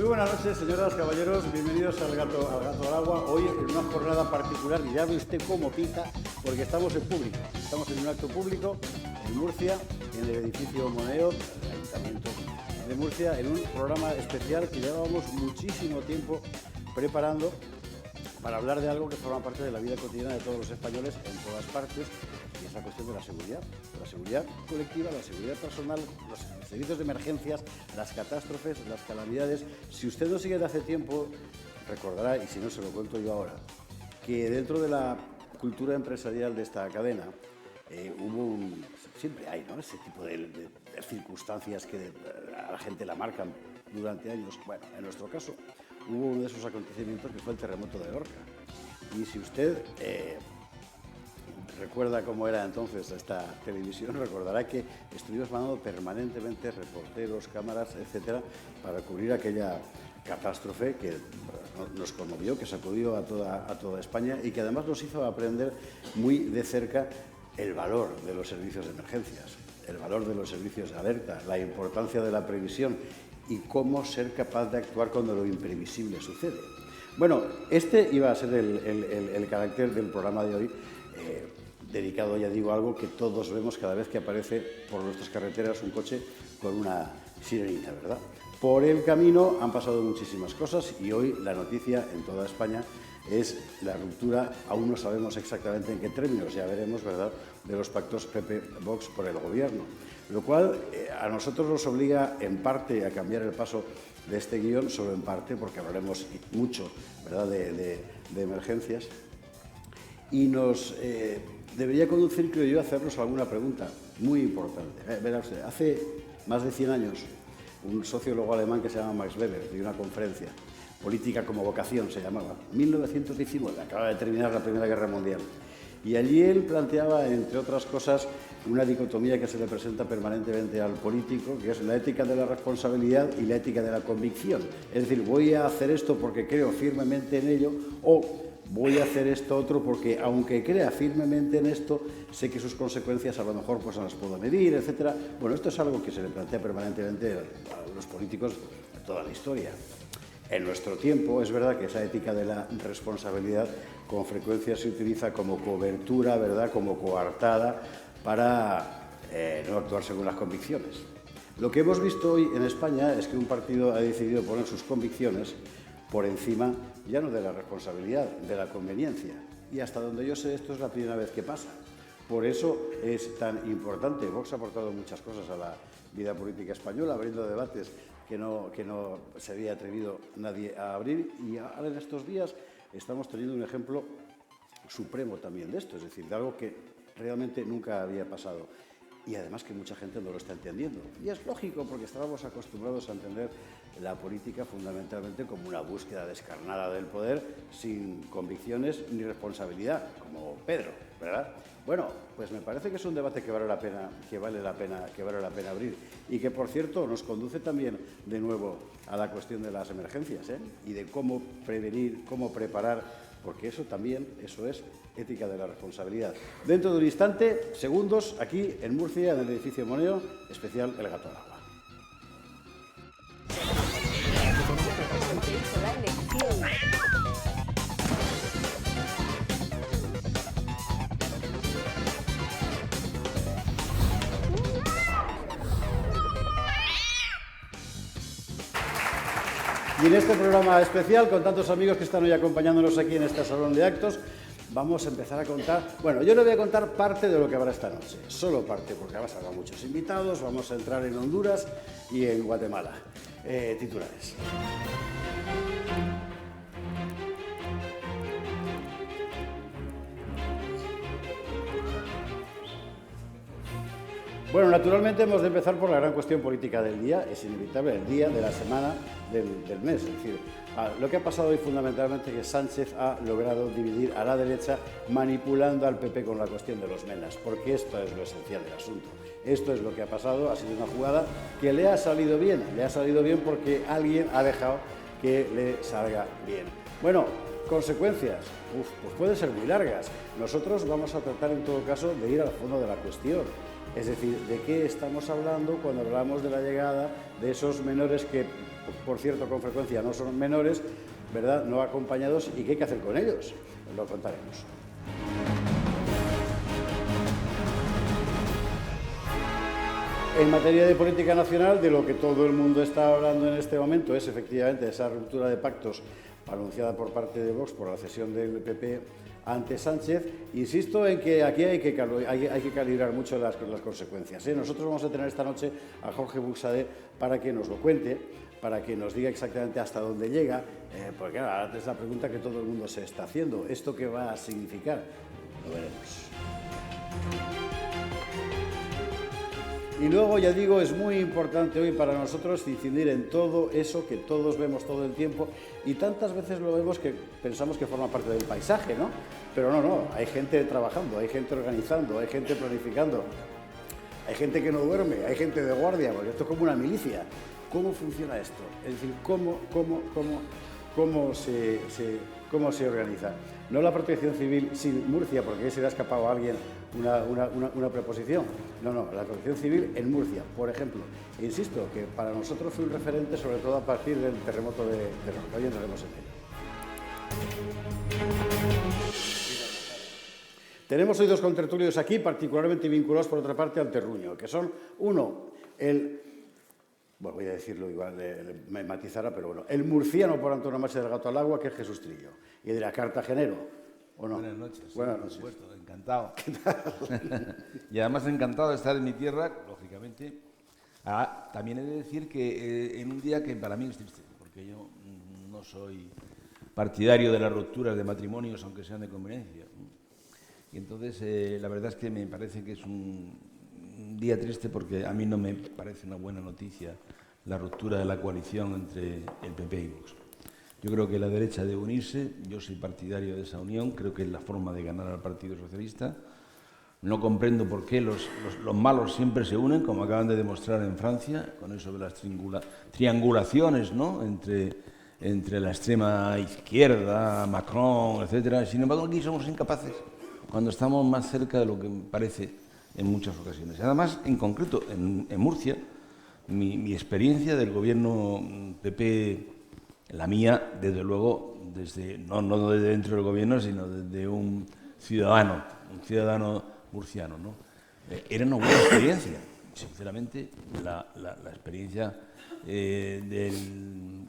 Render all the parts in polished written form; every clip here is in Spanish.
Muy buenas noches, señoras, caballeros, bienvenidos al Gato al Agua. Hoy en una jornada particular, y ya ve usted cómo pica, porque estamos en público. Estamos en un acto público en Murcia, en el edificio Moneo, el Ayuntamiento de Murcia, en un programa especial que llevábamos muchísimo tiempo preparando para hablar de algo que forma parte de la vida cotidiana de todos los españoles en todas partes, y es la cuestión de la seguridad colectiva, la seguridad personal, los servicios de emergencias, las catástrofes, las calamidades. Si usted no sigue de hace tiempo, recordará, y si no se lo cuento yo ahora, que dentro de la cultura empresarial de esta cadena siempre hay, ¿no?, ese tipo de circunstancias que a la gente la marcan durante años. Bueno, en nuestro caso hubo uno de esos acontecimientos que fue el terremoto de Lorca. Y si usted recuerda cómo era entonces esta televisión, recordará que estuvimos mandando permanentemente reporteros, cámaras, etcétera, para cubrir aquella catástrofe que nos conmovió, que sacudió a toda España y que además nos hizo aprender muy de cerca el valor de los servicios de emergencias, el valor de los servicios de alerta, la importancia de la previsión y cómo ser capaz de actuar cuando lo imprevisible sucede. Bueno, este iba a ser el carácter del programa de hoy, dedicado, ya digo, a algo que todos vemos cada vez que aparece por nuestras carreteras un coche con una sirenita, ¿verdad? Por el camino han pasado muchísimas cosas y hoy la noticia en toda España es la ruptura, aún no sabemos exactamente en qué términos, ya veremos, ¿verdad?, de los pactos PP-Vox por el Gobierno, lo cual a nosotros nos obliga en parte a cambiar el paso de este guión, solo en parte, porque hablaremos mucho, ¿verdad?, de emergencias, y nos debería conducir, creo yo, a hacernos alguna pregunta muy importante. Verá usted, hace más de 100 años, un sociólogo alemán que se llama Max Weber dio una conferencia, Política como vocación se llamaba, 1919, acaba de terminar la Primera Guerra Mundial. Y allí él planteaba, entre otras cosas, una dicotomía que se le presenta permanentemente al político, que es la ética de la responsabilidad y la ética de la convicción. Es decir, voy a hacer esto porque creo firmemente en ello, o voy a hacer esto otro porque, aunque crea firmemente en esto, sé que sus consecuencias a lo mejor pues no las puedo medir, etcétera. Bueno, esto es algo que se le plantea permanentemente a los políticos de toda la historia. En nuestro tiempo es verdad que esa ética de la responsabilidad con frecuencia se utiliza como cobertura, ¿verdad?, como coartada para no actuar según las convicciones. Lo que hemos visto hoy en España es que un partido ha decidido poner sus convicciones por encima ya no de la responsabilidad, de la conveniencia. Y hasta donde yo sé, esto es la primera vez que pasa. Por eso es tan importante. Vox ha aportado muchas cosas a la vida política española, abriendo debates que no se había atrevido nadie a abrir, y ahora en estos días estamos teniendo un ejemplo supremo también de esto, es decir, de algo que realmente nunca había pasado y además que mucha gente no lo está entendiendo. Y es lógico, porque estábamos acostumbrados a entender la política fundamentalmente como una búsqueda descarnada del poder, sin convicciones ni responsabilidad, como Pedro, ¿verdad? Bueno, pues me parece que es un debate que vale la pena abrir y que, por cierto, nos conduce también de nuevo a la cuestión de las emergencias, y de cómo prevenir, cómo preparar, porque eso es ética de la responsabilidad. Dentro de un instante, segundos, aquí en Murcia, en el edificio Moneo, especial El Gato al Agua. Y en este programa especial, con tantos amigos que están hoy acompañándonos aquí en este salón de actos, vamos a empezar a contar. Bueno, yo le voy a contar parte de lo que habrá esta noche, solo parte, porque además habrá muchos invitados. Vamos a entrar en Honduras y en Guatemala. Titulares. Bueno, naturalmente hemos de empezar por la gran cuestión política del día, es inevitable, el día, de la semana, del mes. Es decir, lo que ha pasado hoy fundamentalmente es que Sánchez ha logrado dividir a la derecha manipulando al PP con la cuestión de los menas, porque esto es lo esencial del asunto. Esto es lo que ha pasado, ha sido una jugada que le ha salido bien porque alguien ha dejado que le salga bien. Bueno, consecuencias, pues pueden ser muy largas. Nosotros vamos a tratar en todo caso de ir al fondo de la cuestión. Es decir, ¿de qué estamos hablando cuando hablamos de la llegada de esos menores que, por cierto, con frecuencia no son menores, ¿verdad?, no acompañados, y qué hay que hacer con ellos? Lo contaremos. En materia de política nacional, de lo que todo el mundo está hablando en este momento es efectivamente esa ruptura de pactos anunciada por parte de Vox por la cesión del PP ante Sánchez. Insisto en que aquí hay que calibrar mucho las consecuencias, ¿eh? Nosotros vamos a tener esta noche a Jorge Buxadé para que nos lo cuente, para que nos diga exactamente hasta dónde llega, porque ahora es la pregunta que todo el mundo se está haciendo. ¿Esto qué va a significar? Lo veremos. Y luego, ya digo, es muy importante hoy para nosotros incidir en todo eso que todos vemos todo el tiempo y tantas veces lo vemos que pensamos que forma parte del paisaje, ¿no? Pero no, hay gente trabajando, hay gente organizando, hay gente planificando, hay gente que no duerme, hay gente de guardia, porque esto es como una milicia. ¿Cómo funciona esto? Es decir, ¿cómo se organiza? No la Protección Civil sin Murcia, porque ahí se le ha escapado a alguien una preposición. No, la Protección Civil en Murcia, por ejemplo. E insisto, que para nosotros fue un referente, sobre todo a partir del terremoto de Lorca. Hoy entraremos en ello. Tenemos hoy dos contertulios aquí, particularmente vinculados, por otra parte, al terruño, que son, uno, bueno, voy a decirlo igual, me matizará, pero bueno, el murciano por antonomasia del gato al agua, que es Jesús Trillo, y de la cartagenero, ¿o no? Buenas noches. Buenas noches. Por supuesto, encantado. ¿Qué tal? Y además encantado de estar en mi tierra, lógicamente. También he de decir que en un día que para mí es triste, porque yo no soy partidario de las rupturas de matrimonios, aunque sean de conveniencia. Y entonces, la verdad es que me parece que es un día triste porque a mí no me parece una buena noticia la ruptura de la coalición entre el PP y Vox. Yo creo que la derecha debe unirse, yo soy partidario de esa unión, creo que es la forma de ganar al Partido Socialista. No comprendo por qué los malos siempre se unen, como acaban de demostrar en Francia, con eso de las triangulaciones, ¿no?, entre la extrema izquierda, Macron, etcétera. Sin embargo, aquí somos incapaces, cuando estamos más cerca de lo que parece en muchas ocasiones. Además, en concreto, en Murcia, mi experiencia del gobierno PP, la mía, desde luego, no desde dentro del gobierno, sino desde un ciudadano murciano, ¿no? Era una buena experiencia. Sinceramente, la experiencia de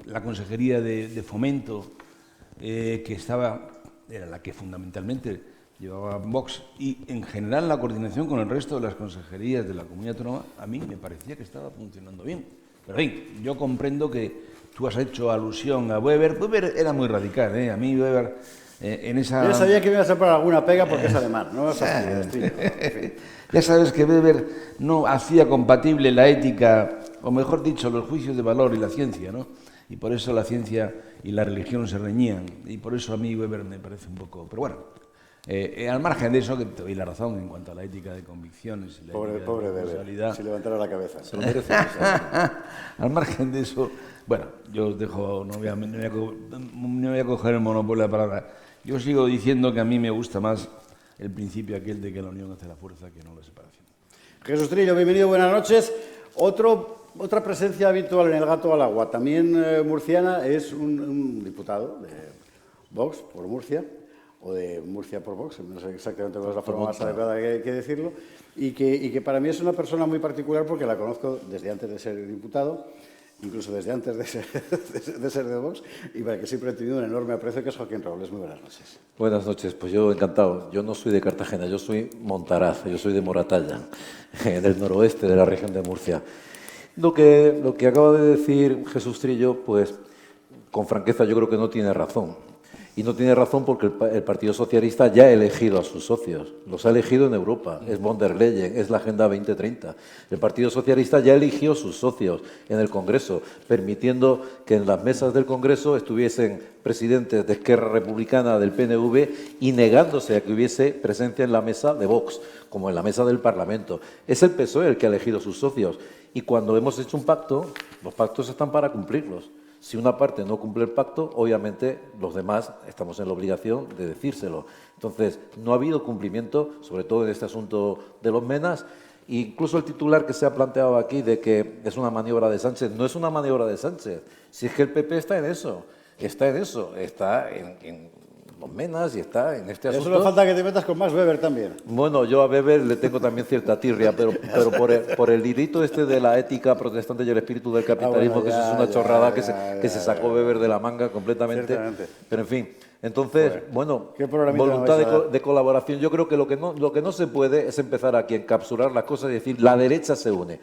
la Consejería de Fomento, que era la que fundamentalmente llevaba Vox, y en general la coordinación con el resto de las consejerías de la comunidad autónoma, a mí me parecía que estaba funcionando bien. Pero en fin, yo comprendo que tú has hecho alusión a Weber. Weber era muy radical, ¿eh? A mí Weber en esa... Yo sabía que me ibas a poner alguna pega porque es alemán, ¿no? Ya sabes que Weber no hacía compatible la ética, o mejor dicho, los juicios de valor y la ciencia, ¿no? Y por eso la ciencia y la religión se reñían. Y por eso a mí Weber me parece un poco... Pero bueno, al margen de eso, que te doy la razón en cuanto a la ética de convicciones y la ética pobre de responsabilidad. Weber, si levantara la cabeza. Se lo merece. Al margen de eso, bueno, yo os dejo, no voy a coger el monopolio de la palabra. Yo sigo diciendo que a mí me gusta más el principio aquel de que la unión hace la fuerza que no la separación. Jesús Trillo, bienvenido, buenas noches. Otra presencia habitual en el gato al agua, también murciana, es un diputado de Vox por Murcia, o de Murcia por Vox, no sé exactamente cuál es la forma más adecuada que decirlo, y que para mí es una persona muy particular porque la conozco desde antes de ser diputado, incluso desde antes de ser de Vox, y para que siempre he tenido un enorme aprecio, que es Joaquín Robles. Muy buenas noches. Buenas noches, pues yo encantado. Yo no soy de Cartagena, yo soy Montaraz, yo soy de Moratalla, del noroeste de la región de Murcia. Lo que acaba de decir Jesús Trillo, pues con franqueza yo creo que no tiene razón. Y no tiene razón porque el Partido Socialista ya ha elegido a sus socios. Los ha elegido en Europa. Es von der Leyen, es la Agenda 2030. El Partido Socialista ya eligió sus socios en el Congreso, permitiendo que en las mesas del Congreso estuviesen presidentes de Esquerra Republicana, del PNV, y negándose a que hubiese presencia en la mesa de Vox, como en la mesa del Parlamento. Es el PSOE el que ha elegido sus socios. Y cuando hemos hecho un pacto, los pactos están para cumplirlos. Si una parte no cumple el pacto, obviamente los demás estamos en la obligación de decírselo. Entonces, no ha habido cumplimiento, sobre todo en este asunto de los MENAs. Incluso el titular que se ha planteado aquí de que es una maniobra de Sánchez, no es una maniobra de Sánchez. Si es que el PP está en eso, está en los MENAs y está en este asunto. Solo falta que te metas con Max Weber también. Bueno, yo a Weber le tengo también cierta tirria, pero por el librito este de la ética protestante y el espíritu del capitalismo, bueno, que eso es una chorrada que se sacó Weber de la manga completamente. Ciertamente. Pero en fin, entonces, bueno, ¿Qué programita voluntad me vais a dar? de colaboración. Yo creo que lo que no se puede es empezar aquí a encapsular las cosas y decir, la derecha se une.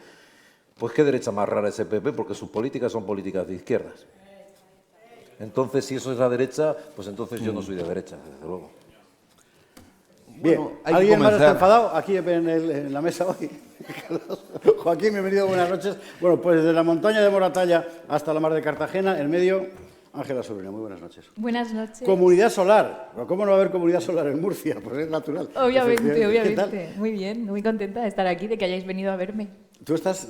Pues qué derecha más rara ese PP, porque sus políticas son políticas de izquierdas. Entonces, si eso es la derecha, pues entonces yo no soy de derecha, desde luego. Bien, Bueno, hay que ¿alguien más está comenzar. enfadado aquí en la mesa hoy? Joaquín, bienvenido, buenas noches. Bueno, pues desde la montaña de Moratalla hasta la mar de Cartagena, en medio, Ángela Sobrino, muy buenas noches. Buenas noches. Comunidad solar. ¿Cómo no va a haber comunidad solar en Murcia? Pues es natural. Obviamente, Efectivamente. ¿Qué tal? obviamente. Muy bien, muy contenta de estar aquí, de que hayáis venido a verme. Tú estás,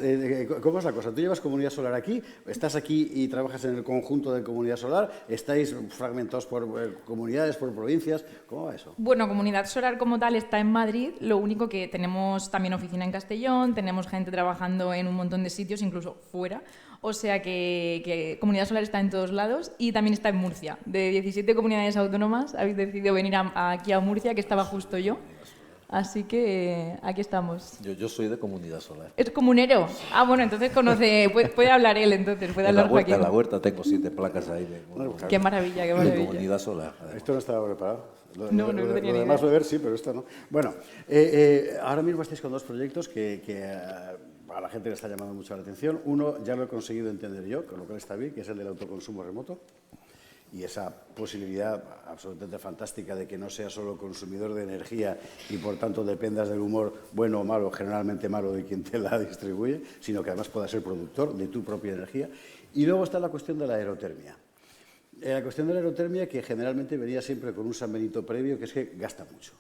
¿cómo es la cosa? ¿Tú llevas comunidad solar aquí? ¿Estás aquí y trabajas en el conjunto de comunidad solar? ¿Estáis fragmentados por comunidades, por provincias? ¿Cómo va eso? Bueno, Comunidad Solar como tal está en Madrid, lo único que tenemos también oficina en Castellón, tenemos gente trabajando en un montón de sitios, incluso fuera. O sea que Comunidad Solar está en todos lados y también está en Murcia. De 17 comunidades autónomas habéis decidido venir aquí a Murcia, que estaba justo yo. Así que aquí estamos. Yo soy de comunidad solar. ¿Es comunero? Ah, bueno, entonces puede hablar él, entonces, puede En la hablar huerta, Joaquín. tengo 7 placas ahí Qué maravilla, qué de maravilla. comunidad solar. Esto no estaba preparado. No lo tenía ni Lo demás idea. beber sí, pero esto no. Bueno, ahora mismo estáis con dos proyectos que a la gente le está llamando mucho la atención. Uno ya lo he conseguido entender yo, con lo cual está bien, que es el del autoconsumo remoto. Y esa posibilidad absolutamente fantástica de que no seas solo consumidor de energía y por tanto dependas del humor bueno o malo, generalmente malo, de quien te la distribuye, sino que además puedas ser productor de tu propia energía. Y luego está la cuestión de la aerotermia. La cuestión de la aerotermia que generalmente venía siempre con un San Benito previo, que es que gasta mucho.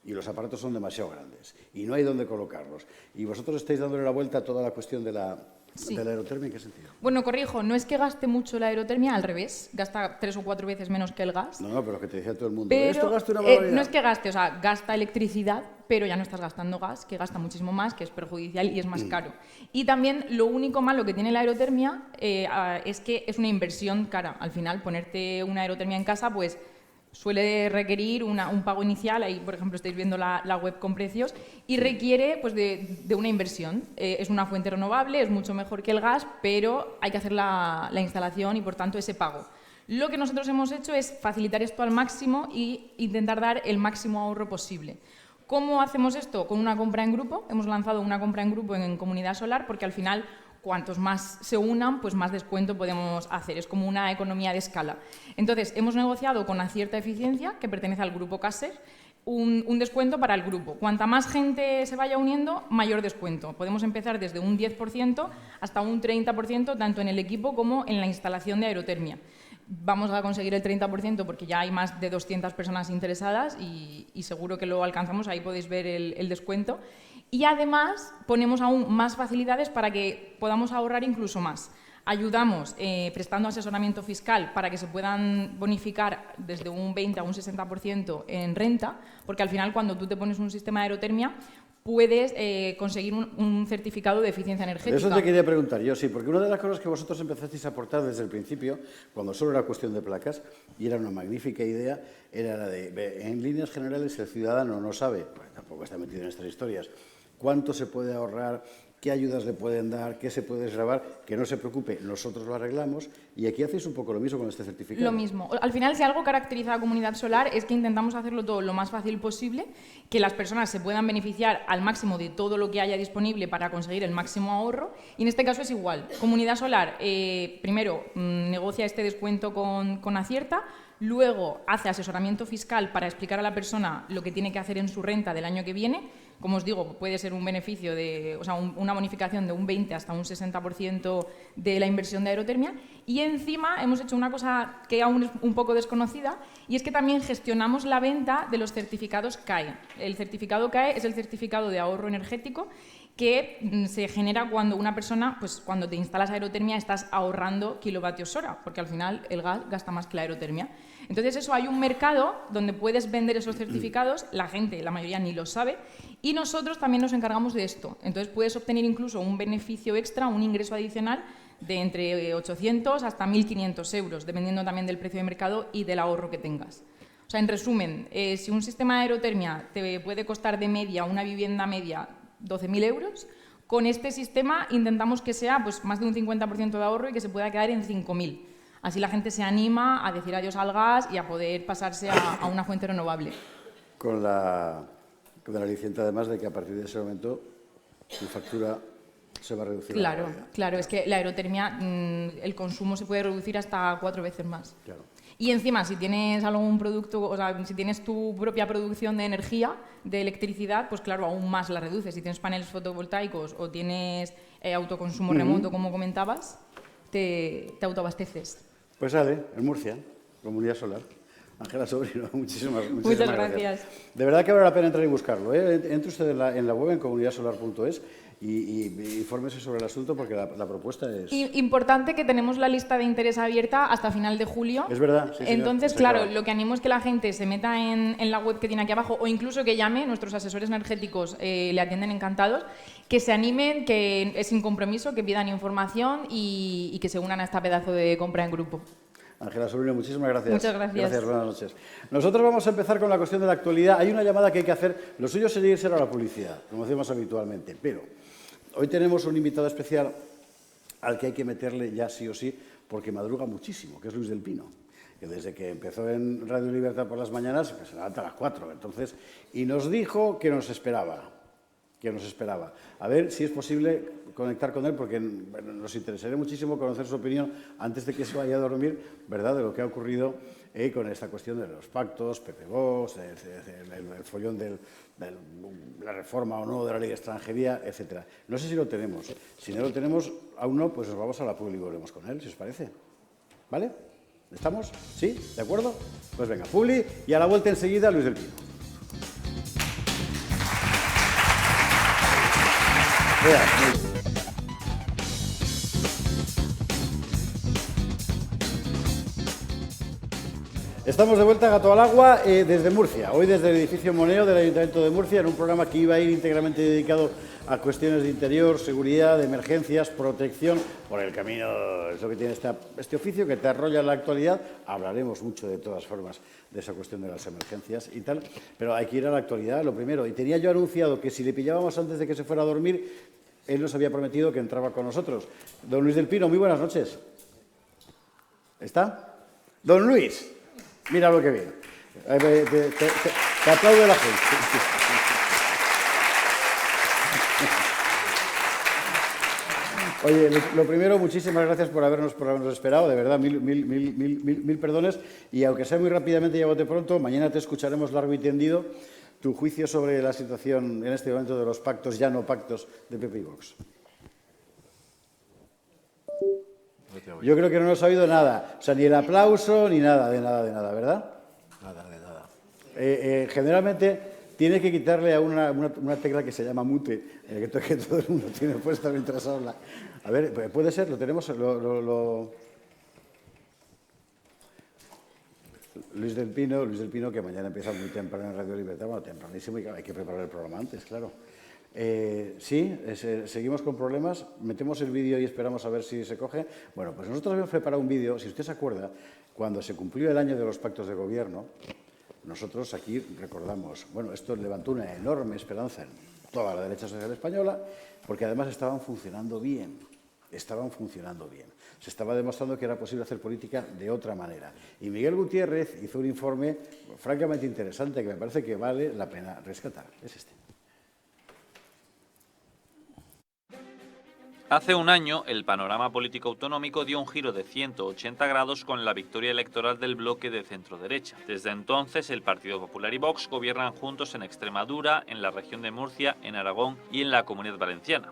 Y los aparatos son demasiado grandes y no hay dónde colocarlos. Y vosotros estáis dándole la vuelta a toda la cuestión de la Sí. aerotermia, ¿en qué sentido? Bueno, corrijo, no es que gaste mucho la aerotermia, al revés, gasta 3 o 4 veces menos que el gas. No, pero que te decía todo el mundo, Pero esto gasta una barbaridad. no es que gaste, o sea, gasta electricidad, pero ya no estás gastando gas, que gasta muchísimo más, que es perjudicial y es más caro. Y también lo único malo que tiene la aerotermia es que es una inversión cara. Al final, ponerte una aerotermia en casa, pues suele requerir un pago inicial, ahí por ejemplo estáis viendo la web con precios, y requiere pues, de una inversión. Es una fuente renovable, es mucho mejor que el gas, pero hay que hacer la instalación y por tanto ese pago. Lo que nosotros hemos hecho es facilitar esto al máximo e intentar dar el máximo ahorro posible. ¿Cómo hacemos esto? Con una compra en grupo. Hemos lanzado una compra en grupo en Comunidad Solar porque al final cuantos más se unan, pues más descuento podemos hacer. Es como una economía de escala. Entonces, hemos negociado con Acierta Eficiencia, que pertenece al grupo Caser, un descuento para el grupo. Cuanta más gente se vaya uniendo, mayor descuento. Podemos empezar desde un 10% hasta un 30%, tanto en el equipo como en la instalación de aerotermia. Vamos a conseguir el 30% porque ya hay más de 200 personas interesadas y seguro que lo alcanzamos. Ahí podéis ver el descuento. Y además ponemos aún más facilidades para que podamos ahorrar incluso más. Ayudamos prestando asesoramiento fiscal para que se puedan bonificar desde un 20 a un 60% en renta, porque al final cuando tú te pones un sistema de aerotermia puedes conseguir un certificado de eficiencia energética. Eso te quería preguntar yo, sí, porque una de las cosas que vosotros empezasteis a aportar desde el principio, cuando solo era cuestión de placas, y era una magnífica idea, era la de, en líneas generales, el ciudadano no sabe, pues tampoco está metido en estas historias, cuánto se puede ahorrar, qué ayudas le pueden dar, qué se puede desgravar, que no se preocupe, nosotros lo arreglamos, y aquí hacéis un poco lo mismo con este certificado. Lo mismo. Al final, si algo caracteriza a la Comunidad Solar es que intentamos hacerlo todo lo más fácil posible, que las personas se puedan beneficiar al máximo de todo lo que haya disponible para conseguir el máximo ahorro, y en este caso es igual. Comunidad Solar, primero, negocia este descuento con Acierta, luego hace asesoramiento fiscal para explicar a la persona lo que tiene que hacer en su renta del año que viene, como os digo, puede ser un beneficio o sea, una bonificación de un 20 hasta un 60% de la inversión de aerotermia. Y encima hemos hecho una cosa que aún es un poco desconocida, y es que también gestionamos la venta de los certificados CAE. El certificado CAE es el certificado de ahorro energético que se genera cuando una persona, pues cuando te instalas aerotermia estás ahorrando kilovatios hora, porque al final el gas gasta más que la aerotermia. Entonces eso, hay un mercado donde puedes vender esos certificados, la gente, la mayoría ni lo sabe, y nosotros también nos encargamos de esto. Entonces puedes obtener incluso un beneficio extra, un ingreso adicional de entre 800 hasta 1.500 euros, dependiendo también del precio de mercado y del ahorro que tengas. O sea, en resumen, si un sistema de aerotermia te puede costar de media, una vivienda media, 12.000 euros, con este sistema intentamos que sea pues, más de un 50% de ahorro y que se pueda quedar en 5.000. Así la gente se anima a decir adiós al gas y a poder pasarse a una fuente renovable. Con la aliciente, además, de que a partir de ese momento tu factura se va a reducir. Claro, claro, es que la aerotermia, el consumo se puede reducir hasta 4 veces más. Claro. Y encima, si tienes algún producto, o sea, si tienes tu propia producción de energía, de electricidad, pues claro, aún más la reduces. Si tienes paneles fotovoltaicos o tienes autoconsumo remoto, como comentabas, te autoabasteces. Pues sale, en Murcia, Comunidad Solar. Ángela Sobrino, muchísimas Muchas gracias. De verdad que vale la pena entrar y buscarlo, ¿eh? Entre usted en la web, en comunidadsolar.es, y infórmese sobre el asunto, porque la propuesta es... Importante, que tenemos la lista de interés abierta hasta final de julio. Es verdad, sí, Entonces, claro, lo que animo es que la gente se meta en la web que tiene aquí abajo, o incluso que llame, nuestros asesores energéticos le atienden encantados, que se animen, que es sin compromiso, que pidan información y que se unan a este pedazo de compra en grupo. Ángela Sobrino, muchísimas gracias. Muchas gracias. Gracias, buenas noches. Nosotros vamos a empezar con la cuestión de la actualidad. Hay una llamada que hay que hacer. Lo suyo sería irse a la publicidad, como hacemos habitualmente. Pero hoy tenemos un invitado especial al que hay que meterle ya sí o sí, porque madruga muchísimo, que es Luis del Pino, que desde que empezó en Radio Libertad por las mañanas, pues se levanta a las 4. Entonces, y nos dijo que nos esperaba. A ver si es posible conectar con él, porque nos interesaría muchísimo conocer su opinión antes de que se vaya a dormir, ¿verdad?, de lo que ha ocurrido con esta cuestión de los pactos, Pepe Vox, el follón de la reforma o no de la ley de extranjería, etcétera. No sé si lo tenemos. Si no lo tenemos, aún no, pues nos vamos a la pública y volvemos con él, si os parece. ¿Vale? ¿Estamos? ¿Sí? ¿De acuerdo? Pues venga, Publi, y a la vuelta enseguida Luis del Pino. Estamos de vuelta, Gato al Agua, desde Murcia. Hoy desde el edificio Moneo del Ayuntamiento de Murcia, en un programa que iba a ir íntegramente dedicado a cuestiones de interior, seguridad, de emergencias, protección. Por el camino, es lo que tiene este oficio, que te arrolla en la actualidad. Hablaremos mucho, de todas formas, de esa cuestión de las emergencias y tal. Pero hay que ir a la actualidad, lo primero. Y tenía yo anunciado que si le pillábamos antes de que se fuera a dormir, él nos había prometido que entraba con nosotros. Don Luis del Pino, muy buenas noches. ¿Está? Don Luis, mira lo que viene. Te aplaude la gente. Oye, lo primero, muchísimas gracias por habernos esperado, de verdad, mil perdones. Y aunque sea muy rápidamente y a bote pronto, mañana te escucharemos largo y tendido tu juicio sobre la situación en este momento de los pactos, ya no pactos, de Pepe y Vox. Yo creo que no nos ha oído nada, o sea, ni el aplauso, ni nada, de nada, ¿verdad? Nada, de nada. Generalmente tiene que quitarle a una tecla que se llama mute, que todo el mundo tiene puesta mientras habla. A ver, puede ser, lo tenemos, Luis del Pino, que mañana empieza muy temprano en Radio Libertad, bueno, tempranísimo, y hay que preparar el programa antes, claro. Seguimos con problemas, metemos el vídeo y esperamos a ver si se coge. Bueno, pues nosotros habíamos preparado un vídeo, si usted se acuerda, cuando se cumplió el año de los pactos de gobierno, nosotros aquí recordamos, bueno, esto levantó una enorme esperanza en toda la derecha social española, porque además estaban funcionando bien. Se estaba demostrando que era posible hacer política de otra manera. Y Miguel Gutiérrez hizo un informe francamente interesante que me parece que vale la pena rescatar. Es este. Hace un año, el panorama político autonómico dio un giro de 180 grados con la victoria electoral del bloque de centro-derecha. Desde entonces, el Partido Popular y Vox gobiernan juntos en Extremadura, en la región de Murcia, en Aragón y en la Comunidad Valenciana.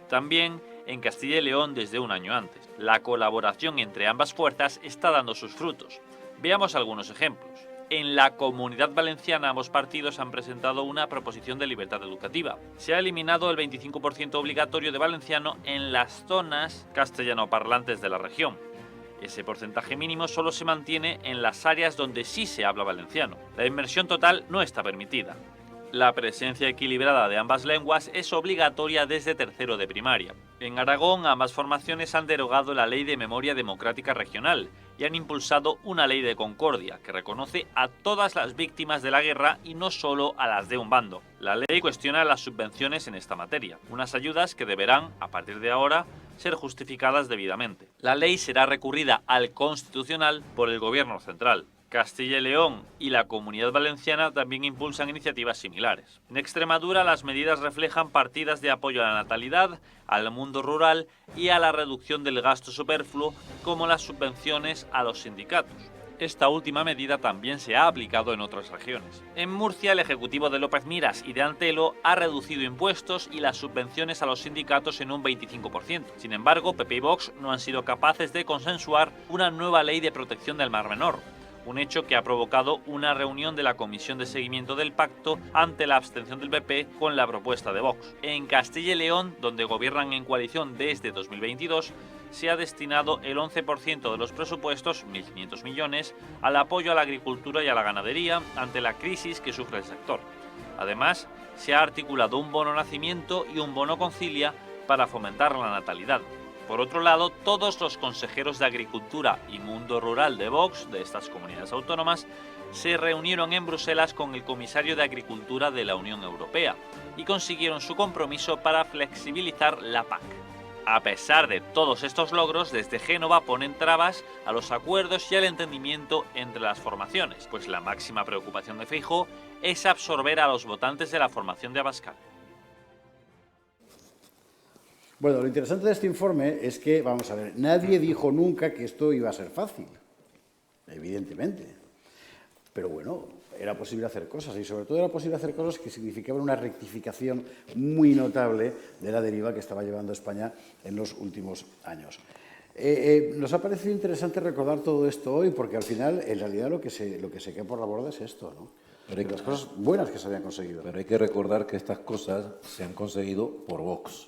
También en Castilla y León desde un año antes. La colaboración entre ambas fuerzas está dando sus frutos. Veamos algunos ejemplos. En la Comunidad Valenciana ambos partidos han presentado una proposición de libertad educativa. Se ha eliminado el 25% obligatorio de valenciano en las zonas castellanoparlantes de la región. Ese porcentaje mínimo solo se mantiene en las áreas donde sí se habla valenciano. La inmersión total no está permitida. La presencia equilibrada de ambas lenguas es obligatoria desde tercero de primaria. En Aragón, ambas formaciones han derogado la Ley de Memoria Democrática Regional y han impulsado una ley de concordia que reconoce a todas las víctimas de la guerra y no solo a las de un bando. La ley cuestiona las subvenciones en esta materia, unas ayudas que deberán, a partir de ahora, ser justificadas debidamente. La ley será recurrida al Constitucional por el Gobierno central. Castilla y León y la Comunidad Valenciana también impulsan iniciativas similares. En Extremadura, las medidas reflejan partidas de apoyo a la natalidad, al mundo rural y a la reducción del gasto superfluo, como las subvenciones a los sindicatos. Esta última medida también se ha aplicado en otras regiones. En Murcia, el Ejecutivo de López Miras y de Antelo ha reducido impuestos y las subvenciones a los sindicatos en un 25%. Sin embargo, PP y Vox no han sido capaces de consensuar una nueva ley de protección del Mar Menor, un hecho que ha provocado una reunión de la Comisión de Seguimiento del Pacto ante la abstención del PP con la propuesta de Vox. En Castilla y León, donde gobiernan en coalición desde 2022, se ha destinado el 11% de los presupuestos, 1.500 millones, al apoyo a la agricultura y a la ganadería ante la crisis que sufre el sector. Además, se ha articulado un bono nacimiento y un bono concilia para fomentar la natalidad. Por otro lado, todos los consejeros de Agricultura y Mundo Rural de Vox, de estas comunidades autónomas, se reunieron en Bruselas con el comisario de Agricultura de la Unión Europea y consiguieron su compromiso para flexibilizar la PAC. A pesar de todos estos logros, desde Génova ponen trabas a los acuerdos y al entendimiento entre las formaciones, pues la máxima preocupación de Feijóo es absorber a los votantes de la formación de Abascal. Bueno, lo interesante de este informe es que, vamos a ver, nadie dijo nunca que esto iba a ser fácil, evidentemente. Pero bueno, era posible hacer cosas y sobre todo era posible hacer cosas que significaban una rectificación muy notable de la deriva que estaba llevando España en los últimos años. Nos ha parecido interesante recordar todo esto hoy porque al final, en realidad, lo que se queda por la borda es esto, ¿no? De las cosas buenas que se habían conseguido. Pero hay que recordar que estas cosas se han conseguido por Vox.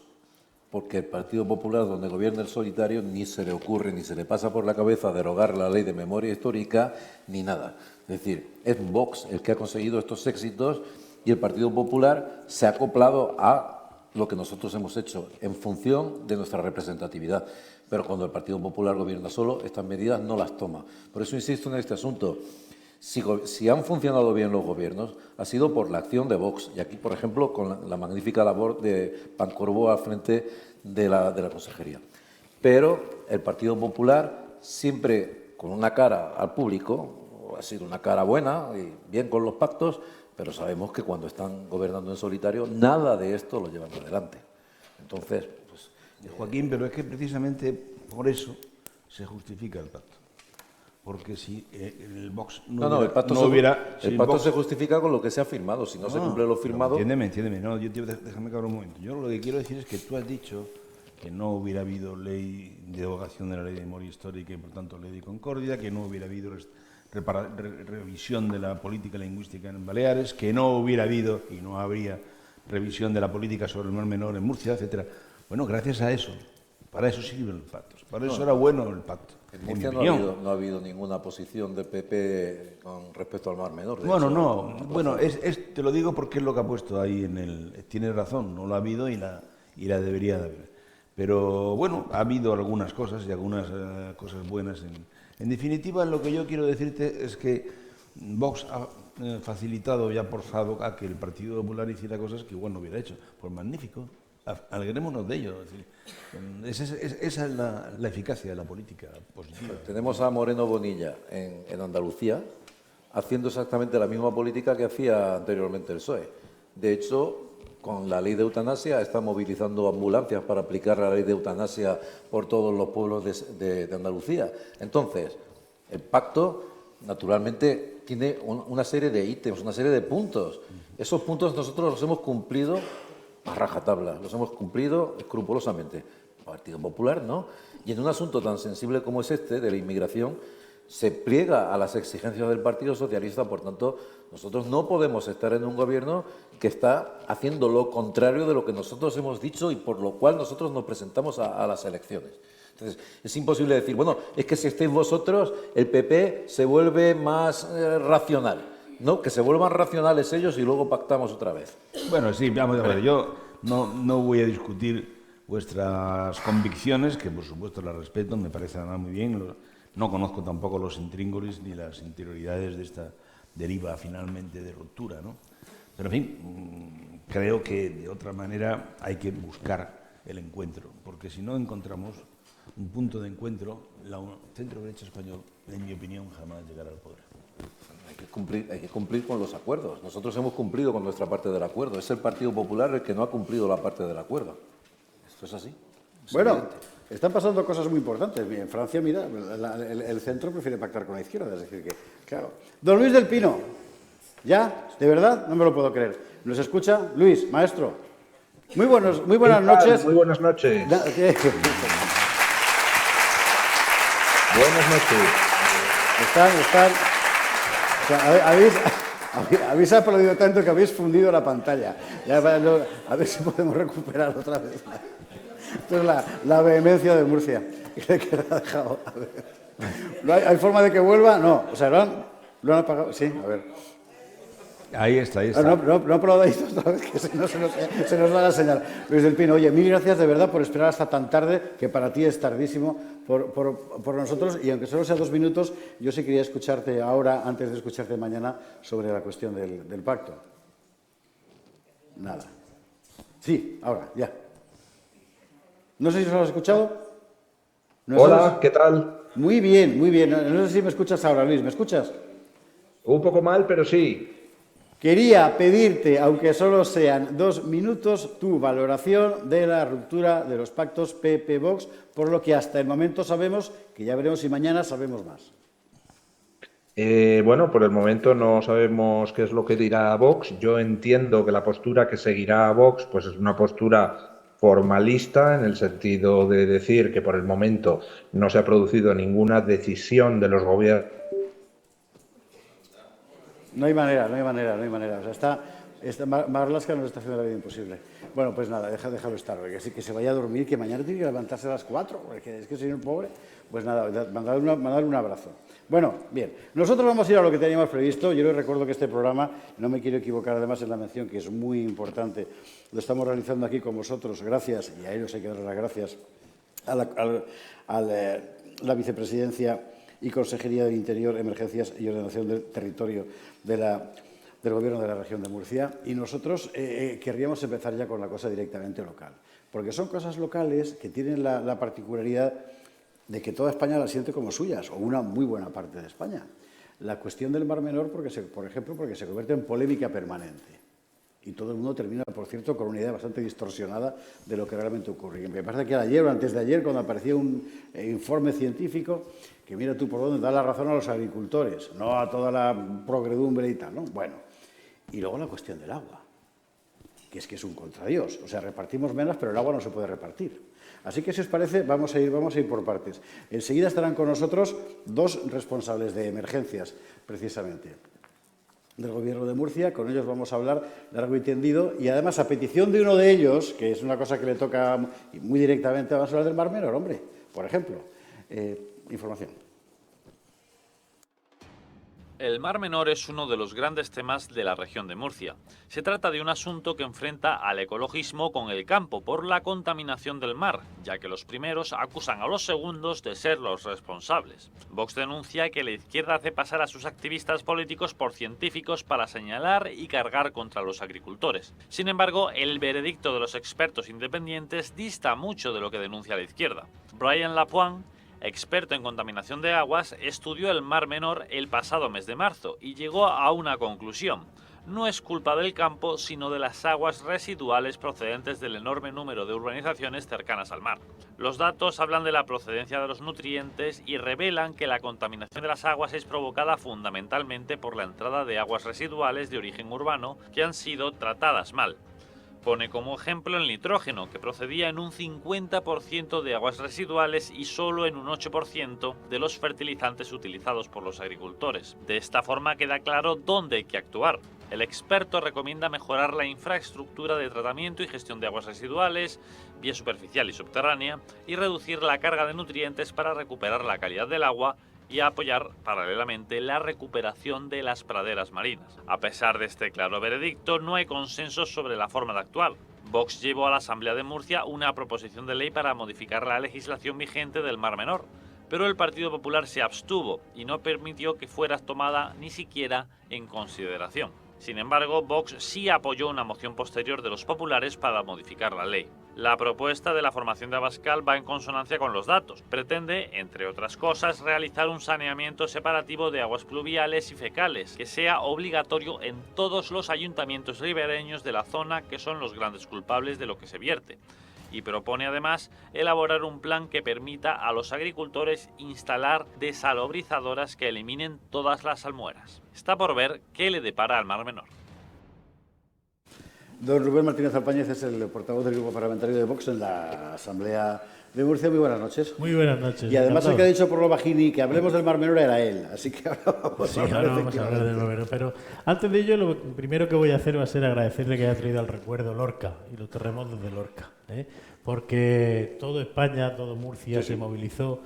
Porque el Partido Popular, donde gobierna el solitario, ni se le ocurre, ni se le pasa por la cabeza derogar la ley de memoria histórica, ni nada. Es decir, es Vox el que ha conseguido estos éxitos y el Partido Popular se ha acoplado a lo que nosotros hemos hecho en función de nuestra representatividad. Pero cuando el Partido Popular gobierna solo, estas medidas no las toma. Por eso insisto en este asunto. Si han funcionado bien los gobiernos, ha sido por la acción de Vox. Y aquí, por ejemplo, con la magnífica labor de Pancorbo al frente de la consejería. Pero el Partido Popular, siempre con una cara al público, ha sido una cara buena y bien con los pactos, pero sabemos que cuando están gobernando en solitario, nada de esto lo llevan adelante. Entonces, pues... Joaquín, pero es que precisamente por eso se justifica el pacto. Porque si el Vox el pacto se justifica con lo que se ha firmado. Si no se cumple lo firmado... Entiéndeme. No, déjame acabar un momento. Yo lo que quiero decir es que tú has dicho que no hubiera habido ley de derogación de la ley de memoria histórica y, por tanto, ley de concordia, que no hubiera habido revisión de la política lingüística en Baleares, que no hubiera habido y no habría revisión de la política sobre el Mar Menor en Murcia, etcétera. Bueno, gracias a eso, para eso sirven los pactos. Para eso era bueno el pacto. En Murcia no ha habido ninguna posición de PP con respecto al Mar Menor. Bueno, te lo digo porque es lo que ha puesto ahí en el... Tienes razón, no lo ha habido y la debería de haber. Pero bueno, ha habido algunas cosas y algunas cosas buenas. En definitiva, lo que yo quiero decirte es que Vox ha facilitado y ha forzado a que el Partido Popular hiciera cosas que igual no hubiera hecho. Pues magnífico. Alegrémonos de ello. Esa es la eficacia de la política positiva. Tenemos a Moreno Bonilla en Andalucía haciendo exactamente la misma política que hacía anteriormente el PSOE. De hecho, con la ley de eutanasia, está movilizando ambulancias para aplicar la ley de eutanasia por todos los pueblos de Andalucía. Entonces, el pacto, naturalmente, tiene una serie de ítems, una serie de puntos. Esos puntos nosotros los hemos cumplido a rajatabla, los hemos cumplido escrupulosamente. El Partido Popular no. Y en un asunto tan sensible como es este, de la inmigración, se pliega a las exigencias del Partido Socialista. Por tanto, nosotros no podemos estar en un gobierno que está haciendo lo contrario de lo que nosotros hemos dicho y por lo cual nosotros nos presentamos a las elecciones. Entonces, es imposible decir, bueno, es que si estáis vosotros, el PP se vuelve más racional. No, que se vuelvan racionales ellos y luego pactamos otra vez. Bueno, sí, vamos a ver, yo no voy a discutir vuestras convicciones, que por supuesto las respeto, me parecen además muy bien. No conozco tampoco los intríngulis ni las interioridades de esta deriva finalmente de ruptura, ¿no? Pero en fin, creo que de otra manera hay que buscar el encuentro, porque si no encontramos un punto de encuentro, la centro-derecha español, en mi opinión, jamás llegará al poder. Hay que cumplir con los acuerdos. Nosotros hemos cumplido con nuestra parte del acuerdo. Es el Partido Popular el que no ha cumplido la parte del acuerdo. Esto es así. Bueno, evidente. Están pasando cosas muy importantes. En Francia, mira, el centro prefiere pactar con la izquierda. Es decir, que, claro. Don Luis del Pino, ¿ya? ¿De verdad? No me lo puedo creer. ¿Nos escucha? Luis, maestro. Muy buenas noches. Muy buenas noches. Buenas noches. Están. O sea, habéis aplaudido tanto que habéis fundido la pantalla. Ya, a ver si podemos recuperar otra vez. Esto es la vehemencia de Murcia. Que la ha dejado. A ver. ¿Hay forma de que vuelva? No. O sea, ¿lo han apagado? Sí, a ver. Ahí está. No aplaudáis otra vez, que se nos da la señal. Luis del Pino, oye, mil gracias de verdad por esperar hasta tan tarde, que para ti es tardísimo, por nosotros, y aunque solo sea 2 minutos, yo sí quería escucharte ahora, antes de escucharte mañana, sobre la cuestión del pacto. Nada. Sí, ahora, ya. No sé si os lo has escuchado. Hola, ¿qué tal? Muy bien, muy bien. No sé si me escuchas ahora, Luis, ¿me escuchas? Un poco mal, pero sí. Quería pedirte, aunque solo sean 2 minutos, tu valoración de la ruptura de los pactos PP-Vox, por lo que hasta el momento sabemos, que ya veremos si mañana sabemos más. Bueno, por el momento no sabemos qué es lo que dirá Vox. Yo entiendo que la postura que seguirá Vox pues es una postura formalista, en el sentido de decir que por el momento no se ha producido ninguna decisión de los gobiernos. No hay manera. O sea, Marlaska nos está haciendo la vida imposible. Bueno, pues nada, déjalo estar, que se vaya a dormir, que mañana tiene que levantarse a las 4, porque es que señor pobre, pues nada, mandarle un abrazo. Bueno, bien, nosotros vamos a ir a lo que teníamos previsto. Yo les recuerdo que este programa, no me quiero equivocar además en la mención, que es muy importante, lo estamos realizando aquí con vosotros, gracias, y a ellos hay que darles las gracias, a la vicepresidencia y Consejería del Interior, Emergencias y Ordenación del Territorio del Gobierno de la Región de Murcia. Y nosotros querríamos empezar ya con la cosa directamente local, porque son cosas locales que tienen la particularidad de que toda España las siente como suyas, o una muy buena parte de España. La cuestión del Mar Menor, por ejemplo, porque se convierte en polémica permanente. Y todo el mundo termina, por cierto, con una idea bastante distorsionada de lo que realmente ocurre. Y me parece que ayer o antes de ayer, cuando apareció un informe científico, que mira tú por dónde da la razón a los agricultores, no a toda la progredumbre y tal, ¿no? Bueno, y luego la cuestión del agua, que es un contradios. O sea, repartimos menos, pero el agua no se puede repartir. Así que, si os parece, vamos a ir por partes. Enseguida estarán con nosotros 2 responsables de emergencias, precisamente, del Gobierno de Murcia. Con ellos vamos a hablar largo y tendido, y además, a petición de uno de ellos, que es una cosa que le toca muy directamente, vamos a hablar del Mar Menor, hombre, por ejemplo. Información. El Mar Menor es uno de los grandes temas de la región de Murcia. Se trata de un asunto que enfrenta al ecologismo con el campo por la contaminación del mar, ya que los primeros acusan a los segundos de ser los responsables. Vox denuncia que la izquierda hace pasar a sus activistas políticos por científicos para señalar y cargar contra los agricultores. Sin embargo, el veredicto de los expertos independientes dista mucho de lo que denuncia la izquierda. Brian Lapointe, experto en contaminación de aguas, estudió el Mar Menor el pasado mes de marzo y llegó a una conclusión. no es culpa del campo, sino de las aguas residuales procedentes del enorme número de urbanizaciones cercanas al mar. Los datos hablan de la procedencia de los nutrientes y revelan que la contaminación de las aguas es provocada fundamentalmente por la entrada de aguas residuales de origen urbano que han sido tratadas mal. Pone como ejemplo el nitrógeno, que procedía en un 50% de aguas residuales y solo en un 8% de los fertilizantes utilizados por los agricultores. De esta forma queda claro dónde hay que actuar. El experto recomienda mejorar la infraestructura de tratamiento y gestión de aguas residuales, vía superficial y subterránea, y reducir la carga de nutrientes para recuperar la calidad del agua y apoyar paralelamente la recuperación de las praderas marinas. A pesar de este claro veredicto, no hay consenso sobre la forma de actuar. Vox llevó a la Asamblea de Murcia una proposición de ley para modificar la legislación vigente del Mar Menor, pero el Partido Popular se abstuvo y no permitió que fuera tomada ni siquiera en consideración. Sin embargo, Vox sí apoyó una moción posterior de los populares para modificar la ley. La propuesta de la formación de Abascal va en consonancia con los datos. Pretende, entre otras cosas, realizar un saneamiento separativo de aguas pluviales y fecales, que sea obligatorio en todos los ayuntamientos ribereños de la zona, que son los grandes culpables de lo que se vierte. Y propone además elaborar un plan que permita a los agricultores instalar desalobrizadoras que eliminen todas las salmueras. Está por ver qué le depara al Mar Menor. Don Rubén Martínez Alpáñez es el portavoz del Grupo Parlamentario de Vox en la Asamblea de Murcia. Muy buenas noches. Muy buenas noches. Y además encantado. el que ha dicho por lo bajini que hablemos del Mar Menor era él, así que ahora vamos a hablar, ahora vamos a hablar del Mar Menor. Pero antes de ello, lo primero que voy a hacer va a ser agradecerle que haya traído al recuerdo Lorca y los terremotos de Lorca, porque todo España, todo Murcia se movilizó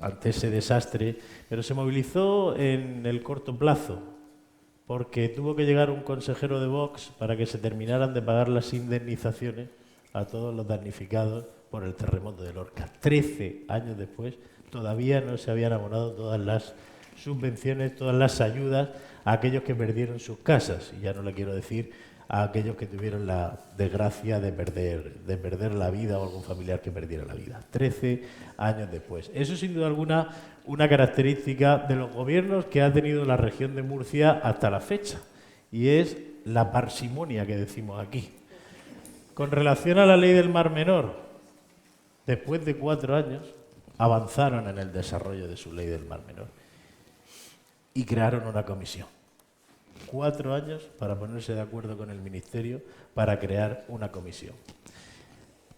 ante ese desastre, pero se movilizó en el corto plazo, porque tuvo que llegar un consejero de Vox para que se terminaran de pagar las indemnizaciones a todos los damnificados por el terremoto de Lorca. 13 años después todavía no se habían abonado todas las subvenciones, todas las ayudas a aquellos que perdieron sus casas. Y ya no le quiero decir a aquellos que tuvieron la desgracia de perder la vida o algún familiar que perdiera la vida. 13 años después. Eso, sin duda alguna, una característica de los gobiernos que ha tenido la región de Murcia hasta la fecha, y es la parsimonia que decimos aquí. Con relación a la ley del Mar Menor, después de 4 años, avanzaron en el desarrollo de su ley del Mar Menor y crearon una comisión. 4 años para ponerse de acuerdo con el Ministerio para crear una comisión.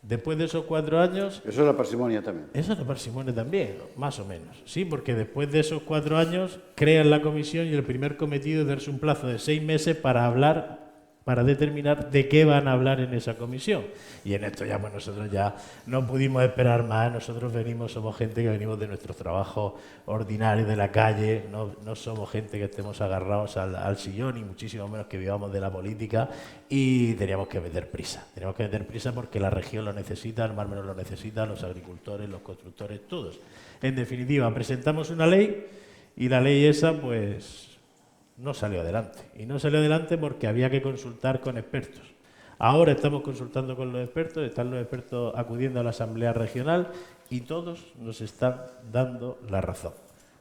Después de esos 4 años... Eso es la parsimonia también. Eso es la parsimonia también, más o menos. Sí, porque después de esos 4 años crean la comisión y el primer cometido es darse un plazo de 6 meses para hablar, para determinar de qué van a hablar en esa comisión. Y en esto ya, pues nosotros ya no pudimos esperar más. Nosotros somos gente que venimos de nuestro trabajo ordinario de la calle, no somos gente que estemos agarrados al sillón, y muchísimo menos que vivamos de la política, y teníamos que meter prisa. Teníamos que meter prisa porque la región lo necesita, el Mar Menor lo necesita, los agricultores, los constructores, todos. En definitiva, presentamos una ley y la ley esa, pues, no salió adelante. Y no salió adelante porque había que consultar con expertos. Ahora estamos consultando con los expertos, están los expertos acudiendo a la Asamblea Regional y todos nos están dando la razón.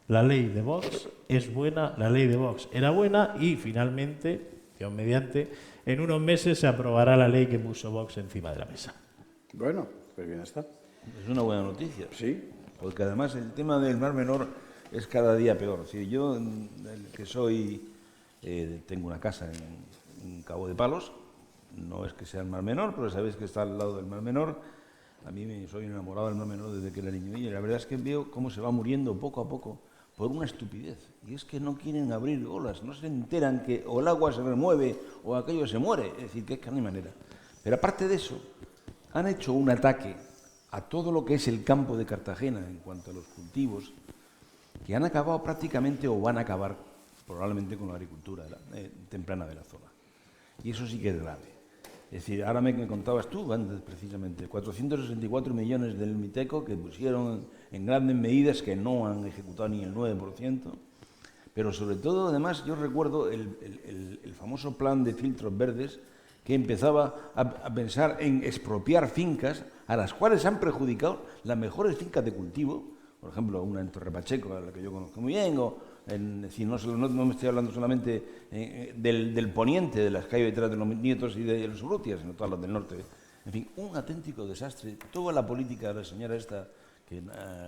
La ley de Vox es buena, la ley de Vox era buena, y finalmente, Dios mediante, en unos meses se aprobará la ley que puso Vox encima de la mesa. Bueno, pues bien está. Es una buena noticia. Sí. Porque además el tema del Mar Menor es cada día peor. Es decir, yo, que soy, tengo una casa en Cabo de Palos, no es que sea el Mar Menor, pero sabéis que está al lado del Mar Menor. A mí soy enamorado del Mar Menor desde que era niño, y la verdad es que veo cómo se va muriendo poco a poco por una estupidez, y es que no quieren abrir olas, no se enteran que o el agua se remueve o aquello se muere, es decir, que es que no hay manera. Pero aparte de eso, han hecho un ataque a todo lo que es el campo de Cartagena en cuanto a los cultivos, que han acabado prácticamente, o van a acabar probablemente, con la agricultura temprana de la zona. Y eso sí que es grave. Es decir, ahora me contabas tú antes, precisamente, 464 millones del Miteco que pusieron en grandes medidas, que no han ejecutado ni el 9%, pero sobre todo, además, yo recuerdo el famoso plan de filtros verdes, que empezaba a pensar en expropiar fincas a las cuales han perjudicado las mejores fincas de cultivo, por ejemplo, una en Torre Pacheco, a la que yo conozco muy bien, o Es decir, no me estoy hablando solamente del poniente, de las calles detrás de los Nietos y de los Urrutia, sino todas las del norte. En fin, un auténtico desastre. Toda la política de la señora esta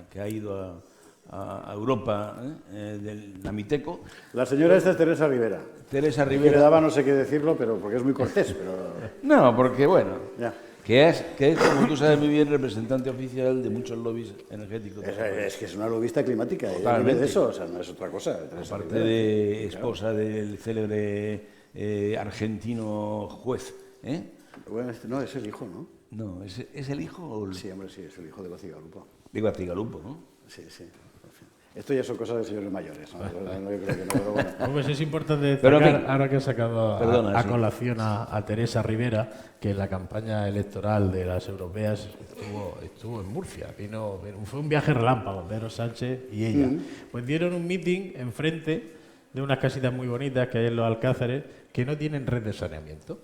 que ha ido a Europa, del Namiteco. La señora esta es Teresa Rivera. Teresa Que le Rivera. daba no sé qué decirlo, pero porque es muy cortés, pero... No, porque bueno, Ya. que es, como tú sabes muy bien, representante oficial de muchos lobbies energéticos. Es que es una lobista climática, ella Totalmente. vive de eso, o sea, no es otra cosa. Teresa Aparte Rivera. de esposa del célebre argentino juez. Bueno, no, es el hijo, ¿no? No, ¿es el hijo o el...? Sí, hombre, sí, es el hijo de Bacigalupo. Digo Atigalupo, ¿no? Sí, sí. En fin. Esto ya son cosas de señores mayores, ¿no? Yo creo que no, pero bueno. Pues es importante Pero, destacar, en fin. ahora que ha sacado Perdona, a sí. colación a Teresa Rivera, que en la campaña electoral de las europeas estuvo en Murcia. Fue un viaje relámpago, Pedro Sánchez y ella. Pues dieron un meeting enfrente de unas casitas muy bonitas que hay en los Alcázares que no tienen red de saneamiento.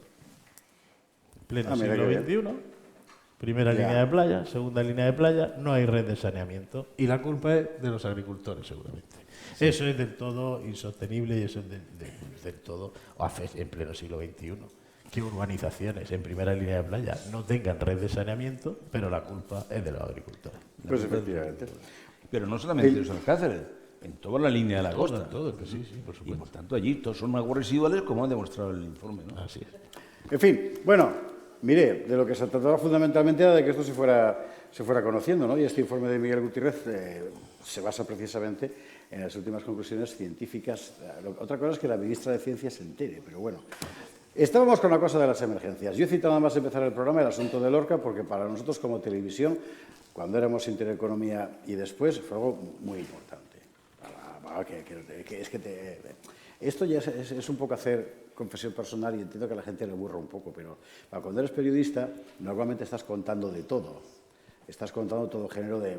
Pleno Mira siglo qué XXI. Primera Ya. línea de playa, segunda línea de playa, no hay red de saneamiento. Y la culpa es de los agricultores, seguramente. Sí. Eso es del todo insostenible y eso es del todo en pleno siglo XXI. Que urbanizaciones en primera línea de playa no tengan red de saneamiento, pero la culpa es de los agricultores. Pues efectivamente. Pero no solamente en los Alcázares, en toda la línea de la costa. En todo, que sí, por Y supuesto. por tanto allí todos son aguas residuales, como ha demostrado el informe, ¿no? Así es. En fin, bueno, mire, de lo que se trataba fundamentalmente era de que esto se fuera conociendo, ¿no? Y este informe de Miguel Gutiérrez se basa precisamente en las últimas conclusiones científicas. Otra cosa es que la ministra de Ciencia se entere, pero bueno. Estábamos con la cosa de las emergencias. Yo he citado nada más empezar el programa el asunto de Lorca, porque para nosotros como televisión, cuando éramos Intereconomía y después, fue algo muy importante. Esto ya es un poco hacer confesión personal y entiendo que a la gente le aburra un poco, pero cuando eres periodista normalmente estás contando de todo, estás contando todo género de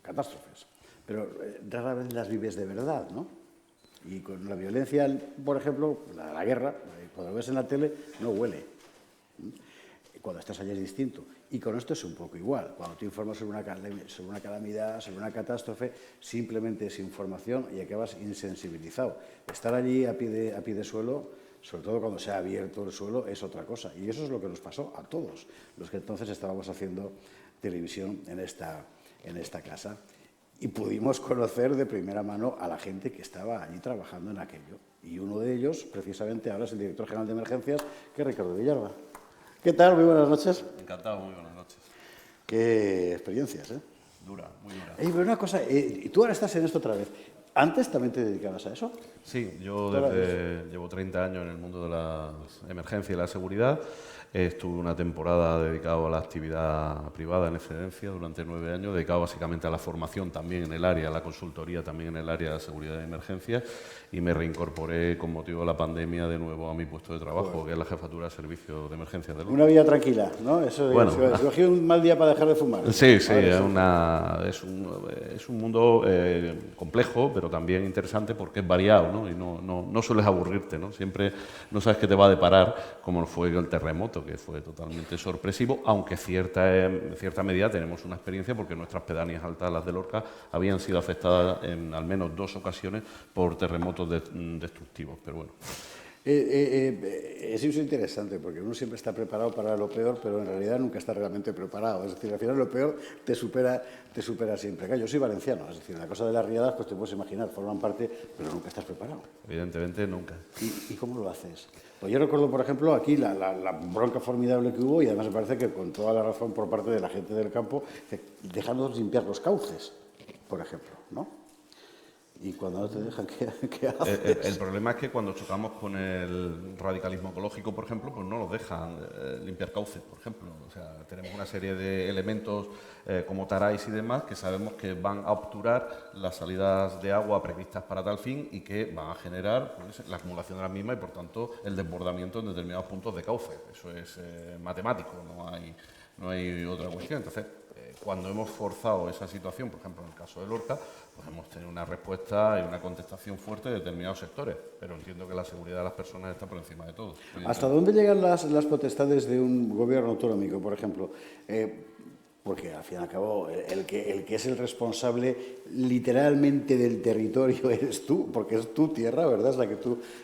catástrofes, pero rara vez las vives de verdad, ¿no? Y con la violencia, por ejemplo, la guerra, cuando lo ves en la tele no huele. Cuando estás allí es distinto. Y con esto es un poco igual. Cuando tú informas sobre una calamidad, sobre una catástrofe, simplemente es información y acabas insensibilizado. Estar allí a pie de suelo, sobre todo cuando se ha abierto el suelo, es otra cosa. Y eso es lo que nos pasó a todos los que entonces estábamos haciendo televisión en esta casa. Y pudimos conocer de primera mano a la gente que estaba allí trabajando en aquello. Y uno de ellos, precisamente, ahora es el director general de emergencias, que es Ricardo Villalba. ¿Qué tal? Muy buenas noches. Encantado, muy buenas noches. Qué experiencias, ¿eh? Dura, muy dura. Pero una cosa, tú ahora estás en esto otra vez. ¿Antes también te dedicabas a eso? Sí, yo llevo 30 años en el mundo de las emergencias y la seguridad. Estuve una temporada dedicado a la actividad privada en excedencia durante 9 años, dedicado básicamente a la formación también en el área, a la consultoría también en el área de seguridad y emergencias, y me reincorporé con motivo de la pandemia de nuevo a mi puesto de trabajo, que es la jefatura de servicios de emergencias de Lorca. Una vida tranquila, ¿no? Eso, Bueno, escogí un mal día para dejar de fumar. Sí, sí, Ahora es un mundo complejo, pero también interesante porque es variado, ¿no? Y no sueles aburrirte, ¿no? Siempre no sabes qué te va a deparar, como fue el terremoto, que fue totalmente sorpresivo, aunque en cierta medida tenemos una experiencia porque nuestras pedanías altas, las de Lorca, habían sido afectadas en al menos 2 ocasiones por terremotos destructivos, pero bueno. Eso es interesante, porque uno siempre está preparado para lo peor, pero en realidad nunca está realmente preparado. Es decir, al final lo peor te supera siempre. Claro, yo soy valenciano, es decir, la cosa de las riadas, pues te puedes imaginar, forman parte, pero nunca estás preparado. Evidentemente, nunca. ¿Y cómo lo haces? Pues yo recuerdo, por ejemplo, aquí la bronca formidable que hubo, y además me parece que con toda la razón por parte de la gente del campo, dejándonos limpiar los cauces, por ejemplo, ¿no? Y cuando no te dejan, ¿qué haces? El problema es que cuando chocamos con el radicalismo ecológico, por ejemplo, pues no nos dejan limpiar cauces, por ejemplo. O sea, tenemos una serie de elementos como taráis y demás que sabemos que van a obturar las salidas de agua previstas para tal fin y que van a generar pues, la acumulación de las mismas y, por tanto, el desbordamiento en determinados puntos de cauce. Eso es matemático, no hay otra cuestión. Entonces, cuando hemos forzado esa situación, por ejemplo, en el caso de Lorca, pues hemos tenido una respuesta y una contestación fuerte de determinados sectores, pero entiendo que la seguridad de las personas está por encima de todo. ¿Hasta dónde llegan las potestades de un gobierno autonómico, por ejemplo? Porque al fin y al cabo el que es el responsable literalmente del territorio eres tú, porque es tu tierra, ¿verdad? Es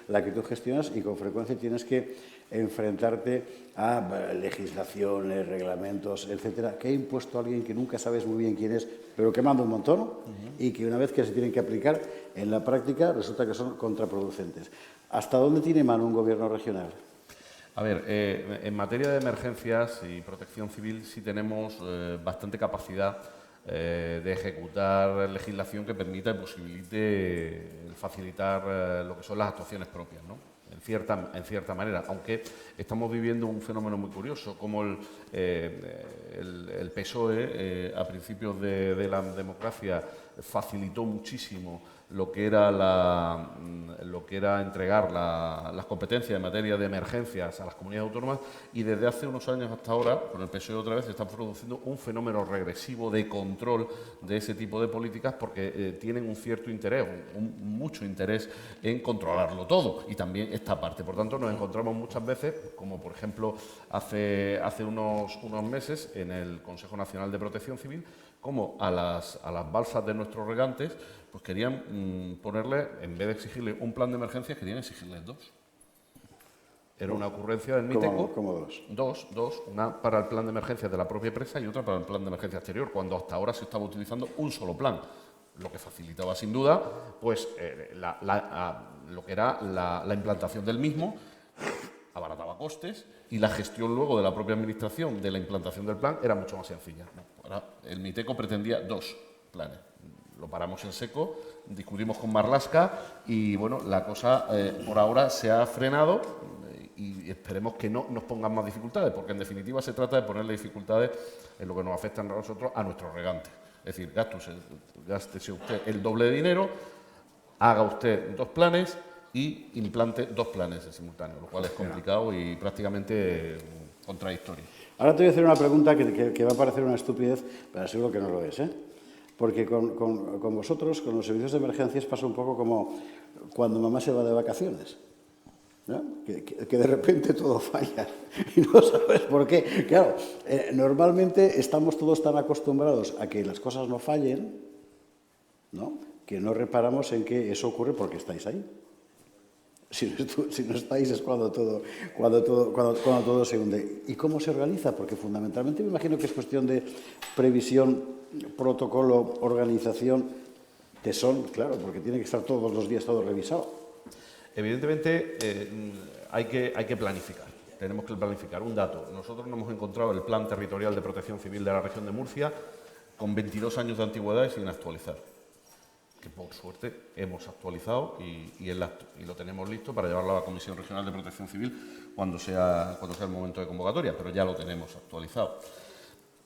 la que tú gestionas y con frecuencia tienes que enfrentarte a legislaciones, reglamentos, etcétera, que ha impuesto a alguien que nunca sabes muy bien quién es, pero que manda un montón y que una vez que se tienen que aplicar en la práctica resulta que son contraproducentes. ¿Hasta dónde tiene mano un gobierno regional? A ver, en materia de emergencias y protección civil sí tenemos bastante capacidad de ejecutar legislación que permita y posibilite facilitar lo que son las actuaciones propias, ¿no? En cierta manera, aunque estamos viviendo un fenómeno muy curioso, como el PSOE a principios de la democracia facilitó muchísimo lo que era entregar las competencias en materia de emergencias a las comunidades autónomas, y desde hace unos años hasta ahora, con el PSOE otra vez, se está produciendo un fenómeno regresivo de control de ese tipo de políticas, porque tienen un cierto interés, mucho interés en controlarlo todo, y también esta parte. Por tanto, nos encontramos muchas veces, como por ejemplo hace unos meses en el Consejo Nacional de Protección Civil, como a las balsas de nuestros regantes pues querían ponerle, en vez de exigirle un plan de emergencias, querían exigirles dos. Era una ocurrencia del MITECO. ¿Cómo dos? Dos, una para el plan de emergencias de la propia empresa y otra para el plan de emergencia exterior, cuando hasta ahora se estaba utilizando un solo plan, lo que facilitaba sin duda pues lo que era la implantación del mismo, abarataba costes, y la gestión luego de la propia administración de la implantación del plan era mucho más sencilla. Ahora, el MITECO pretendía dos planes. Lo paramos en seco, discutimos con Marlaska y bueno, la cosa por ahora se ha frenado y esperemos que no nos pongan más dificultades, porque en definitiva se trata de ponerle dificultades en lo que nos afecta a nosotros, a nuestros regantes. Es decir, gástese usted el doble de dinero, haga usted dos planes y implante dos planes en simultáneo, lo cual es complicado y prácticamente contradictorio. Ahora te voy a hacer una pregunta que va a parecer una estupidez, pero seguro que no lo es, ¿eh? Porque con vosotros, con los servicios de emergencias, pasa un poco como cuando mamá se va de vacaciones, ¿no? Que de repente todo falla y no sabes por qué. Claro, normalmente estamos todos tan acostumbrados a que las cosas no fallen, ¿no?, que no reparamos en que eso ocurre porque estáis ahí. Si no estáis es cuando todo se hunde. ¿Y cómo se organiza? Porque fundamentalmente me imagino que es cuestión de previsión, protocolo, organización, tesón, claro, porque tiene que estar todos los días todo revisado. Evidentemente hay que planificar. Tenemos que planificar. Un dato: nosotros nos hemos encontrado el Plan Territorial de Protección Civil de la región de Murcia con 22 años de antigüedad y sin actualizar, que por suerte hemos actualizado y lo tenemos listo para llevarlo a la Comisión Regional de Protección Civil cuando sea el momento de convocatoria, pero ya lo tenemos actualizado.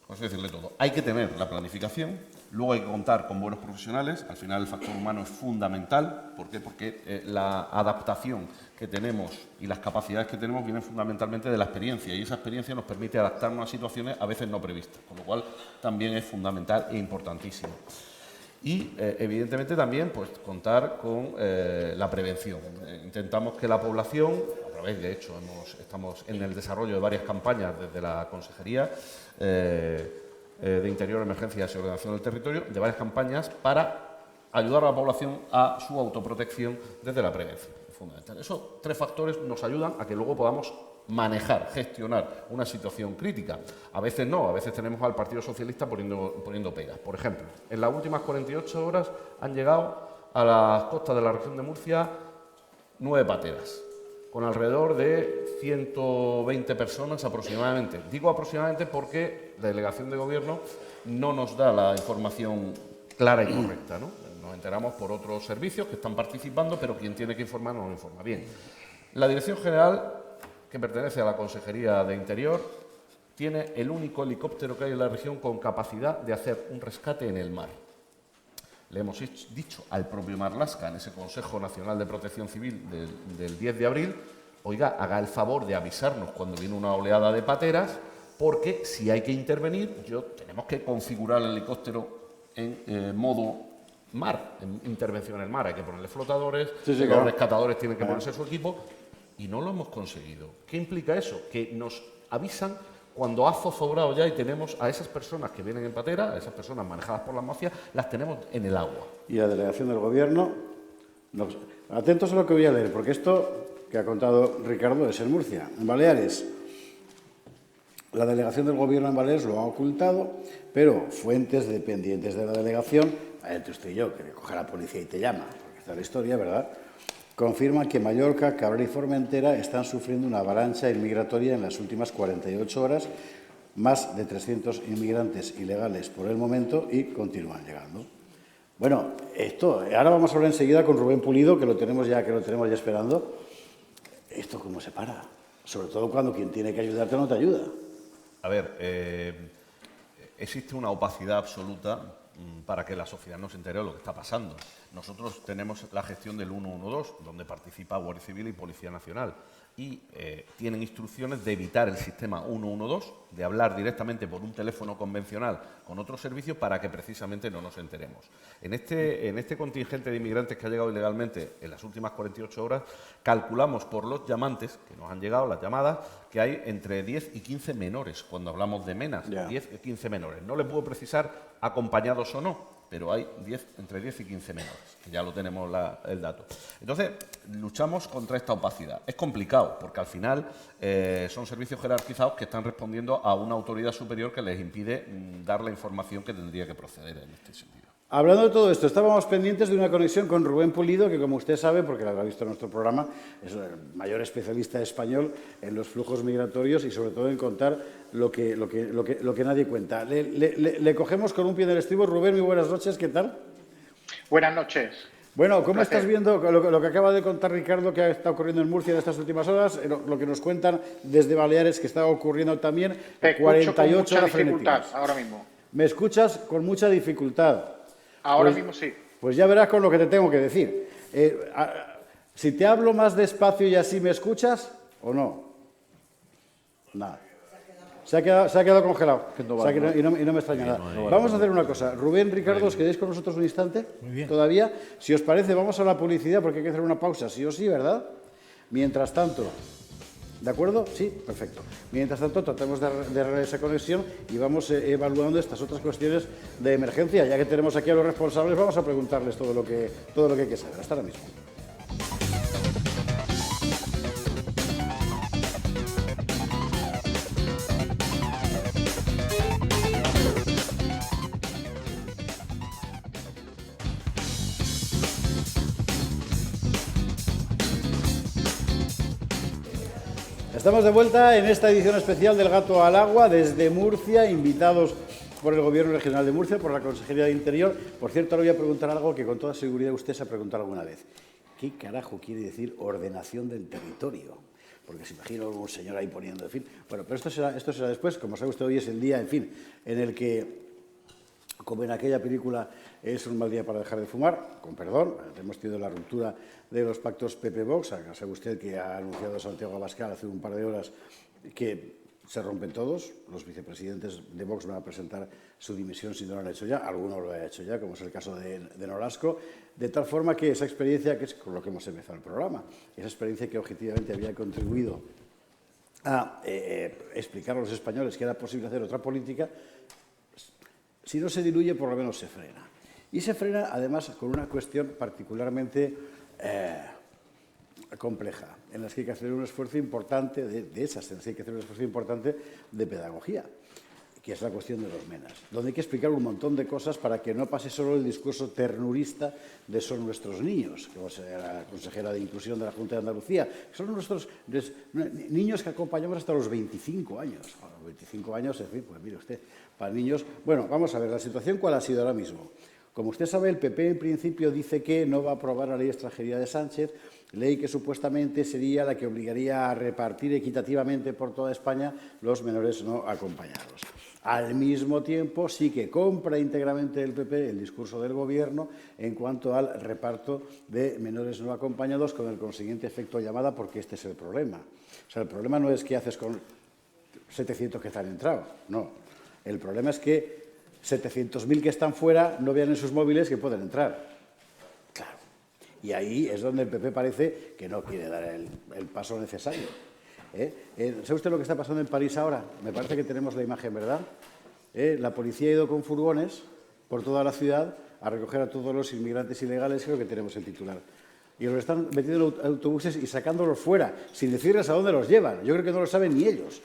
Vamos a decirle todo. Hay que tener la planificación, luego hay que contar con buenos profesionales. Al final el factor humano es fundamental. ¿Por qué? Porque la adaptación que tenemos y las capacidades que tenemos vienen fundamentalmente de la experiencia, y esa experiencia nos permite adaptarnos a situaciones a veces no previstas, con lo cual también es fundamental e importantísimo. Y, evidentemente, también pues, contar con la prevención. Intentamos que la población, a través, de hecho, estamos en el desarrollo de varias campañas desde la Consejería de Interior, Emergencias y Ordenación del Territorio, de varias campañas para ayudar a la población a su autoprotección desde la prevención. Es fundamental. Esos tres factores nos ayudan a que luego podamos manejar, gestionar una situación crítica. A veces no, a veces tenemos al Partido Socialista poniendo pegas. Por ejemplo, en las últimas 48 horas han llegado a las costas de la región de Murcia 9 pateras, con alrededor de 120 personas aproximadamente. Digo aproximadamente porque la delegación de gobierno no nos da la información clara y correcta, ¿no? Nos enteramos por otros servicios que están participando, pero quien tiene que informar no lo informa. Bien, la Dirección General, que pertenece a la Consejería de Interior, tiene el único helicóptero que hay en la región con capacidad de hacer un rescate en el mar. Le hemos dicho al propio Marlaska en ese Consejo Nacional de Protección Civil del 10 de abril, oiga, haga el favor de avisarnos cuando viene una oleada de pateras, porque si hay que intervenir, tenemos que configurar el helicóptero en modo mar, en intervención en el mar. Hay que ponerle flotadores, los rescatadores tienen que ponerse su equipo, y no lo hemos conseguido. ¿Qué implica eso? Que nos avisan cuando ha zozobrado ya y tenemos a esas personas que vienen en patera, a esas personas manejadas por las mafias, las tenemos en el agua. Y la delegación del Gobierno, atentos a lo que voy a leer, porque esto que ha contado Ricardo es en Murcia. En Baleares, la delegación del Gobierno en Baleares lo ha ocultado, pero fuentes dependientes de la delegación, entre usted y yo, que le coge a la policía y te llama, porque está la historia, ¿verdad?, confirman que Mallorca, Cabrera y Formentera están sufriendo una avalancha inmigratoria en las últimas 48 horas, más de 300 inmigrantes ilegales por el momento y continúan llegando. Bueno, ahora vamos a hablar enseguida con Rubén Pulido, que lo tenemos ya esperando. ¿Esto cómo se para? Sobre todo cuando quien tiene que ayudarte no te ayuda. A ver, existe una opacidad absoluta para que la sociedad no se entere de lo que está pasando. Nosotros tenemos la gestión del 112, donde participa Guardia Civil y Policía Nacional, y tienen instrucciones de evitar el sistema 112, de hablar directamente por un teléfono convencional con otros servicios para que precisamente no nos enteremos. En este contingente de inmigrantes que ha llegado ilegalmente en las últimas 48 horas, calculamos por los llamantes que nos han llegado, las llamadas, que hay entre 10 y 15 menores, cuando hablamos de menas, 10 y 15 menores. No le puedo precisar acompañados o no, pero hay entre 10 y 15 menores, que ya lo tenemos el dato. Entonces, luchamos contra esta opacidad. Es complicado, porque al final son servicios jerarquizados que están respondiendo a una autoridad superior que les impide dar la información que tendría que proceder en este sentido. Hablando de todo esto, estábamos pendientes de una conexión con Rubén Pulido, que como usted sabe, porque lo habrá visto en nuestro programa, es el mayor especialista español en los flujos migratorios y sobre todo en contar lo que nadie cuenta. Le cogemos con un pie en el estribo. Rubén, muy buenas noches, ¿qué tal? Buenas noches. Bueno, ¿cómo estás viendo lo que acaba de contar Ricardo que está ocurriendo en Murcia en estas últimas horas? Lo que nos cuentan desde Baleares que está ocurriendo también. Te 48 horas frenéticas ahora mismo. ¿Me escuchas con mucha dificultad? Ahora mismo sí. Pues ya verás con lo que te tengo que decir. Si te hablo más despacio y así me escuchas, ¿o no? Nada. Se ha quedado congelado. Y no me extraña nada. Vamos a hacer una cosa. Rubén, Ricardo, ¿os quedéis con nosotros un instante? Muy bien. Todavía. Si os parece, vamos a la publicidad porque hay que hacer una pausa, sí o sí, ¿verdad? Mientras tanto... ¿De acuerdo? Sí, perfecto. Mientras tanto, tratamos de arreglar esa conexión y vamos evaluando estas otras cuestiones de emergencia. Ya que tenemos aquí a los responsables, vamos a preguntarles todo lo que hay que saber. Hasta ahora mismo. Estamos de vuelta en esta edición especial del Gato al Agua desde Murcia, invitados por el Gobierno Regional de Murcia, por la Consejería de Interior. Por cierto, ahora voy a preguntar algo que con toda seguridad usted se ha preguntado alguna vez. ¿Qué carajo quiere decir ordenación del territorio? Porque se imagina un señor ahí poniendo, en fin. Bueno, pero esto será después. Como sabe usted, hoy es el día, en fin, en el que, como en aquella película, es un mal día para dejar de fumar, con perdón. Hemos tenido la ruptura de los pactos PP-Vox. Sabe usted que ha anunciado Santiago Abascal hace un par de horas que se rompen todos. Los vicepresidentes de Vox van a presentar su dimisión si no lo han hecho ya. Alguno lo ha hecho ya, como es el caso de Nolasco. De tal forma que esa experiencia, que es con lo que hemos empezado el programa, esa experiencia que objetivamente había contribuido a explicar a los españoles que era posible hacer otra política, si no se diluye, por lo menos se frena. Y se frena, además, con una cuestión particularmente compleja, en las que hay que hacer un esfuerzo importante, de esas en las que hay que hacer un esfuerzo importante de pedagogía, que es la cuestión de los menas, donde hay que explicar un montón de cosas para que no pase solo el discurso ternurista de son nuestros niños, como sea la consejera de Inclusión de la Junta de Andalucía, son nuestros niños que acompañamos hasta los 25 años. A los 25 años, en fin, pues mire usted, para niños... Bueno, vamos a ver, la situación cuál ha sido ahora mismo. Como usted sabe, el PP en principio dice que no va a aprobar la ley de extranjería de Sánchez, ley que supuestamente sería la que obligaría a repartir equitativamente por toda España los menores no acompañados. Al mismo tiempo, sí que compra íntegramente el PP el discurso del Gobierno en cuanto al reparto de menores no acompañados, con el consiguiente efecto llamada, porque este es el problema. O sea, el problema no es qué haces con 700 que están entrados, no. El problema es que 700.000 que están fuera no vean en sus móviles que pueden entrar. Claro. Y ahí es donde el PP parece que no quiere dar el paso necesario. ¿Sabe usted lo que está pasando en París ahora? Me parece que tenemos la imagen, ¿verdad? La policía ha ido con furgones por toda la ciudad a recoger a todos los inmigrantes ilegales, creo que tenemos el titular. Y los están metiendo en autobuses y sacándolos fuera, sin decirles a dónde los llevan. Yo creo que no lo saben ni ellos.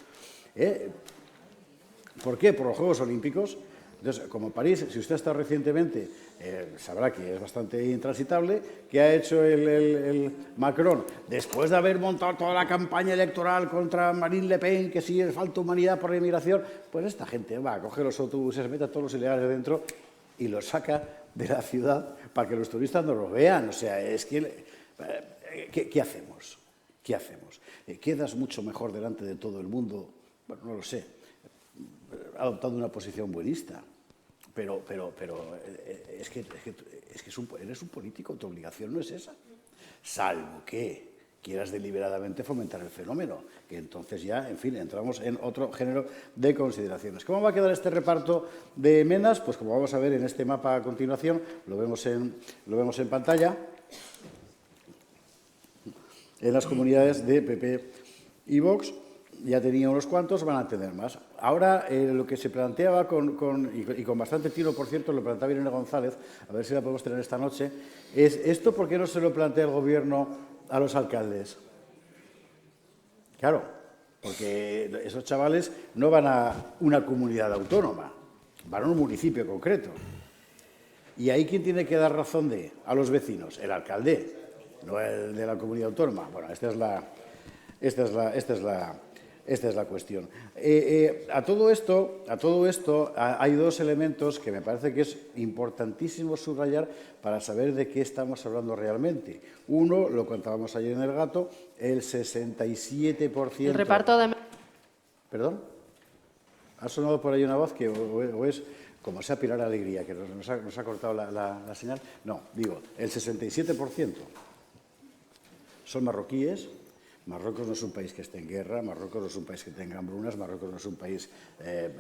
¿Por qué? Por los Juegos Olímpicos. Entonces, como París, si usted ha estado recientemente, sabrá que es bastante intransitable, que ha hecho el Macron, después de haber montado toda la campaña electoral contra Marine Le Pen, que sí, falta humanidad por la inmigración, pues esta gente va a coger los autobuses, mete a todos los ilegales dentro y los saca de la ciudad para que los turistas no los vean. O sea, es que... ¿Qué hacemos? ¿Qué hacemos? ¿Quedas mucho mejor delante de todo el mundo? Bueno, no lo sé, adoptando una posición buenista. Pero es que eres un político, tu obligación no es esa. Salvo que quieras deliberadamente fomentar el fenómeno, que entonces ya, en fin, entramos en otro género de consideraciones. ¿Cómo va a quedar este reparto de enmiendas? Pues como vamos a ver en este mapa a continuación, lo vemos en pantalla. En las comunidades de PP y Vox ya tenía unos cuantos, van a tener más. Ahora, lo que se planteaba y con bastante tiro, por cierto, lo planteaba Irene González, a ver si la podemos tener esta noche, es esto, ¿por qué no se lo plantea el Gobierno a los alcaldes? Claro, porque esos chavales no van a una comunidad autónoma, van a un municipio concreto. ¿Y ahí quién tiene que dar razón a los vecinos? El alcalde, no el de la comunidad autónoma. Bueno, esta es la cuestión. A todo esto hay dos elementos que me parece que es importantísimo subrayar para saber de qué estamos hablando realmente. Uno, lo contábamos ayer en El Gato, el 67%... El reparto de... ¿Perdón? ¿Ha sonado por ahí una voz que o es como sea Pilar Alegría, que nos ha cortado la señal? No, digo, el 67% son marroquíes. Marruecos no es un país que esté en guerra, Marruecos no es un país que tenga hambrunas, Marruecos no es un país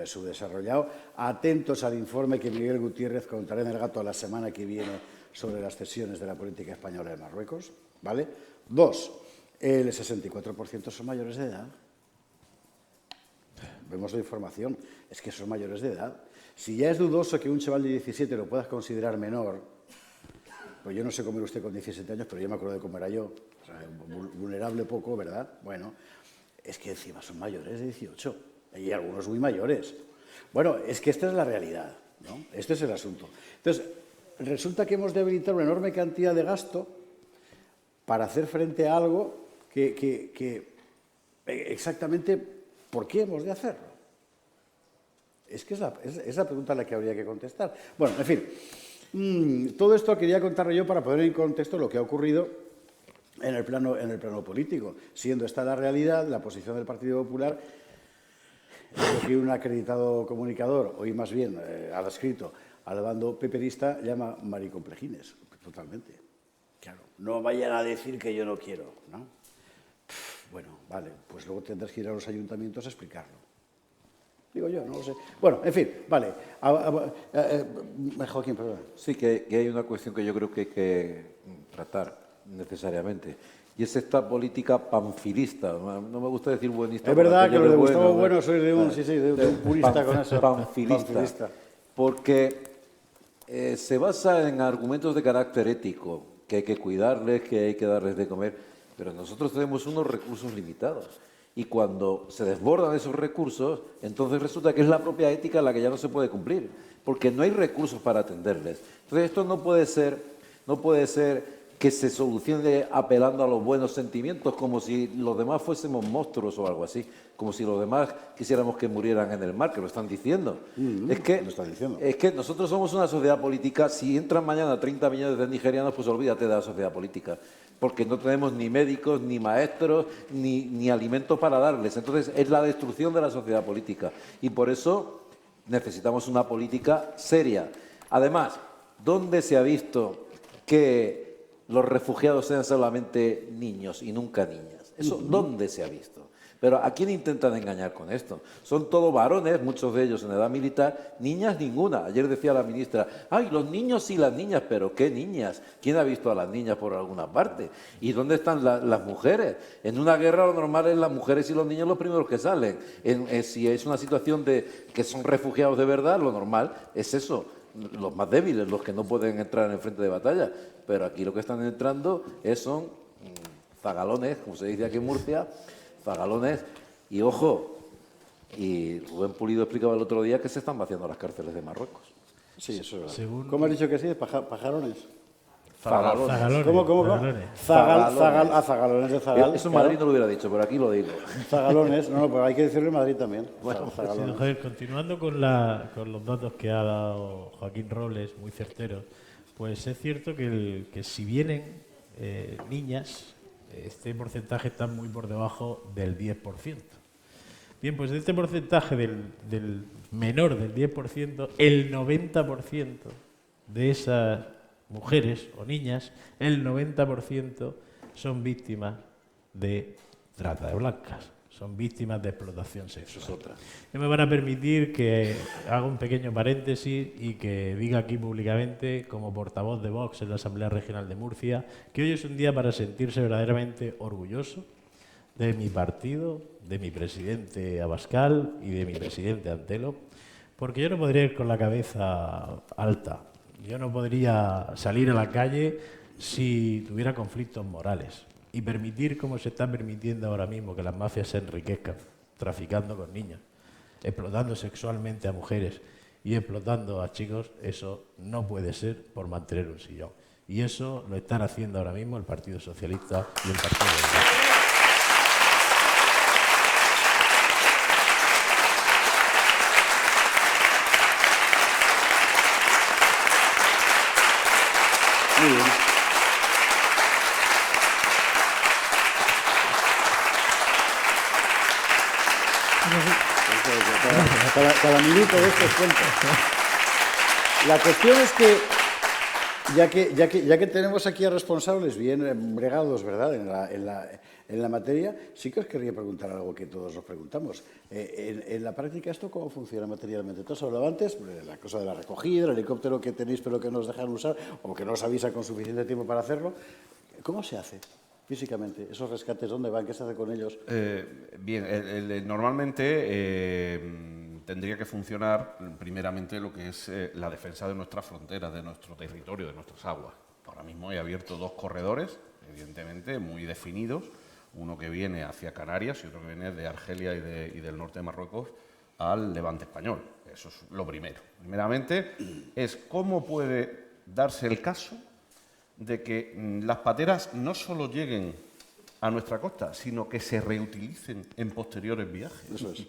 subdesarrollado. Atentos al informe que Miguel Gutiérrez contará en El Gato la semana que viene sobre las cesiones de la política española de Marruecos, ¿vale? Dos, el 64% son mayores de edad. Vemos la información, es que son mayores de edad. Si ya es dudoso que un chaval de 17 lo puedas considerar menor, pues yo no sé cómo era usted con 17 años, pero yo me acuerdo de cómo era yo. O sea, vulnerable poco, ¿verdad? Bueno, es que encima son mayores de 18 y algunos muy mayores. Bueno, es que esta es la realidad, ¿no? Este es el asunto. Entonces, resulta que hemos de habilitar una enorme cantidad de gasto para hacer frente a algo que exactamente, ¿por qué hemos de hacerlo? Es que es la pregunta a la que habría que contestar. Bueno, en fin, todo esto quería contarle yo para poner en contexto lo que ha ocurrido en el plano político. Siendo esta la realidad, la posición del Partido Popular, lo que un acreditado comunicador, hoy más bien al escrito, al bando peperista, llama maricomplejines, totalmente. Claro, no vayan a decir que yo no quiero, ¿no? Bueno, vale, pues luego tendrás que ir a los ayuntamientos a explicarlo. Digo yo, no lo sé. Bueno, en fin, vale. Joaquín, perdón. Sí, que hay una cuestión que yo creo que hay que tratar necesariamente. Y es esta política panfilista. No me gusta decir buenista. Es verdad que lo de Gustavo Bueno soy de un purista con eso. Panfilista. Porque se basa en argumentos de carácter ético, que hay que cuidarles, que hay que darles de comer. Pero nosotros tenemos unos recursos limitados. Y cuando se desbordan esos recursos, entonces resulta que es la propia ética la que ya no se puede cumplir, porque no hay recursos para atenderles. Entonces esto no puede ser que se solucione apelando a los buenos sentimientos, como si los demás fuésemos monstruos o algo así, como si los demás quisiéramos que murieran en el mar, que lo están diciendo. Es que nosotros somos una sociedad política. Si entran mañana 30 millones de nigerianos, pues olvídate de la sociedad política, porque no tenemos ni médicos, ni maestros, ni alimentos para darles. Entonces es la destrucción de la sociedad política y por eso necesitamos una política seria. Además, ¿dónde se ha visto que los refugiados sean solamente niños y nunca niñas? ¿Eso dónde se ha visto? Pero ¿a quién intentan engañar con esto? Son todos varones, muchos de ellos en edad militar, niñas ninguna. Ayer decía la ministra, ¡ay, los niños y las niñas! ¿Pero qué niñas? ¿Quién ha visto a las niñas por alguna parte? ¿Y dónde están las mujeres? En una guerra lo normal es las mujeres y los niños los primeros que salen. Si es una situación de que son refugiados de verdad, lo normal es eso. Los más débiles, los que no pueden entrar en el frente de batalla. Pero aquí lo que están entrando son zagalones, como se dice aquí en Murcia, zagalones, y ojo, y Rubén Pulido explicaba el otro día que se están vaciando las cárceles de Marruecos. Sí, eso es verdad. Según- ¿Cómo has dicho que sí? ¿Pajarones? Zagalones. Zagalones. ¿Cómo? Zagalones. Zagalones de Zagal. Eso en Madrid no lo hubiera dicho, pero aquí lo digo. Zagalones, no, pero hay que decirlo en Madrid también. Sí, Zagalones. Javier, continuando con los datos que ha dado Joaquín Robles, muy certeros, pues es cierto que si vienen niñas, este porcentaje está muy por debajo del 10%. Bien, pues de este porcentaje del menor del 10%, el 90% de esas mujeres o niñas, el 90% son víctimas de trata de blancas, son víctimas de explotación sexual. Y me van a permitir que haga un pequeño paréntesis y que diga aquí públicamente, como portavoz de Vox en la Asamblea Regional de Murcia, que hoy es un día para sentirse verdaderamente orgulloso de mi partido, de mi presidente Abascal y de mi presidente Antelo, porque yo no podría ir con la cabeza alta, yo no podría salir a la calle si tuviera conflictos morales y permitir, como se está permitiendo ahora mismo, que las mafias se enriquezcan traficando con niños, explotando sexualmente a mujeres y explotando a chicos. Eso no puede ser por mantener un sillón. Y eso lo están haciendo ahora mismo el Partido Socialista y el Partido Demócrata. Muy bien. Cada minuto de estos cuentos. La cuestión es que ya que tenemos aquí a responsables bien bregados, ¿verdad?, en la materia, sí que os querría preguntar algo que todos nos preguntamos. En la práctica, ¿esto cómo funciona materialmente? Tú has hablado antes de la cosa de la recogida, el helicóptero que tenéis pero que no os dejan usar o que no os avisan con suficiente tiempo para hacerlo. ¿Cómo se hace físicamente? ¿Esos rescates dónde van? ¿Qué se hace con ellos? Bien, normalmente tendría que funcionar primeramente lo que es la defensa de nuestras fronteras, de nuestro territorio, de nuestras aguas. Ahora mismo he abierto 2 corredores, evidentemente, muy definidos, uno que viene hacia Canarias y otro que viene de Argelia y del norte de Marruecos al Levante español. Eso es lo primero. Primeramente, es cómo puede darse el caso de que las pateras no solo lleguen a nuestra costa, sino que se reutilicen en posteriores viajes. Eso es.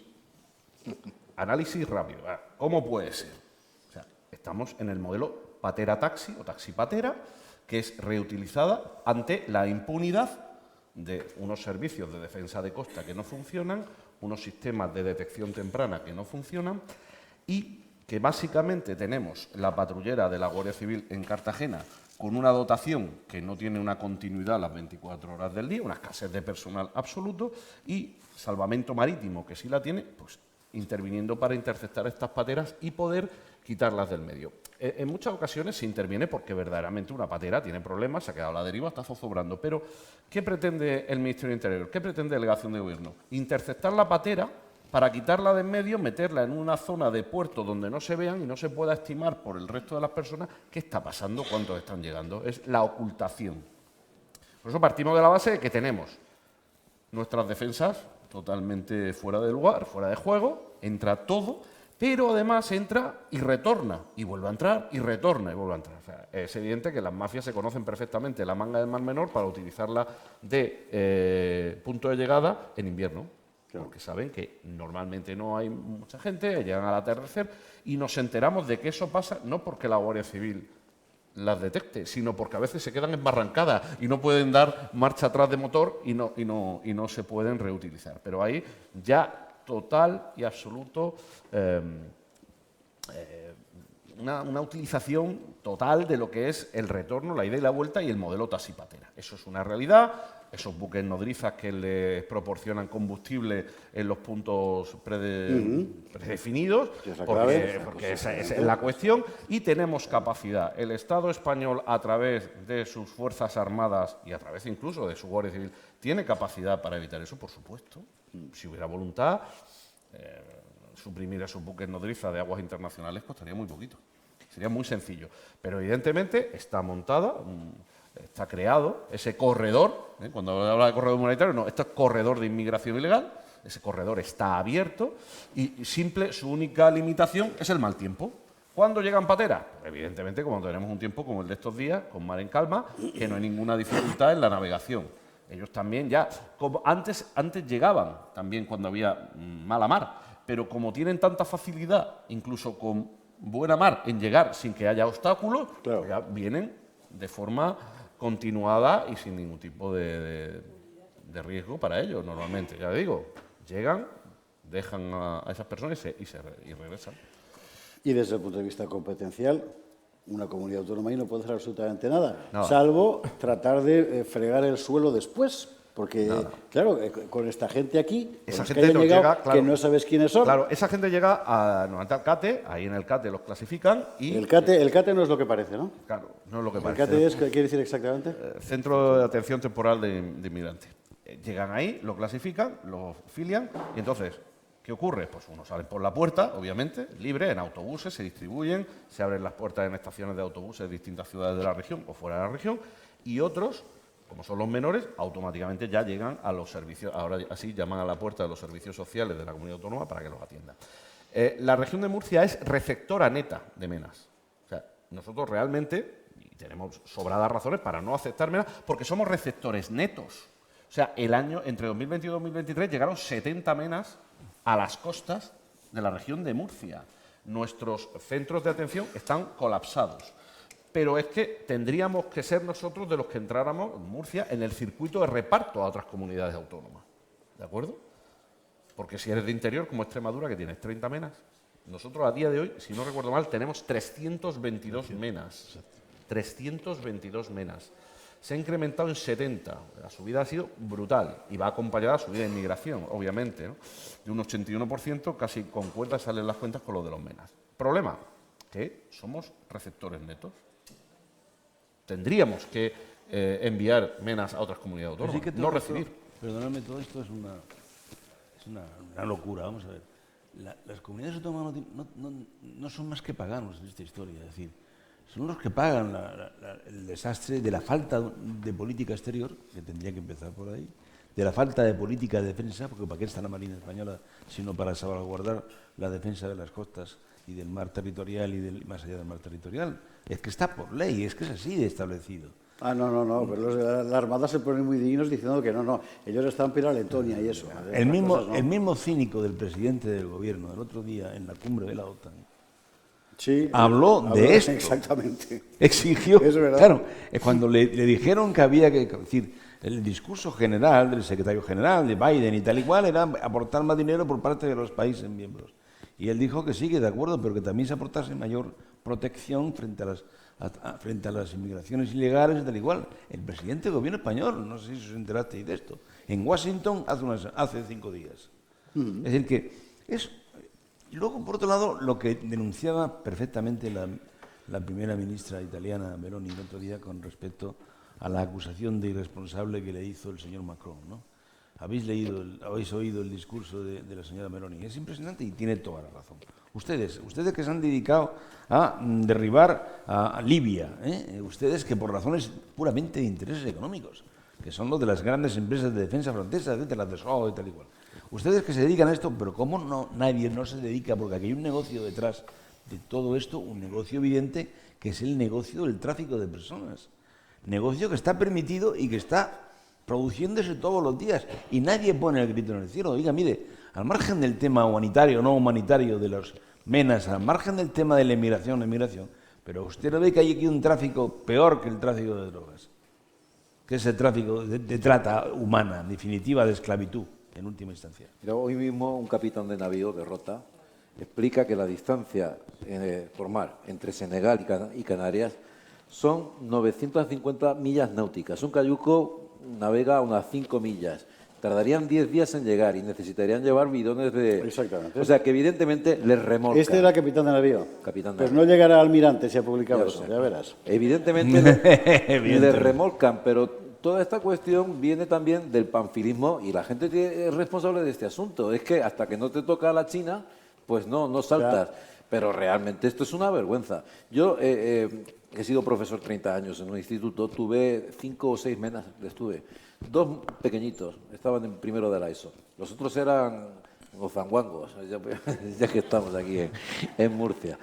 Análisis rápido. ¿Cómo puede ser? O sea, estamos en el modelo patera-taxi o taxi-patera, que es reutilizada ante la impunidad de unos servicios de defensa de costa que no funcionan, unos sistemas de detección temprana que no funcionan y que básicamente tenemos la patrullera de la Guardia Civil en Cartagena con una dotación que no tiene una continuidad las 24 horas del día, una escasez de personal absoluto, y Salvamento Marítimo, que sí la tiene, pues interviniendo para interceptar estas pateras y poder quitarlas del medio. En muchas ocasiones se interviene porque verdaderamente una patera tiene problemas, se ha quedado a la deriva, está zozobrando. Pero, ¿qué pretende el Ministerio del Interior? ¿Qué pretende la Delegación de Gobierno? Interceptar la patera para quitarla de en medio, meterla en una zona de puerto donde no se vean y no se pueda estimar por el resto de las personas qué está pasando, cuántos están llegando. Es la ocultación. Por eso partimos de la base de que tenemos nuestras defensas totalmente fuera de lugar, fuera de juego, entra todo, pero además entra y retorna, y vuelve a entrar, y retorna, y vuelve a entrar. O sea, es evidente que las mafias se conocen perfectamente la manga del Mar Menor para utilizarla de punto de llegada en invierno, porque saben que normalmente no hay mucha gente, llegan al atardecer, y nos enteramos de que eso pasa no porque la Guardia Civil las detecte, sino porque a veces se quedan embarrancadas y no pueden dar marcha atrás de motor y no se pueden reutilizar. Pero ahí ya total y absoluto una utilización total de lo que es el retorno, la ida y la vuelta y el modelo taxi-patera. Eso es una realidad esos buques nodrizas que les proporcionan combustible en los puntos predefinidos, porque esa es la cuestión, y tenemos capacidad. El Estado español, a través de sus Fuerzas Armadas y a través incluso de su Guardia Civil, tiene capacidad para evitar eso, por supuesto. Si hubiera voluntad, suprimir esos buques nodrizas de aguas internacionales costaría muy poquito. Sería muy sencillo. Pero evidentemente está montada, está creado ese corredor, cuando habla de corredor humanitario, no, esto es corredor de inmigración ilegal, ese corredor está abierto y su única limitación es el mal tiempo. ¿Cuándo llegan pateras? Pues evidentemente, como tenemos un tiempo como el de estos días, con mar en calma, que no hay ninguna dificultad en la navegación. Ellos también ya, como antes llegaban también cuando había mala mar, pero como tienen tanta facilidad, incluso con buena mar, en llegar sin que haya obstáculos, pues ya vienen de forma continuada y sin ningún tipo de riesgo para ellos, normalmente. Ya digo, llegan, dejan a esas personas y regresan. Y desde el punto de vista competencial, una comunidad autónoma ahí no puede hacer absolutamente nada, salvo tratar de fregar el suelo después. Porque, claro, con esta gente aquí, esa gente gente llega, que no sabes quiénes son. Claro, esa gente llega normalmente al CATE, ahí en el CATE los clasifican y... El CATE no es lo que parece, ¿no? Claro, no es lo que parece. ¿El CATE es qué quiere decir exactamente? Centro de Atención Temporal de Inmigrantes. Llegan ahí, lo clasifican, lo filian y entonces, ¿qué ocurre? Pues unos salen por la puerta, obviamente, libre, en autobuses, se distribuyen, se abren las puertas en estaciones de autobuses de distintas ciudades de la región o fuera de la región, y otros, como son los menores, automáticamente ya llegan a los servicios, ahora así llaman a la puerta de los servicios sociales de la comunidad autónoma para que los atiendan. La región de Murcia es receptora neta de menas. O sea, nosotros realmente, y tenemos sobradas razones para no aceptar menas, porque somos receptores netos. O sea, el año, entre 2022 y 2023, llegaron 70 menas a las costas de la región de Murcia. Nuestros centros de atención están colapsados. Pero es que tendríamos que ser nosotros de los que entráramos en Murcia en el circuito de reparto a otras comunidades autónomas. ¿De acuerdo? Porque si eres de interior, como Extremadura, que tienes 30 menas, nosotros a día de hoy, si no recuerdo mal, tenemos 322 menas. 322 menas. Se ha incrementado en 70. La subida ha sido brutal y va acompañada de la subida de inmigración, obviamente, ¿no? De un 81%, casi concuerda, salen las cuentas con lo de los menas. Problema, que somos receptores netos. Tendríamos que enviar menas a otras comunidades autónomas, sí que no recibir. Perdóname, todo esto es una locura. Vamos a ver. Las comunidades autónomas no son más que paganos en esta historia. Es decir, son los que pagan el desastre de la falta de política exterior, que tendría que empezar por ahí, de la falta de política de defensa, porque ¿para qué está la Marina Española sino para salvaguardar la defensa de las costas y del mar territorial y más allá del mar territorial? Es que está por ley, es que es así de establecido. No, pero la Armada se ponen muy dignos diciendo que no, ellos están para Letonia y eso. El mismo cínico del presidente del gobierno el otro día en la cumbre de la OTAN habló de esto. Exactamente. Exigió. Es verdad. Claro, cuando le dijeron que había que decir, el discurso general del secretario general de Biden y tal y cual era aportar más dinero por parte de los países miembros. Y él dijo que sí, que de acuerdo, pero que también se aportase mayor protección frente a las inmigraciones ilegales y tal igual. El presidente del gobierno español, no sé si os enterasteis de esto, en Washington hace 5 días. Es decir, que es... Y luego, por otro lado, lo que denunciaba perfectamente la primera ministra italiana, Meloni, el otro día, con respecto a la acusación de irresponsable que le hizo el señor Macron, ¿no? Habéis oído el discurso de la señora Meloni. Es impresionante y tiene toda la razón. Ustedes que se han dedicado a derribar a Libia, ustedes que por razones puramente de intereses económicos, que son los de las grandes empresas de defensa francesa, de las de SOE y tal y cual. Ustedes que se dedican a esto, pero ¿cómo nadie se dedica? Porque aquí hay un negocio detrás de todo esto, un negocio evidente, que es el negocio del tráfico de personas. Negocio que está permitido y que está produciéndose todos los días. Y nadie pone el grito en el cielo. Oiga, mire, al margen del tema humanitario o no humanitario de los menas, al margen del tema de la inmigración, pero usted no ve que hay aquí un tráfico peor que el tráfico de drogas, que es el tráfico de trata humana, en definitiva, de esclavitud, en última instancia. Mira, hoy mismo un capitán de navío de Rota explica que la distancia por mar entre Senegal y Canarias son 950 millas náuticas. Un cayuco navega unas 5 millas. Tardarían 10 días en llegar y necesitarían llevar bidones de... Exactamente. O sea, que evidentemente les remolcan. Este era capitán de navío. Capitán de Pero navío. no llegará almirante si ha publicado Ya lo eso, sé. ya verás. Evidentemente les remolcan, pero toda esta cuestión viene también del panfilismo y la gente es responsable de este asunto. Es que hasta que no te toca la China, pues no saltas. Pero realmente esto es una vergüenza. Yo he sido profesor 30 años en un instituto, tuve 5 o 6 menas, estuve. 2 pequeñitos, estaban en primero de la ESO. Los otros eran los zanguangos, ya que estamos aquí en Murcia.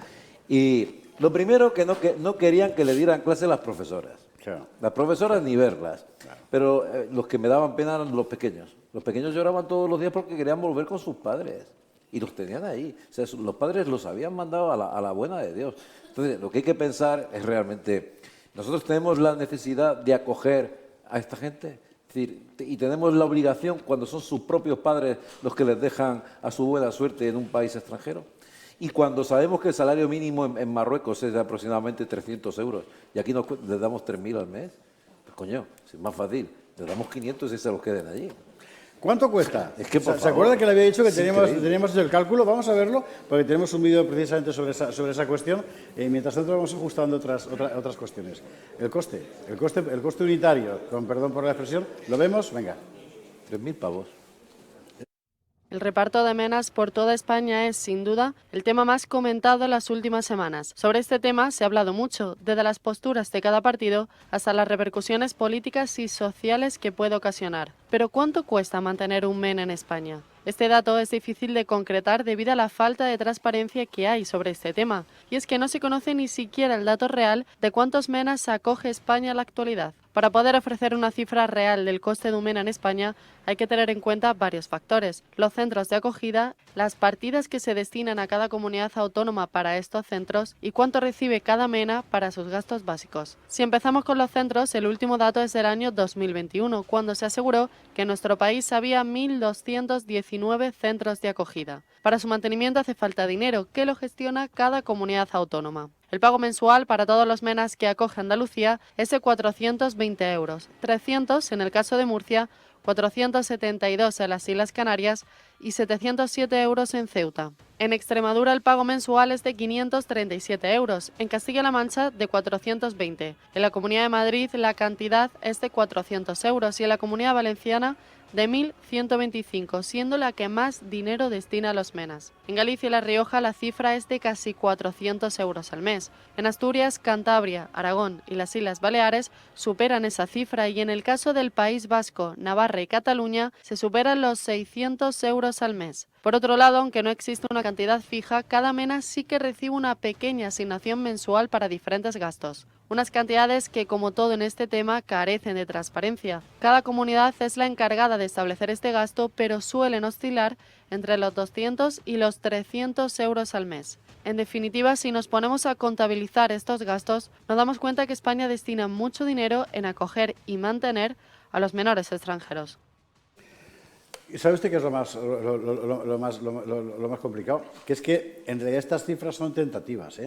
Y lo primero que no querían que le dieran clase las profesoras. Claro. Las profesoras ni verlas. Claro. Pero los que me daban pena eran los pequeños. Los pequeños lloraban todos los días porque querían volver con sus padres. Y los tenían ahí. O sea, los padres los habían mandado a la buena de Dios. Entonces, lo que hay que pensar es realmente, nosotros tenemos la necesidad de acoger a esta gente. Es decir, y tenemos la obligación, cuando son sus propios padres los que les dejan a su buena suerte en un país extranjero. Y cuando sabemos que el salario mínimo en Marruecos es de aproximadamente 300 euros y aquí les damos 3.000 al mes, pues coño, es más fácil, les damos 500 y se los queden allí. ¿Cuánto cuesta? Es que, ¿Se acuerda que le había dicho que teníamos hecho el cálculo? Vamos a verlo, porque tenemos un vídeo precisamente sobre esa cuestión. Mientras tanto vamos ajustando otras cuestiones. El coste unitario, con perdón por la expresión, ¿lo vemos? Venga. 3.000 pavos. El reparto de menas por toda España es, sin duda, el tema más comentado en las últimas semanas. Sobre este tema se ha hablado mucho, desde las posturas de cada partido hasta las repercusiones políticas y sociales que puede ocasionar. Pero ¿cuánto cuesta mantener un MEN en España? Este dato es difícil de concretar debido a la falta de transparencia que hay sobre este tema, y es que no se conoce ni siquiera el dato real de cuántos menas acoge España en la actualidad. Para poder ofrecer una cifra real del coste de un MENA en España, hay que tener en cuenta varios factores: los centros de acogida, las partidas que se destinan a cada comunidad autónoma para estos centros y cuánto recibe cada MENA para sus gastos básicos. Si empezamos con los centros, el último dato es del año 2021, cuando se aseguró que en nuestro país había 1.219 centros de acogida. Para su mantenimiento hace falta dinero, que lo gestiona cada comunidad autónoma. El pago mensual para todos los MENAs que acoge Andalucía es de 420 euros, 300 en el caso de Murcia, 472 en las Islas Canarias y 707 euros en Ceuta. En Extremadura el pago mensual es de 537 euros, en Castilla-La Mancha de 420. En la Comunidad de Madrid la cantidad es de 400 euros y en la Comunidad Valenciana de 1.125, siendo la que más dinero destina a los MENAs. En Galicia y La Rioja la cifra es de casi 400 euros al mes. En Asturias, Cantabria, Aragón y las Islas Baleares superan esa cifra y en el caso del País Vasco, Navarra y Cataluña se superan los 600 euros al mes. Por otro lado, aunque no existe una cantidad fija, cada MENA sí que recibe una pequeña asignación mensual para diferentes gastos. Unas cantidades que, como todo en este tema, carecen de transparencia. Cada comunidad es la encargada de establecer este gasto, pero suelen oscilar entre los 200 y los 300 euros al mes. En definitiva, si nos ponemos a contabilizar estos gastos, nos damos cuenta que España destina mucho dinero en acoger y mantener a los menores extranjeros. ¿Sabe usted qué es lo más complicado? Que es que en realidad estas cifras son tentativas,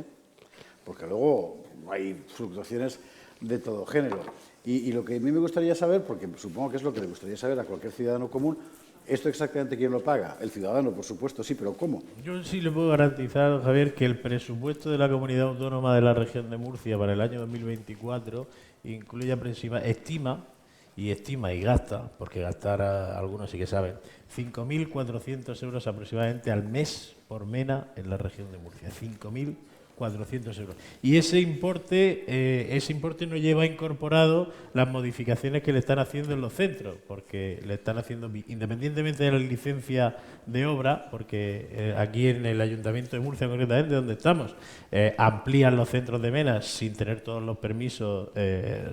porque luego hay fluctuaciones de todo género. Y lo que a mí me gustaría saber, porque supongo que es lo que le gustaría saber a cualquier ciudadano común, ¿esto exactamente quién lo paga? El ciudadano, por supuesto, sí, pero ¿cómo? Yo sí le puedo garantizar, don Javier, que el presupuesto de la Comunidad Autónoma de la Región de Murcia para el año 2024 incluye estima y gasta, porque gastar algunos sí que saben, 5.400 euros aproximadamente al mes por MENA en la región de Murcia. 5.400 euros. Y ese importe no lleva incorporado las modificaciones que le están haciendo en los centros, porque le están haciendo, independientemente de la licencia de obra, porque aquí en el Ayuntamiento de Murcia, concretamente, donde estamos, amplían los centros de MENA sin tener todos los permisos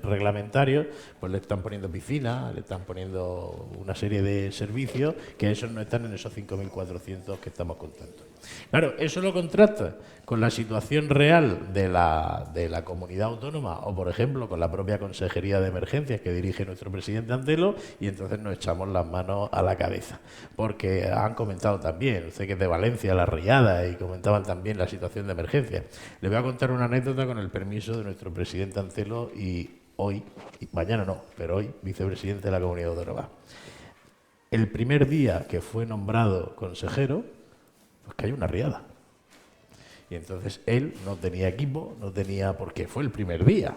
reglamentarios, pues le están poniendo piscina, le están poniendo una serie de servicios que esos no están en esos 5.400 que estamos contando. Claro, eso lo contrasta con la situación real de la comunidad autónoma o, por ejemplo, con la propia Consejería de Emergencias que dirige nuestro presidente Antelo, y entonces nos echamos las manos a la cabeza. Porque han comentado también, usted que es de Valencia, La Riada, y comentaban también la situación de emergencia. Le voy a contar una anécdota con el permiso de nuestro presidente Antelo y hoy, y mañana no, pero hoy, vicepresidente de la Comunidad Autónoma. El primer día que fue nombrado consejero, pues cayó una riada. Y entonces él no tenía equipo, no tenía, porque fue el primer día.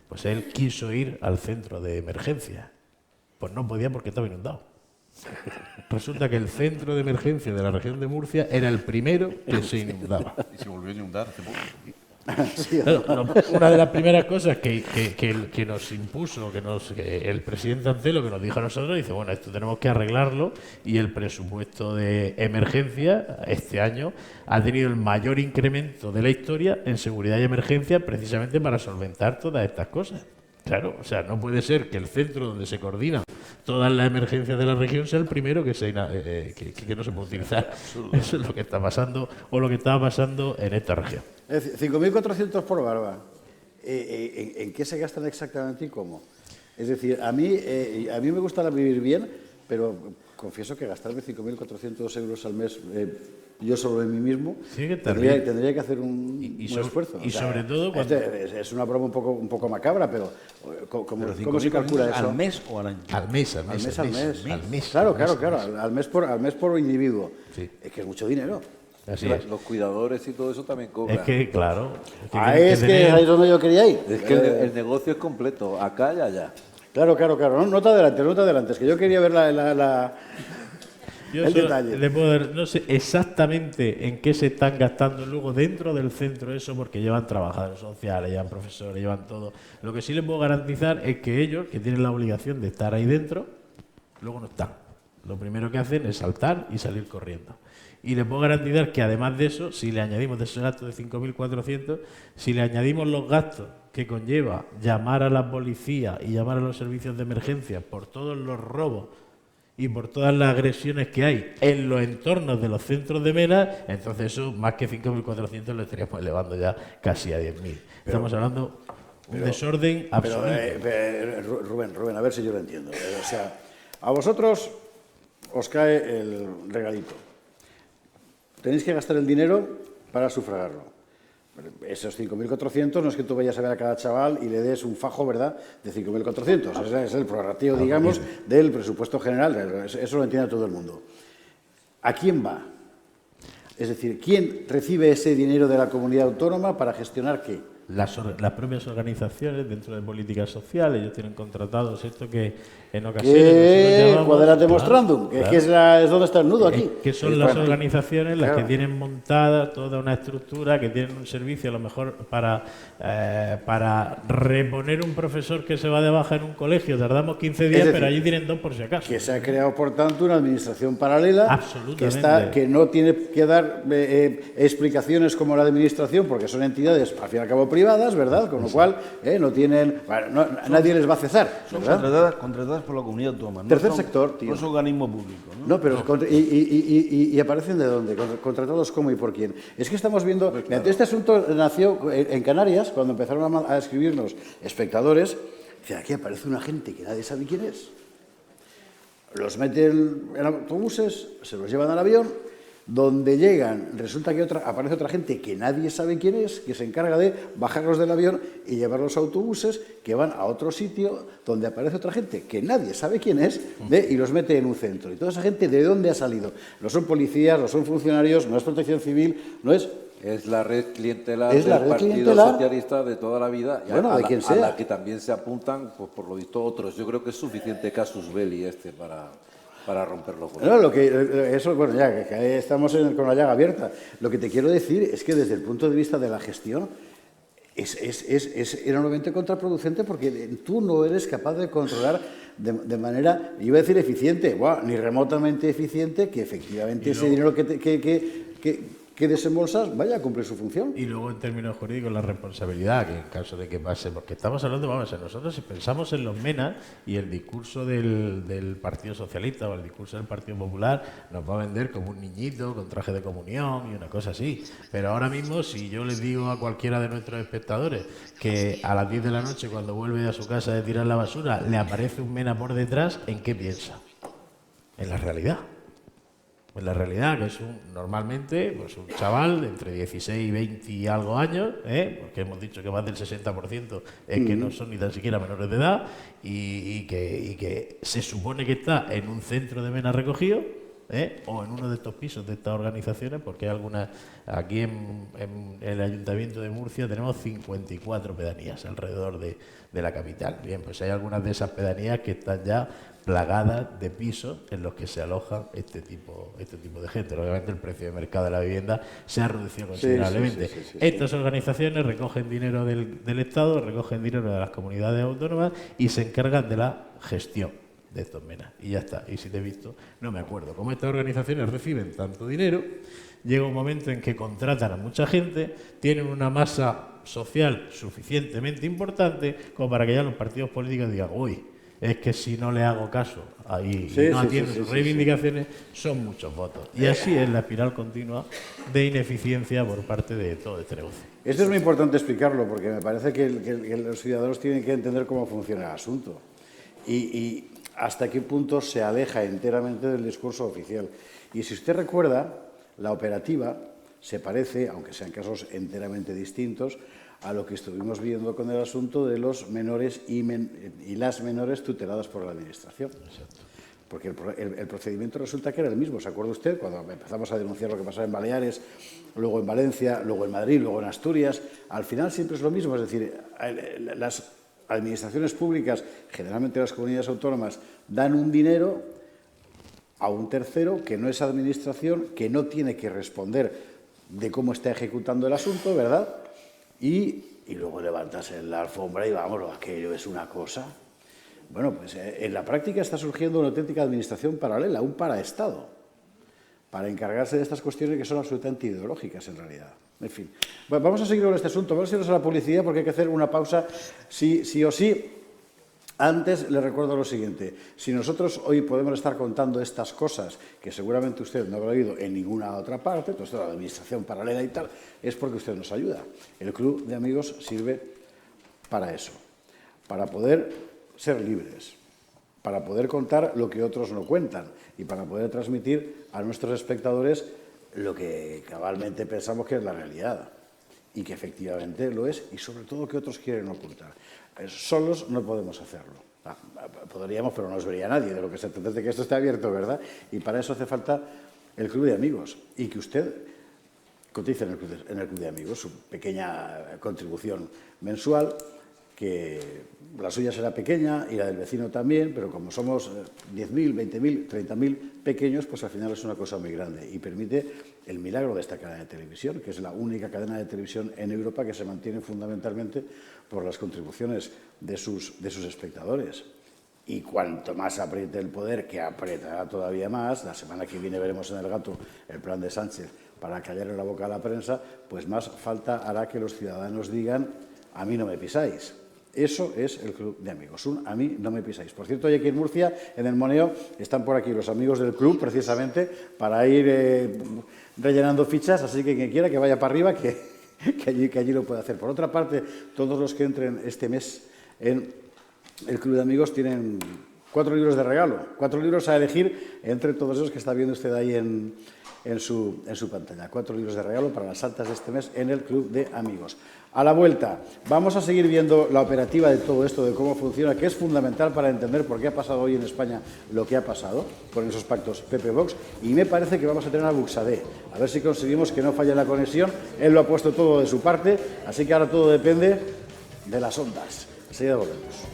Pues él quiso ir al centro de emergencia. Pues no podía porque estaba inundado. Resulta que el centro de emergencia de la región de Murcia era el primero que se inundaba. Y se volvió a inundar hace poco. Sí, Claro, una de las primeras cosas que nos impuso, que el presidente Antelo que nos dijo a nosotros, dice, bueno, esto tenemos que arreglarlo, y el presupuesto de emergencia este año ha tenido el mayor incremento de la historia en seguridad y emergencia precisamente para solventar todas estas cosas. Claro, o sea, no puede ser que el centro donde se coordinan todas las emergencias de la región sea el primero que no se puede utilizar. Eso es lo que está pasando, o lo que estaba pasando en esta región. Es decir, 5.400 por barba. ¿En qué se gastan exactamente y cómo? Es decir, a mí me gusta vivir bien, pero confieso que gastarme 5.400 euros al mes yo solo en mí mismo, sí, que tendría que hacer un esfuerzo. Y sobre todo cuando... Es una broma un poco macabra, pero ¿cómo se calcula eso? ¿Al mes o al año? Al mes. Al mes. Claro, al mes por individuo. Sí. Es que es mucho dinero. Así es. Los cuidadores y todo eso también cobran. Es que, claro. Ahí es ahí donde yo quería ir. Es que el negocio es completo, acá y allá. Claro. No te adelantes, es que yo quería ver el detalle. Le puedo dar, no sé exactamente en qué se están gastando luego dentro del centro eso, porque llevan trabajadores sociales, llevan profesores, llevan todo. Lo que sí les puedo garantizar es que ellos, que tienen la obligación de estar ahí dentro, luego no están. Lo primero que hacen es saltar y salir corriendo. Y les puedo garantizar que además de eso, si le añadimos de ese gasto de 5.400, si le añadimos los gastos que conlleva llamar a la policía y llamar a los servicios de emergencia por todos los robos y por todas las agresiones que hay en los entornos de los centros de mera, entonces eso, más que 5.400, lo estaríamos elevando ya casi a 10.000. Estamos hablando de un desorden absoluto. Rubén, a ver si yo lo entiendo. O sea, a vosotros os cae el regalito. Tenéis que gastar el dinero para sufragarlo. Esos 5.400 no es que tú vayas a ver a cada chaval y le des un fajo, ¿verdad?, de 5.400. Ese es el prorrateo, digamos, del presupuesto general. Eso lo entiende todo el mundo. ¿A quién va? Es decir, ¿quién recibe ese dinero de la comunidad autónoma para gestionar qué? Las propias organizaciones dentro de políticas sociales, ellos tienen contratados esto que en ocasiones... Cuadra demostrandum, que es donde está el nudo aquí. Que son las organizaciones las que tienen montada toda una estructura, que tienen un servicio a lo mejor para reponer un profesor que se va de baja en un colegio. Tardamos 15 días, pero allí tienen 2 por si acaso. Que se ha creado, por tanto, una administración paralela que no tiene que dar explicaciones como la administración, porque son entidades, al fin y al cabo, privadas, ¿verdad? Con lo cual, no tienen... Bueno, nadie les va a cesar. Son ¿verdad? contratadas por la comunidad autónoma. Tercer sector, tío. No es organismo público. No, pero ¿y aparecen de dónde? ¿Contratados cómo y por quién? Es que estamos viendo... Este asunto nació en Canarias, cuando empezaron a escribirnos espectadores, que aquí aparece una gente que nadie sabe quién es. Los meten en autobuses, se los llevan al avión... Donde llegan, resulta que aparece otra gente que nadie sabe quién es, que se encarga de bajarlos del avión y llevarlos a autobuses que van a otro sitio donde aparece otra gente que nadie sabe quién es y los mete en un centro. Y toda esa gente, ¿de dónde ha salido? No son policías, no son funcionarios, no es protección civil, no es... Es la red clientelar del Partido Socialista de toda la vida, y bueno, de quien sea. A la que también se apuntan, pues, por lo visto, otros. Yo creo que es suficiente casus belli para romperlo. No, bueno, ya que estamos con la llaga abierta. Lo que te quiero decir es que desde el punto de vista de la gestión es enormemente contraproducente, porque tú no eres capaz de controlar de manera, iba a decir eficiente, ni remotamente eficiente, que efectivamente ese dinero que desembolsas vaya a cumplir su función. Y luego, en términos jurídicos, la responsabilidad, que en caso de que pase, porque estamos hablando, nosotros si pensamos en los MENA y el discurso del Partido Socialista o el discurso del Partido Popular nos va a vender como un niñito con traje de comunión y una cosa así. Pero ahora mismo, si yo les digo a cualquiera de nuestros espectadores que a las 10 de la noche, cuando vuelve a su casa de tirar la basura, le aparece un MENA por detrás, ¿en qué piensa? En la realidad. en la realidad, que es normalmente pues un chaval de entre 16 y 20 y algo años, porque hemos dicho que más del 60% es que no son ni tan siquiera menores de edad, y que se supone que está en un centro de mena recogido, o en uno de estos pisos de estas organizaciones, porque hay algunas, aquí en el Ayuntamiento de Murcia tenemos 54 pedanías alrededor de la capital. Bien, pues hay algunas de esas pedanías que están ya plagadas de pisos en los que se alojan este tipo de gente. Obviamente el precio de mercado de la vivienda se ha reducido considerablemente. Estas organizaciones recogen dinero del Estado, recogen dinero de las comunidades autónomas y se encargan de la gestión de estos menas. Y ya está. Y si te he visto, no me acuerdo. Como estas organizaciones reciben tanto dinero, llega un momento en que contratan a mucha gente, tienen una masa social suficientemente importante como para que ya los partidos políticos digan, uy, es que si no le hago caso ahí y no atiendo sus reivindicaciones, son muchos votos. Y así es la espiral continua de ineficiencia por parte de todo este negocio. Esto es muy importante explicarlo, porque me parece que los ciudadanos tienen que entender cómo funciona el asunto y hasta qué punto se aleja enteramente del discurso oficial. Y si usted recuerda, la operativa se parece, aunque sean casos enteramente distintos, a lo que estuvimos viendo con el asunto de los menores y las menores tuteladas por la Administración. Exacto. Porque el procedimiento resulta que era el mismo. ¿Se acuerda usted? Cuando empezamos a denunciar lo que pasaba en Baleares, luego en Valencia, luego en Madrid, luego en Asturias, al final siempre es lo mismo. Es decir, las administraciones públicas, generalmente las comunidades autónomas, dan un dinero a un tercero que no es administración, que no tiene que responder de cómo está ejecutando el asunto, ¿verdad? Y luego levantas la alfombra y vámonos, aquello es una cosa. Bueno, pues en la práctica está surgiendo una auténtica administración paralela, un paraestado, para encargarse de estas cuestiones que son absolutamente ideológicas en realidad. En fin, bueno, vamos a seguir con este asunto, vamos a irnos a la publicidad porque hay que hacer una pausa sí o sí. Antes le recuerdo lo siguiente, si nosotros hoy podemos estar contando estas cosas que seguramente usted no habrá oído en ninguna otra parte, todo esto de la administración paralela y tal, es porque usted nos ayuda. El Club de Amigos sirve para eso, para poder ser libres, para poder contar lo que otros no cuentan y para poder transmitir a nuestros espectadores lo que cabalmente pensamos que es la realidad y que efectivamente lo es y sobre todo que otros quieren ocultar. Solos no podemos hacerlo. Podríamos, pero no nos vería nadie. De lo que se trata es de que esto esté abierto, ¿verdad? Y para eso hace falta el Club de Amigos y que usted cotice en el Club de Amigos su pequeña contribución mensual, que la suya será pequeña y la del vecino también, pero como somos 10.000, 20.000, 30.000 pequeños, pues al final es una cosa muy grande y permite el milagro de esta cadena de televisión, que es la única cadena de televisión en Europa que se mantiene fundamentalmente por las contribuciones de sus espectadores. Y cuanto más apriete el poder, que apretará todavía más, la semana que viene veremos en El Gato el plan de Sánchez para callarle la boca a la prensa, pues más falta hará que los ciudadanos digan, a mí no me pisáis. Eso es el Club de Amigos, un a mí no me pisáis. Por cierto, hoy aquí en Murcia, en el Moneo, están por aquí los amigos del club, precisamente, para ir rellenando fichas, así que quien quiera que vaya para arriba, que allí lo puede hacer. Por otra parte, todos los que entren este mes en el Club de Amigos tienen 4 libros de regalo, 4 libros a elegir entre todos esos que está viendo usted ahí en su pantalla. 4 libros de regalo para las altas de este mes en el Club de Amigos. A la vuelta, vamos a seguir viendo la operativa de todo esto, de cómo funciona, que es fundamental para entender por qué ha pasado hoy en España lo que ha pasado con esos pactos PP-Vox, y me parece que vamos a tener a Buxadé, a ver si conseguimos que no falle la conexión. Él lo ha puesto todo de su parte, así que ahora todo depende de las ondas. Enseguida volvemos.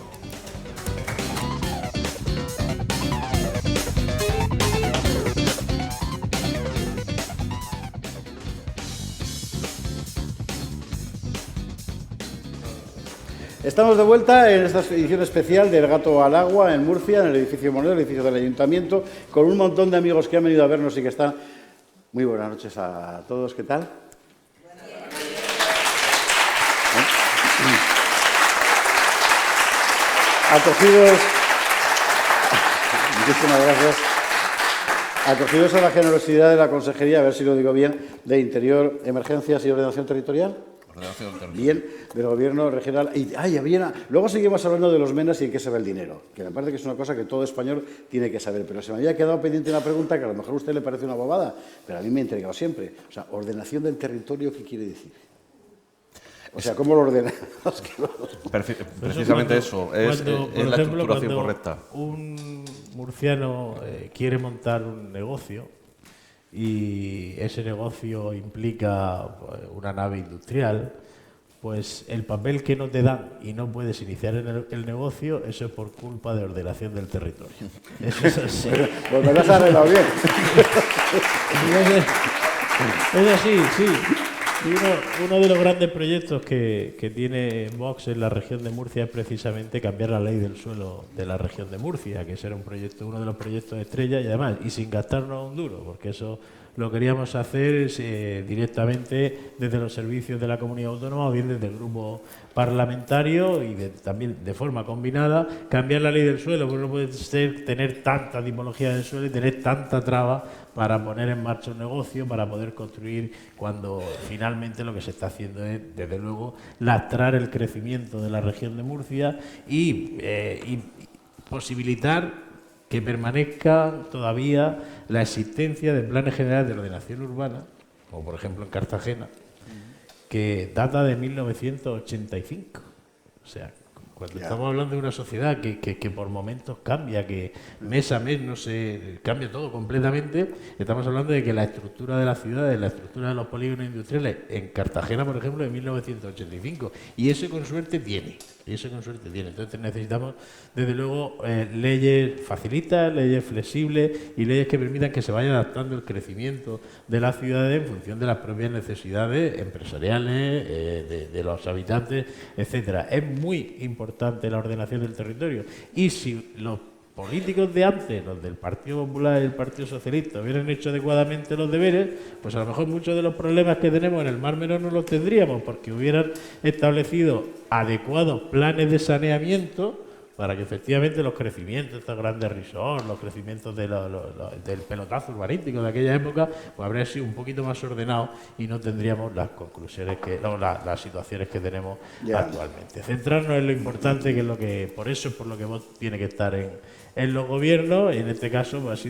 Estamos de vuelta en esta edición especial del Gato al Agua en Murcia, en el edificio Moneo, el edificio del Ayuntamiento, con un montón de amigos que han venido a vernos y que están... Muy buenas noches a todos, ¿qué tal? Acogidos... Muchísimas gracias. Acogidos a la generosidad de la Consejería, a ver si lo digo bien, de Interior, Emergencias y Ordenación Territorial. Ordenación del territorio. Bien, del gobierno regional. Luego seguimos hablando de los menas y en qué se va el dinero, que me parece que es una cosa que todo español tiene que saber. Pero se me había quedado pendiente una pregunta que a lo mejor a usted le parece una bobada, pero a mí me ha intrigado siempre. O sea, ordenación del territorio, ¿qué quiere decir? O sea, ¿cómo lo ordenamos? Precisamente eso, es la estructuración correcta. Un murciano quiere montar un negocio y ese negocio implica una nave industrial, pues el papel que no te dan y no puedes iniciar el negocio, eso es por culpa de ordenación del territorio. Eso es así. Pues me lo has arreglado bien. Es así, sí. Y uno de los grandes proyectos que tiene Vox en la región de Murcia es precisamente cambiar la ley del suelo de la región de Murcia, que ese era uno de los proyectos estrella y además, y sin gastarnos un duro, porque eso lo queríamos hacer directamente desde los servicios de la comunidad autónoma o bien desde el grupo parlamentario y también de forma combinada, cambiar la ley del suelo, porque no puede ser tener tanta tipología del suelo y tener tanta traba para poner en marcha un negocio, para poder construir, cuando finalmente lo que se está haciendo es, desde luego, lastrar el crecimiento de la región de Murcia y posibilitar que permanezca todavía la existencia de planes generales de ordenación urbana, como por ejemplo en Cartagena, que data de 1985. O sea, cuando estamos hablando de una sociedad que por momentos cambia, que mes a mes no se cambia todo completamente, estamos hablando de que la estructura de las ciudades, la estructura de los polígonos industriales en Cartagena, por ejemplo, de 1985, y eso con suerte tiene. Entonces necesitamos, desde luego, leyes facilitas, leyes flexibles y leyes que permitan que se vaya adaptando el crecimiento de las ciudades en función de las propias necesidades empresariales, de los habitantes, etcétera. Es muy importante la ordenación del territorio. Y si los políticos de antes, los del Partido Popular y el Partido Socialista, hubieran hecho adecuadamente los deberes, pues a lo mejor muchos de los problemas que tenemos en el Mar Menor no los tendríamos, porque hubieran establecido adecuados planes de saneamiento para que efectivamente los crecimientos, estos grandes resorts, los crecimientos del pelotazo urbanístico de aquella época, pues habría sido un poquito más ordenado y no tendríamos las conclusiones las situaciones que tenemos actualmente. Centrarnos en lo importante, que es lo que, por eso es por lo que Vox tiene que estar en los gobiernos, y en este caso pues,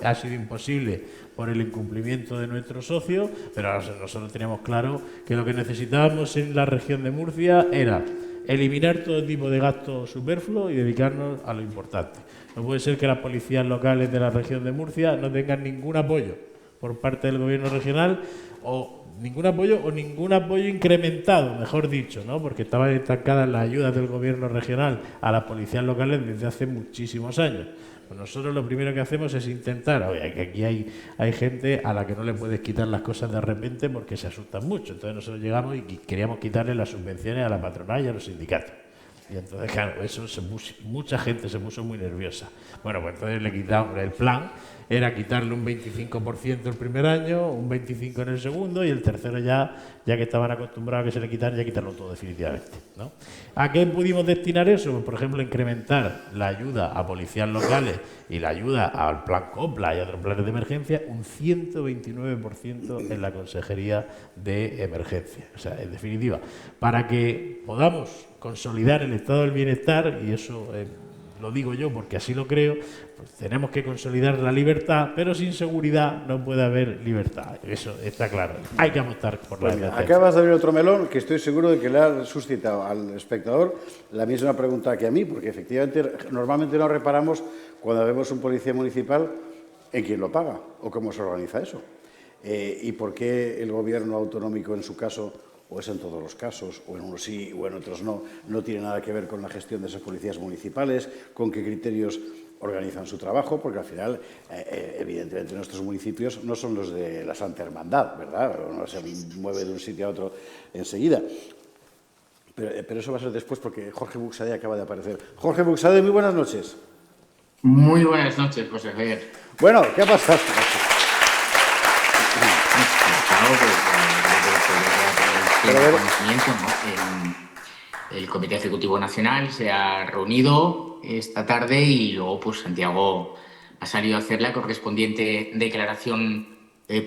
ha sido imposible por el incumplimiento de nuestros socios, pero nosotros teníamos claro que lo que necesitábamos en la región de Murcia era eliminar todo tipo de gasto superfluo y dedicarnos a lo importante. No puede ser que las policías locales de la región de Murcia no tengan ningún apoyo por parte del gobierno regional o ningún apoyo incrementado, mejor dicho, ¿no? Porque estaban estancadas las ayudas del gobierno regional a las policías locales desde hace muchísimos años. Pues nosotros lo primero que hacemos es intentar, oye, que aquí hay gente a la que no le puedes quitar las cosas de repente porque se asustan mucho. Entonces nosotros llegamos y queríamos quitarle las subvenciones a la patronal y a los sindicatos. Y entonces, claro, mucha gente se puso muy nerviosa. Bueno, pues entonces le quitamos el plan. Era quitarle un 25% el primer año, un 25% en el segundo y el tercero ya que estaban acostumbrados a que se le quitaran, ya quitarlo todo definitivamente, ¿no? ¿A qué pudimos destinar eso? Pues, por ejemplo, incrementar la ayuda a policías locales y la ayuda al plan COPLA y a otros planes de emergencia un 129% en la Consejería de Emergencia. O sea, en definitiva, para que podamos consolidar el estado del bienestar, y eso lo digo yo porque así lo creo, pues tenemos que consolidar la libertad, pero sin seguridad no puede haber libertad. Eso está claro. Hay que apostar por la libertad. Acabas de abrir otro melón que estoy seguro de que le ha suscitado al espectador la misma pregunta que a mí, porque efectivamente normalmente no reparamos cuando vemos un policía municipal en quién lo paga o cómo se organiza eso. Y por qué el gobierno autonómico, en su caso, o es en todos los casos, o en unos sí o en otros no tiene nada que ver con la gestión de esas policías municipales, con qué criterios organizan su trabajo, porque al final, evidentemente, nuestros municipios no son los de la Santa Hermandad, ¿verdad? No se mueve de un sitio a otro enseguida. Pero eso va a ser después, porque Jorge Buxade acaba de aparecer. Jorge Buxade, muy buenas noches. Muy buenas noches, José Javier. Bueno, ¿qué ha pasado? El Comité Ejecutivo Nacional se ha reunido esta tarde y luego pues Santiago ha salido a hacer la correspondiente declaración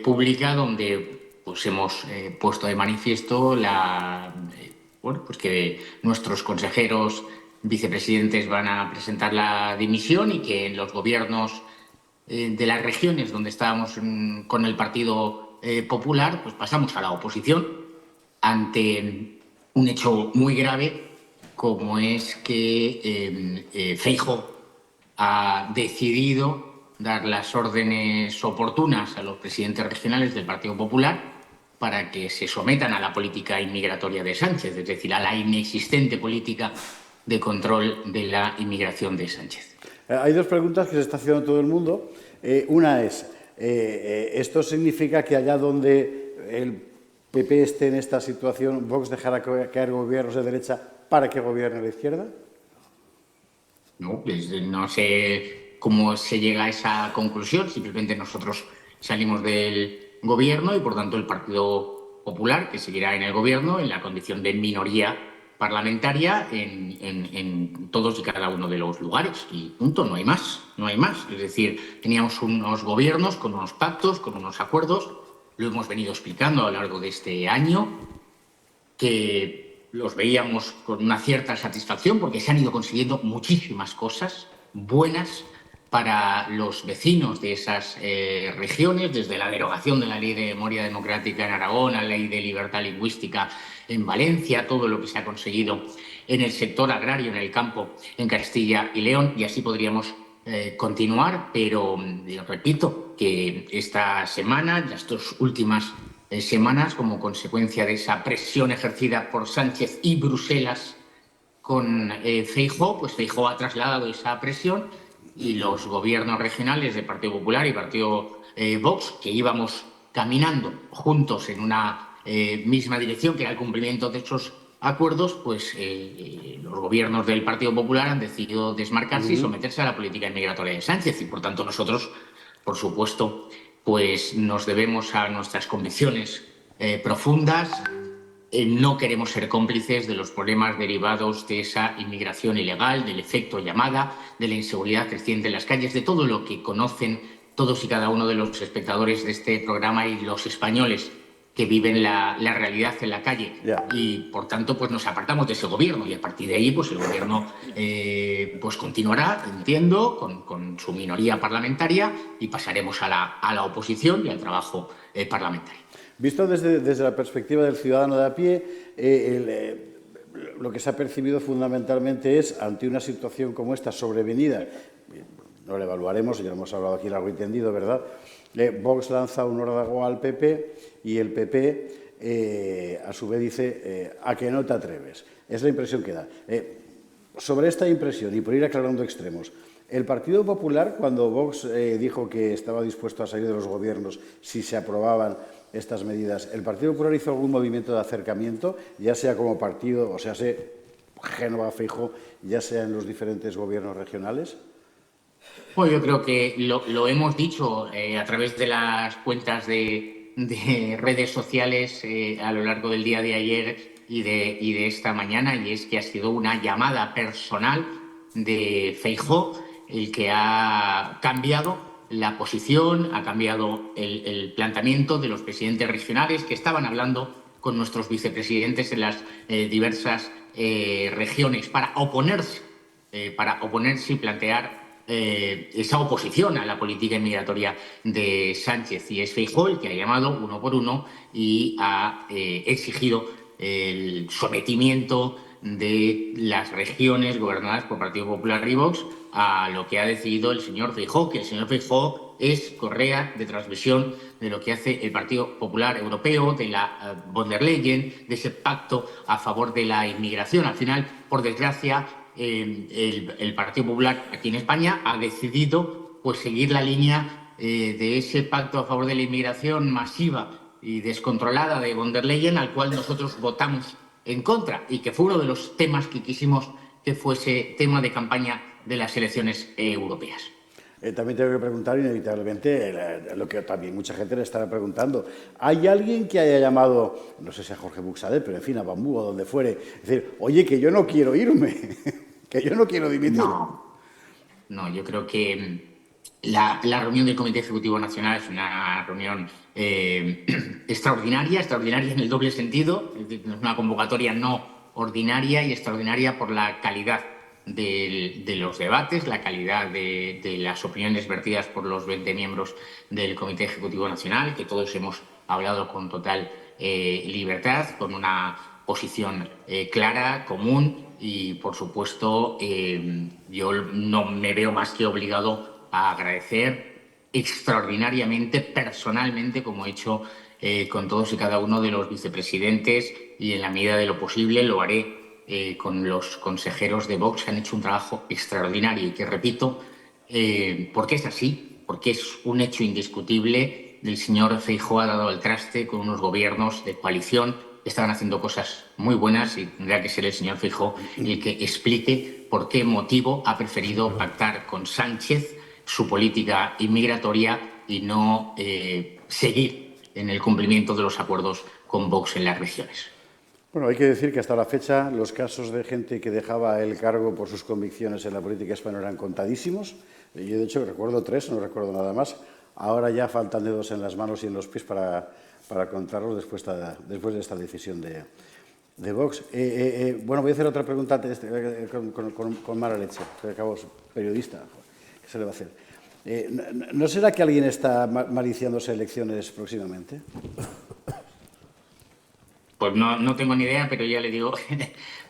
pública donde pues hemos puesto de manifiesto pues que nuestros consejeros vicepresidentes van a presentar la dimisión y que en los gobiernos de las regiones donde estábamos con el Partido Popular, pues pasamos a la oposición ante un hecho muy grave como es que Feijóo ha decidido dar las órdenes oportunas a los presidentes regionales del Partido Popular para que se sometan a la política inmigratoria de Sánchez, es decir, a la inexistente política de control de la inmigración de Sánchez. Hay dos preguntas que se está haciendo todo el mundo. Una es, ¿esto significa que allá donde el PP esté en esta situación, Vox dejará caer gobiernos de derecha para que gobierne la izquierda? No, pues no sé cómo se llega a esa conclusión. Simplemente nosotros salimos del gobierno y, por tanto, el Partido Popular, que seguirá en el gobierno en la condición de minoría parlamentaria en todos y cada uno de los lugares. Y punto, no hay más, no hay más. Es decir, teníamos unos gobiernos con unos pactos, con unos acuerdos, lo hemos venido explicando a lo largo de este año, que los veíamos con una cierta satisfacción porque se han ido consiguiendo muchísimas cosas buenas para los vecinos de esas regiones, desde la derogación de la Ley de Memoria Democrática en Aragón, la Ley de Libertad Lingüística en Valencia, todo lo que se ha conseguido en el sector agrario, en el campo, en Castilla y León, y así podríamos continuar, pero repito que esta semana, estas últimas semanas, como consecuencia de esa presión ejercida por Sánchez y Bruselas con Feijóo, pues Feijóo ha trasladado esa presión y los gobiernos regionales del Partido Popular y Partido Vox, que íbamos caminando juntos en una misma dirección, que era el cumplimiento de esos acuerdos, pues los gobiernos del Partido Popular han decidido desmarcarse y someterse a la política inmigratoria de Sánchez. Y, por tanto, nosotros, por supuesto, pues nos debemos a nuestras convicciones profundas. No queremos ser cómplices de los problemas derivados de esa inmigración ilegal, del efecto llamada, de la inseguridad creciente en las calles, de todo lo que conocen todos y cada uno de los espectadores de este programa y los españoles que viven la realidad en la calle. Y, por tanto, pues nos apartamos de ese gobierno y a partir de ahí pues el gobierno pues continuará, entiendo, con su minoría parlamentaria y pasaremos a la oposición y al trabajo parlamentario. Visto desde la perspectiva del ciudadano de a pie, lo que se ha percibido fundamentalmente es, ante una situación como esta sobrevenida, no la evaluaremos, ya lo hemos hablado aquí largo y tendido, ¿verdad? Vox lanza un órdago al PP y el PP, a su vez, dice ¿a que no te atreves? Es la impresión que da. Sobre esta impresión, y por ir aclarando extremos, el Partido Popular, cuando Vox dijo que estaba dispuesto a salir de los gobiernos si se aprobaban estas medidas, ¿el Partido Popular hizo algún movimiento de acercamiento, ya sea como partido, o sea, Génova, Feijóo, ya sea en los diferentes gobiernos regionales? Pues yo creo que lo hemos dicho a través de las cuentas de redes sociales a lo largo del día de ayer y de esta mañana, y es que ha sido una llamada personal de Feijóo el que ha cambiado la posición, ha cambiado el planteamiento de los presidentes regionales que estaban hablando con nuestros vicepresidentes en las diversas regiones para oponerse y plantear esa oposición a la política inmigratoria de Sánchez. Y es Feijóo el que ha llamado uno por uno y ha exigido el sometimiento de las regiones gobernadas por Partido Popular y Vox a lo que ha decidido el señor Feijóo, que el señor Feijóo es correa de transmisión de lo que hace el Partido Popular Europeo, de la von der Leyen, de ese pacto a favor de la inmigración. Al final, por desgracia, el Partido Popular aquí en España ha decidido pues seguir la línea de ese pacto a favor de la inmigración masiva y descontrolada de von der Leyen, al cual nosotros votamos en contra y que fue uno de los temas que quisimos que fuese tema de campaña de las elecciones europeas. También tengo que preguntar, inevitablemente, lo que también mucha gente le estará preguntando. ¿Hay alguien que haya llamado, no sé si a Jorge Buxadé, pero en fin, a Bambú o donde fuere, decir, oye, que yo no quiero irme, que yo no quiero dimitir? No, yo creo que La reunión del Comité Ejecutivo Nacional es una reunión extraordinaria en el doble sentido, es una convocatoria no ordinaria y extraordinaria por la calidad de los debates, la calidad de las opiniones vertidas por los 20 miembros del Comité Ejecutivo Nacional, que todos hemos hablado con total libertad, con una posición clara, común y, por supuesto, yo no me veo más que obligado a agradecer extraordinariamente, personalmente, como he hecho con todos y cada uno de los vicepresidentes, y en la medida de lo posible lo haré con los consejeros de Vox, que han hecho un trabajo extraordinario y que, repito, porque es así, porque es un hecho indiscutible. El señor Feijóo ha dado el traste con unos gobiernos de coalición que estaban haciendo cosas muy buenas, y tendrá que ser el señor Feijóo el que explique por qué motivo ha preferido pactar con Sánchez su política inmigratoria y no seguir en el cumplimiento de los acuerdos con Vox en las regiones. Bueno, hay que decir que hasta la fecha los casos de gente que dejaba el cargo por sus convicciones en la política española eran contadísimos. Yo, de hecho, recuerdo 3, no recuerdo nada más. Ahora ya faltan dedos en las manos y en los pies para contarlos después de esta decisión de Vox. Bueno, voy a hacer otra pregunta con mala leche, que acabo periodista. ¿Qué se le va a hacer? ¿No será que alguien está maliciándose elecciones próximamente? Pues no tengo ni idea, pero ya le digo,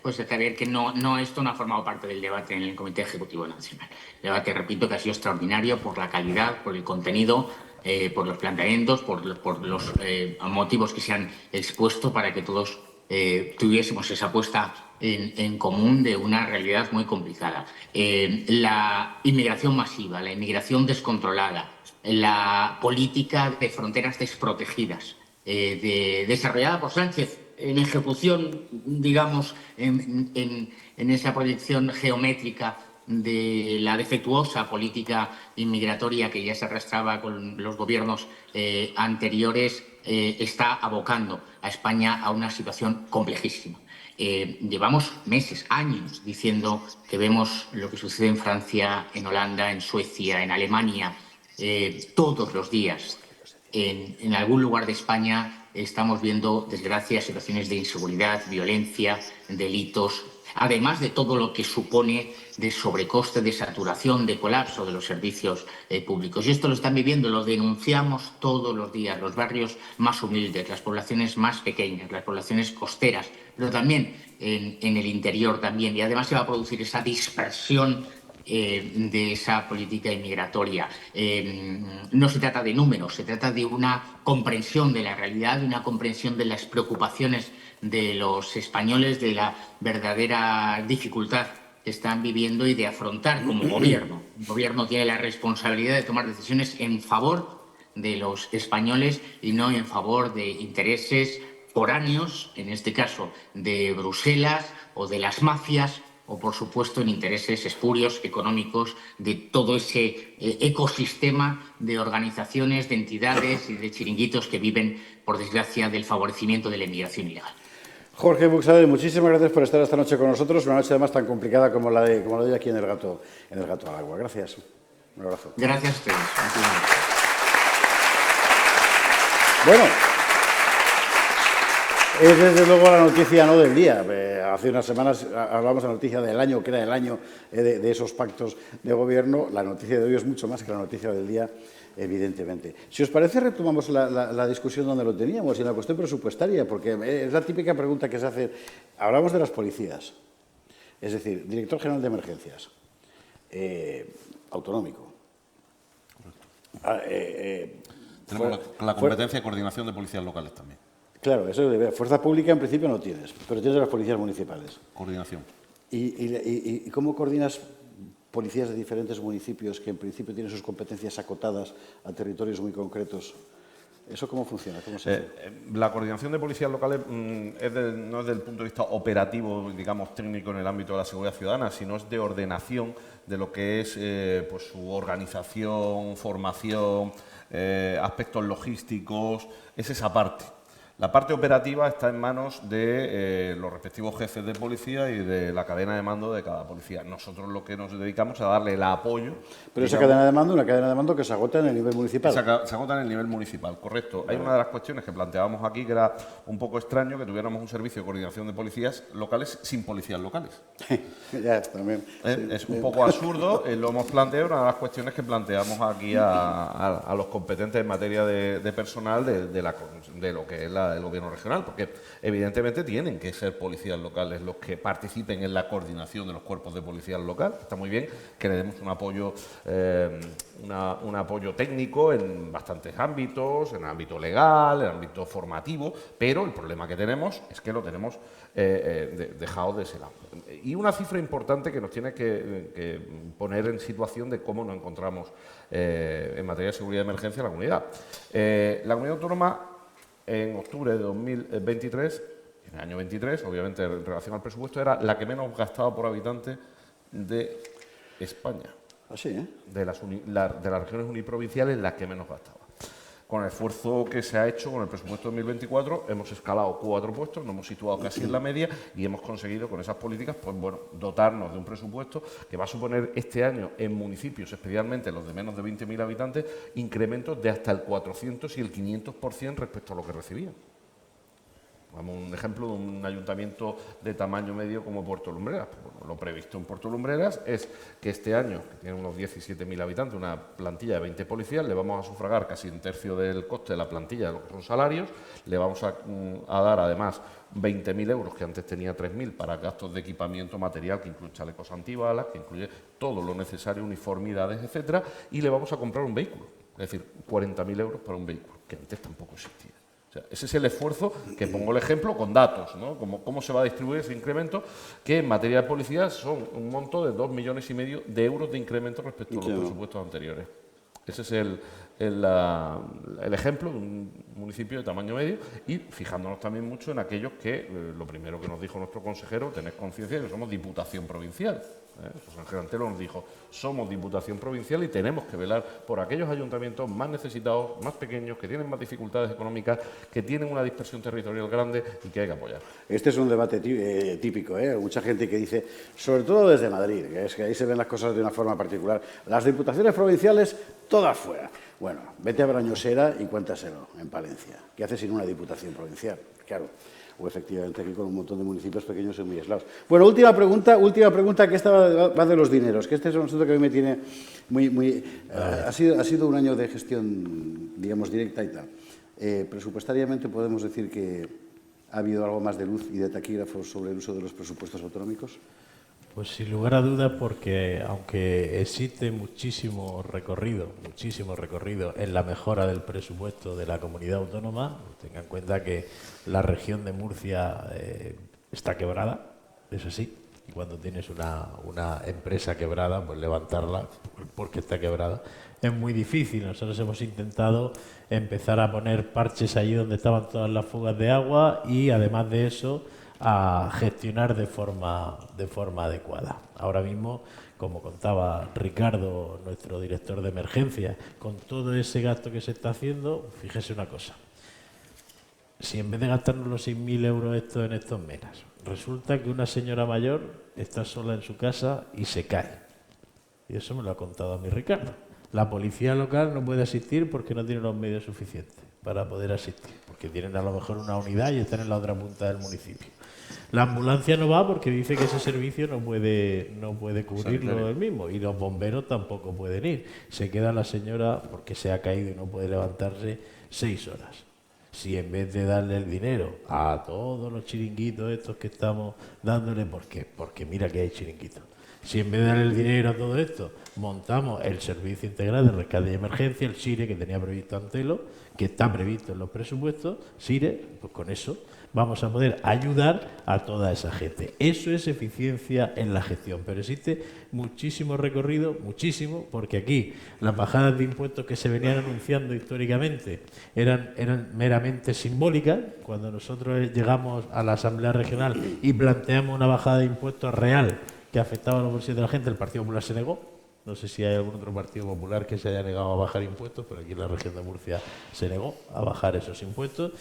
pues Javier, que esto no ha formado parte del debate en el Comité Ejecutivo Nacional. El debate, repito, que ha sido extraordinario por la calidad, por el contenido, por los planteamientos, por los motivos que se han expuesto para que todos tuviésemos esa puesta en común de una realidad muy complicada. La inmigración masiva, la inmigración descontrolada, la política de fronteras desprotegidas, desarrollada por Sánchez en ejecución, digamos, en esa proyección geométrica de la defectuosa política inmigratoria que ya se arrastraba con los gobiernos anteriores, está abocando a España a una situación complejísima. Llevamos meses, años, diciendo que vemos lo que sucede en Francia, en Holanda, en Suecia, en Alemania, todos los días. En algún lugar de España estamos viendo desgracias, situaciones de inseguridad, violencia, delitos, además de todo lo que supone de sobrecoste, de saturación, de colapso de los servicios públicos. Y esto lo están viviendo, lo denunciamos todos los días, los barrios más humildes, las poblaciones más pequeñas, las poblaciones costeras, pero también en el interior también. Y además se va a producir esa dispersión de esa política inmigratoria. No se trata de números, se trata de una comprensión de la realidad, de una comprensión de las preocupaciones de los españoles, de la verdadera dificultad que están viviendo y de afrontar como gobierno. El gobierno tiene la responsabilidad de tomar decisiones en favor de los españoles y no en favor de intereses foráneos, en este caso de Bruselas o de las mafias, o, por supuesto, en intereses espurios, económicos, de todo ese ecosistema de organizaciones, de entidades y de chiringuitos que viven, por desgracia, del favorecimiento de la inmigración ilegal. Jorge Buxadé, muchísimas gracias por estar esta noche con nosotros, una noche además tan complicada como la de hoy aquí en el Gato al Agua. Gracias. Un abrazo. Gracias a ustedes. Bueno, es desde luego la noticia no del día. Hace unas semanas hablamos de la noticia del año, que era el año de esos pactos de gobierno. La noticia de hoy es mucho más que la noticia del día, evidentemente. Si os parece, retomamos la discusión donde lo teníamos, y en la cuestión presupuestaria, porque es la típica pregunta que se hace. Hablamos de las policías, es decir, director general de emergencias, autonómico. Tenemos la competencia de coordinación de policías locales también. Claro, eso de fuerza pública en principio no tienes, pero tienes las policías municipales. Coordinación. ¿Y cómo coordinas policías de diferentes municipios que en principio tienen sus competencias acotadas a territorios muy concretos? ¿Eso cómo funciona? ¿Cómo se hace? La coordinación de policías locales no es desde el punto de vista operativo, digamos, técnico en el ámbito de la seguridad ciudadana, sino es de ordenación de lo que es pues, su organización, formación, aspectos logísticos, es esa parte. La parte operativa está en manos de los respectivos jefes de policía y de la cadena de mando de cada policía. Nosotros lo que nos dedicamos es a darle el apoyo. Pero esa cadena de mando, una cadena de mando que se agota en el nivel municipal. Se agota en el nivel municipal, correcto. Hay una de las cuestiones que planteábamos aquí que era un poco extraño que tuviéramos un servicio de coordinación de policías locales sin policías locales. Ya, también. Es un poco absurdo, lo hemos planteado, una de las cuestiones que planteamos aquí a los competentes en materia de personal de lo que es el gobierno regional, porque evidentemente tienen que ser policías locales los que participen en la coordinación de los cuerpos de policías local. Está muy bien que le demos un apoyo técnico en bastantes ámbitos, en el ámbito legal, en el ámbito formativo, pero el problema que tenemos es que lo tenemos dejado de ese lado. Y una cifra importante que nos tiene que poner en situación de cómo nos encontramos en materia de seguridad de emergencia en la comunidad. La comunidad autónoma, en octubre de 2023, en el año 23, obviamente en relación al presupuesto, era la que menos gastaba por habitante de España. Así, ¿eh? De las regiones uniprovinciales, la que menos gastaba. Con el esfuerzo que se ha hecho con el presupuesto 2024, hemos escalado 4 puestos, nos hemos situado casi en la media y hemos conseguido con esas políticas, pues bueno, dotarnos de un presupuesto que va a suponer este año en municipios, especialmente los de menos de 20.000 habitantes, incrementos de hasta el 400 y el 500% respecto a lo que recibían. Vamos, un ejemplo de un ayuntamiento de tamaño medio como Puerto Lumbreras. Bueno, lo previsto en Puerto Lumbreras es que este año, que tiene unos 17.000 habitantes, una plantilla de 20 policías, le vamos a sufragar casi un tercio del coste de la plantilla de lo que son salarios, le vamos a dar además 20.000 euros, que antes tenía 3.000, para gastos de equipamiento material, que incluye chalecos antibalas, que incluye todo lo necesario, uniformidades, etcétera, y le vamos a comprar un vehículo, es decir, 40.000 euros para un vehículo, que antes tampoco existía. O sea, ese es el esfuerzo que pongo el ejemplo con datos, ¿no? Cómo se va a distribuir ese incremento, que en materia de policía son un monto de 2,5 millones de euros de incremento respecto a los presupuestos anteriores. Ese es el ejemplo de un municipio de tamaño medio, y fijándonos también mucho en aquellos que, lo primero que nos dijo nuestro consejero, tened conciencia de que somos Diputación Provincial. José Ángel Antelo nos dijo, somos Diputación Provincial y tenemos que velar por aquellos ayuntamientos más necesitados, más pequeños, que tienen más dificultades económicas, que tienen una dispersión territorial grande y que hay que apoyar. Este es un debate típico, ¿eh? Mucha gente que dice, sobre todo desde Madrid, que es que ahí se ven las cosas de una forma particular, las diputaciones provinciales todas fuera. Bueno, vete a Brañosera y cuéntaselo en Palencia. ¿Qué haces sin una diputación provincial? Claro. O efectivamente aquí con un montón de municipios pequeños y muy aislados. Bueno, última pregunta que esta va de los dineros, que este es un asunto que a mí me tiene ha sido un año de gestión, digamos, directa y tal. Presupuestariamente podemos decir que ha habido algo más de luz y de taquígrafos sobre el uso de los presupuestos autonómicos. Pues sin lugar a dudas, porque aunque existe muchísimo recorrido en la mejora del presupuesto de la comunidad autónoma, tenga en cuenta que la región de Murcia está quebrada, eso sí, y cuando tienes una empresa quebrada, pues levantarla porque está quebrada es muy difícil. Nosotros hemos intentado empezar a poner parches allí donde estaban todas las fugas de agua y además de eso a gestionar de forma adecuada. Ahora mismo, como contaba Ricardo, nuestro director de emergencia, con todo ese gasto que se está haciendo, fíjese una cosa, si en vez de gastarnos los 6.000 euros en estos menas, resulta que una señora mayor está sola en su casa y se cae, y eso me lo ha contado a mí Ricardo, la policía local no puede asistir porque no tiene los medios suficientes para poder asistir, porque tienen a lo mejor una unidad y están en la otra punta del municipio. La ambulancia no va porque dice que ese servicio no puede cubrirlo él mismo, y los bomberos tampoco pueden ir. Se queda la señora porque se ha caído y no puede levantarse 6 horas. Si en vez de darle el dinero a todos los chiringuitos estos que estamos dándole, ¿por qué? Porque mira que hay chiringuitos. Si en vez de darle el dinero a todo esto, montamos el Servicio Integral de Rescate y Emergencia, el SIRE, que tenía previsto Antelo, que está previsto en los presupuestos, SIRE, pues con eso vamos a poder ayudar a toda esa gente. Eso es eficiencia en la gestión, pero existe muchísimo recorrido, muchísimo, porque aquí las bajadas de impuestos que se venían anunciando históricamente eran meramente simbólicas. Cuando nosotros llegamos a la Asamblea Regional y planteamos una bajada de impuestos real que afectaba a los bolsillos de la gente, el Partido Popular se negó. No sé si hay algún otro partido popular que se haya negado a bajar impuestos, pero aquí en la región de Murcia se negó a bajar esos impuestos.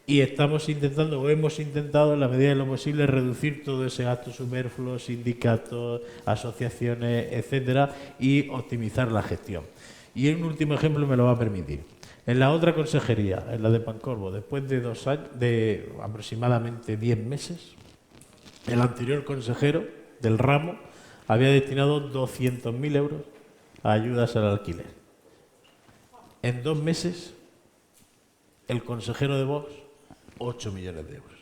Y estamos intentando, o hemos intentado, en la medida de lo posible, reducir todo ese gasto superfluo, sindicatos, asociaciones, etcétera, y optimizar la gestión. Y un último ejemplo me lo va a permitir. En la otra consejería, en la de Pancorbo, después de 2 años, de aproximadamente 10 meses, el anterior consejero del ramo había destinado 200.000 euros a ayudas al alquiler. En 2 meses, el consejero de Vox, 8 millones de euros,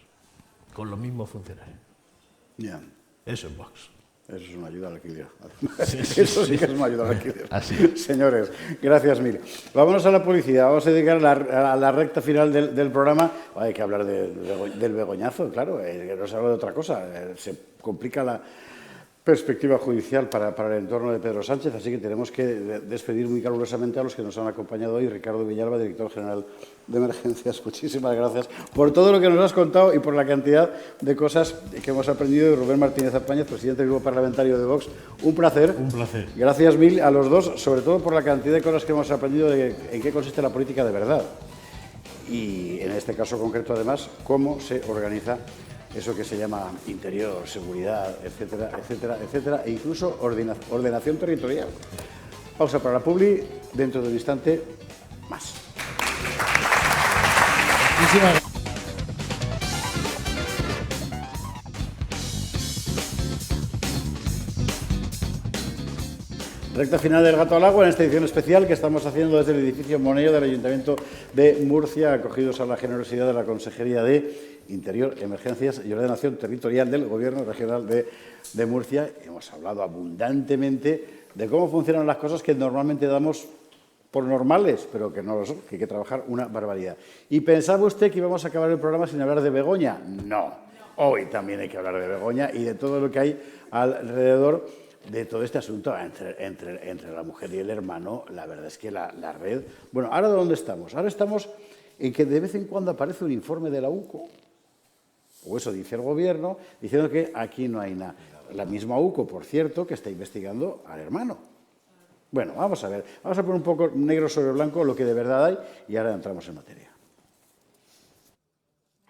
con los mismos funcionarios. Ya. Eso es Vox. Eso es una ayuda al alquiler. Sí, Eso sí que es una ayuda al alquiler. Así. Señores, gracias mil. Vámonos a la publicidad. Vamos a dedicar a la recta final del programa. Hay que hablar del Begoñazo, claro. No se habla de otra cosa. Se complica la perspectiva judicial para el entorno de Pedro Sánchez, así que tenemos que despedir muy calurosamente a los que nos han acompañado hoy. Ricardo Villalba, director general de Emergencias, muchísimas gracias por todo lo que nos has contado y por la cantidad de cosas que hemos aprendido. Y Rubén Martínez Arpañez, presidente del Grupo Parlamentario de Vox, un placer. Un placer. Gracias mil a los dos, sobre todo por la cantidad de cosas que hemos aprendido de en qué consiste la política de verdad. Y en este caso concreto, además, cómo se organiza eso que se llama interior, seguridad, etcétera, etcétera, etcétera, e incluso ordenación territorial. Pausa para la publi, dentro de un instante, más. Muchísimas gracias. Recta final del Gato al Agua en esta edición especial que estamos haciendo desde el edificio Moneo del Ayuntamiento de Murcia, acogidos a la generosidad de la Consejería de Interior, Emergencias y Ordenación Territorial del Gobierno Regional de Murcia. Hemos hablado abundantemente de cómo funcionan las cosas que normalmente damos por normales, pero que no lo son, que hay que trabajar una barbaridad. ¿Y pensaba usted que íbamos a acabar el programa sin hablar de Begoña? No. Hoy también hay que hablar de Begoña y de todo lo que hay alrededor de todo este asunto entre la mujer y el hermano. La verdad es que la red... Bueno, ¿ahora dónde estamos? Ahora estamos en que de vez en cuando aparece un informe de la UCO, o eso dice el Gobierno, diciendo que aquí no hay nada. La misma UCO, por cierto, que está investigando al hermano. Bueno, vamos a ver. Vamos a poner un poco negro sobre blanco lo que de verdad hay y ahora entramos en materia.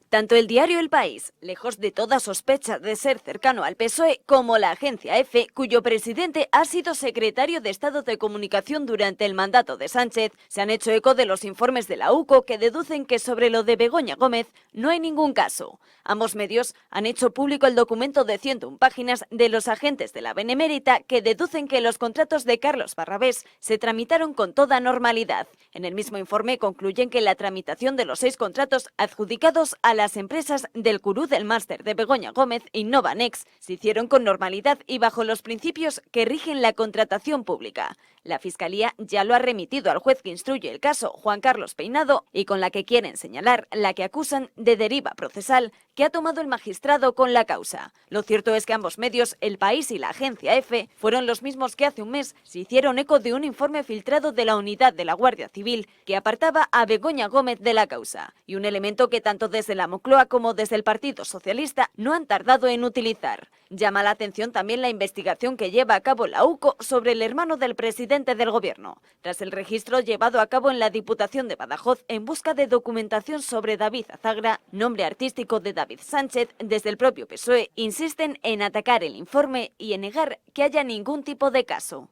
Tanto el diario El País, lejos de toda sospecha de ser cercano al PSOE, como la agencia EFE, cuyo presidente ha sido secretario de Estado de Comunicación durante el mandato de Sánchez, se han hecho eco de los informes de la UCO que deducen que sobre lo de Begoña Gómez no hay ningún caso. Ambos medios han hecho público el documento de 101 páginas de los agentes de la Benemérita que deducen que los contratos de Carlos Barrabés se tramitaron con toda normalidad. En el mismo informe concluyen que la tramitación de los 6 contratos adjudicados a las empresas del Curú del Máster de Begoña Gómez y Novanex se hicieron con normalidad y bajo los principios que rigen la contratación pública. La Fiscalía ya lo ha remitido al juez que instruye el caso, Juan Carlos Peinado, y con la que quieren señalar la que acusan de deriva procesal que ha tomado el magistrado con la causa. Lo cierto es que ambos medios, El País y la agencia EFE, fueron los mismos que hace un mes se hicieron eco de un informe filtrado de la unidad de la Guardia Civil que apartaba a Begoña Gómez de la causa, y un elemento que tanto desde la Moncloa como desde el Partido Socialista no han tardado en utilizar. Llama la atención también la investigación que lleva a cabo la UCO sobre el hermano del presidente del Gobierno, tras el registro llevado a cabo en la Diputación de Badajoz en busca de documentación sobre David Azagra, nombre artístico de David Sánchez. Desde el propio PSOE insisten en atacar el informe y en negar que haya ningún tipo de caso.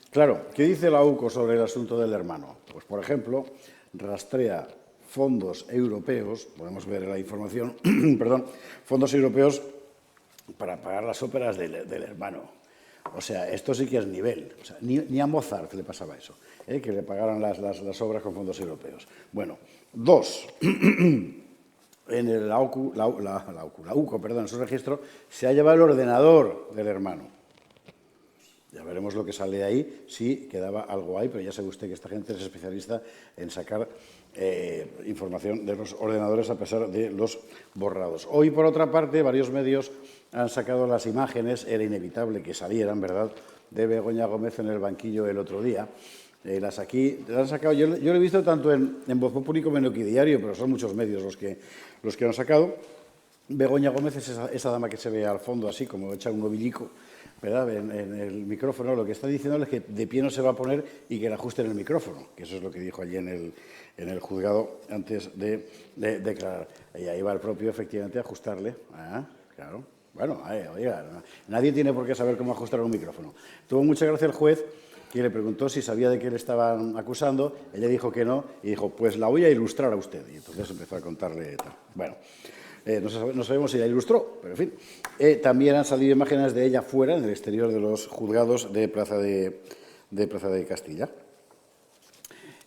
Claro, ¿qué dice la UCO sobre el asunto del hermano? Pues, por ejemplo, rastrea fondos europeos, podemos ver en la información, perdón, fondos europeos para pagar las óperas del hermano. O sea, esto sí que es nivel. O sea, ni a Mozart le pasaba eso, que le pagaran las obras con fondos europeos. Bueno, 2. En la UCO, perdón, en su registro, se ha llevado el ordenador del hermano. Ya veremos lo que sale ahí, si quedaba algo ahí, pero ya sabe usted que esta gente es especialista en sacar información de los ordenadores a pesar de los borrados. Hoy, por otra parte, varios medios han sacado las imágenes, era inevitable que salieran, ¿verdad?, de Begoña Gómez en el banquillo el otro día. Las han sacado, yo lo he visto tanto en Voz Populi como en Equidiario, pero son muchos medios los que han sacado. Begoña Gómez es esa dama que se ve al fondo, así como hecha un obilico, ¿verdad? En el micrófono, lo que está diciendo es que de pie no se va a poner y que le ajusten el micrófono, que eso es lo que dijo allí en el juzgado antes de declarar. Y ahí va el propio, efectivamente, a ajustarle. Claro. Bueno, oiga, nadie tiene por qué saber cómo ajustar un micrófono. Tuvo mucha gracia el juez, que le preguntó si sabía de qué le estaban acusando. Ella dijo que no y dijo, pues la voy a ilustrar a usted. Y entonces empezó a contarle tal. Bueno. No sabemos si la ilustró, pero en fin. También han salido imágenes de ella fuera, en el exterior de los juzgados de Plaza de Castilla.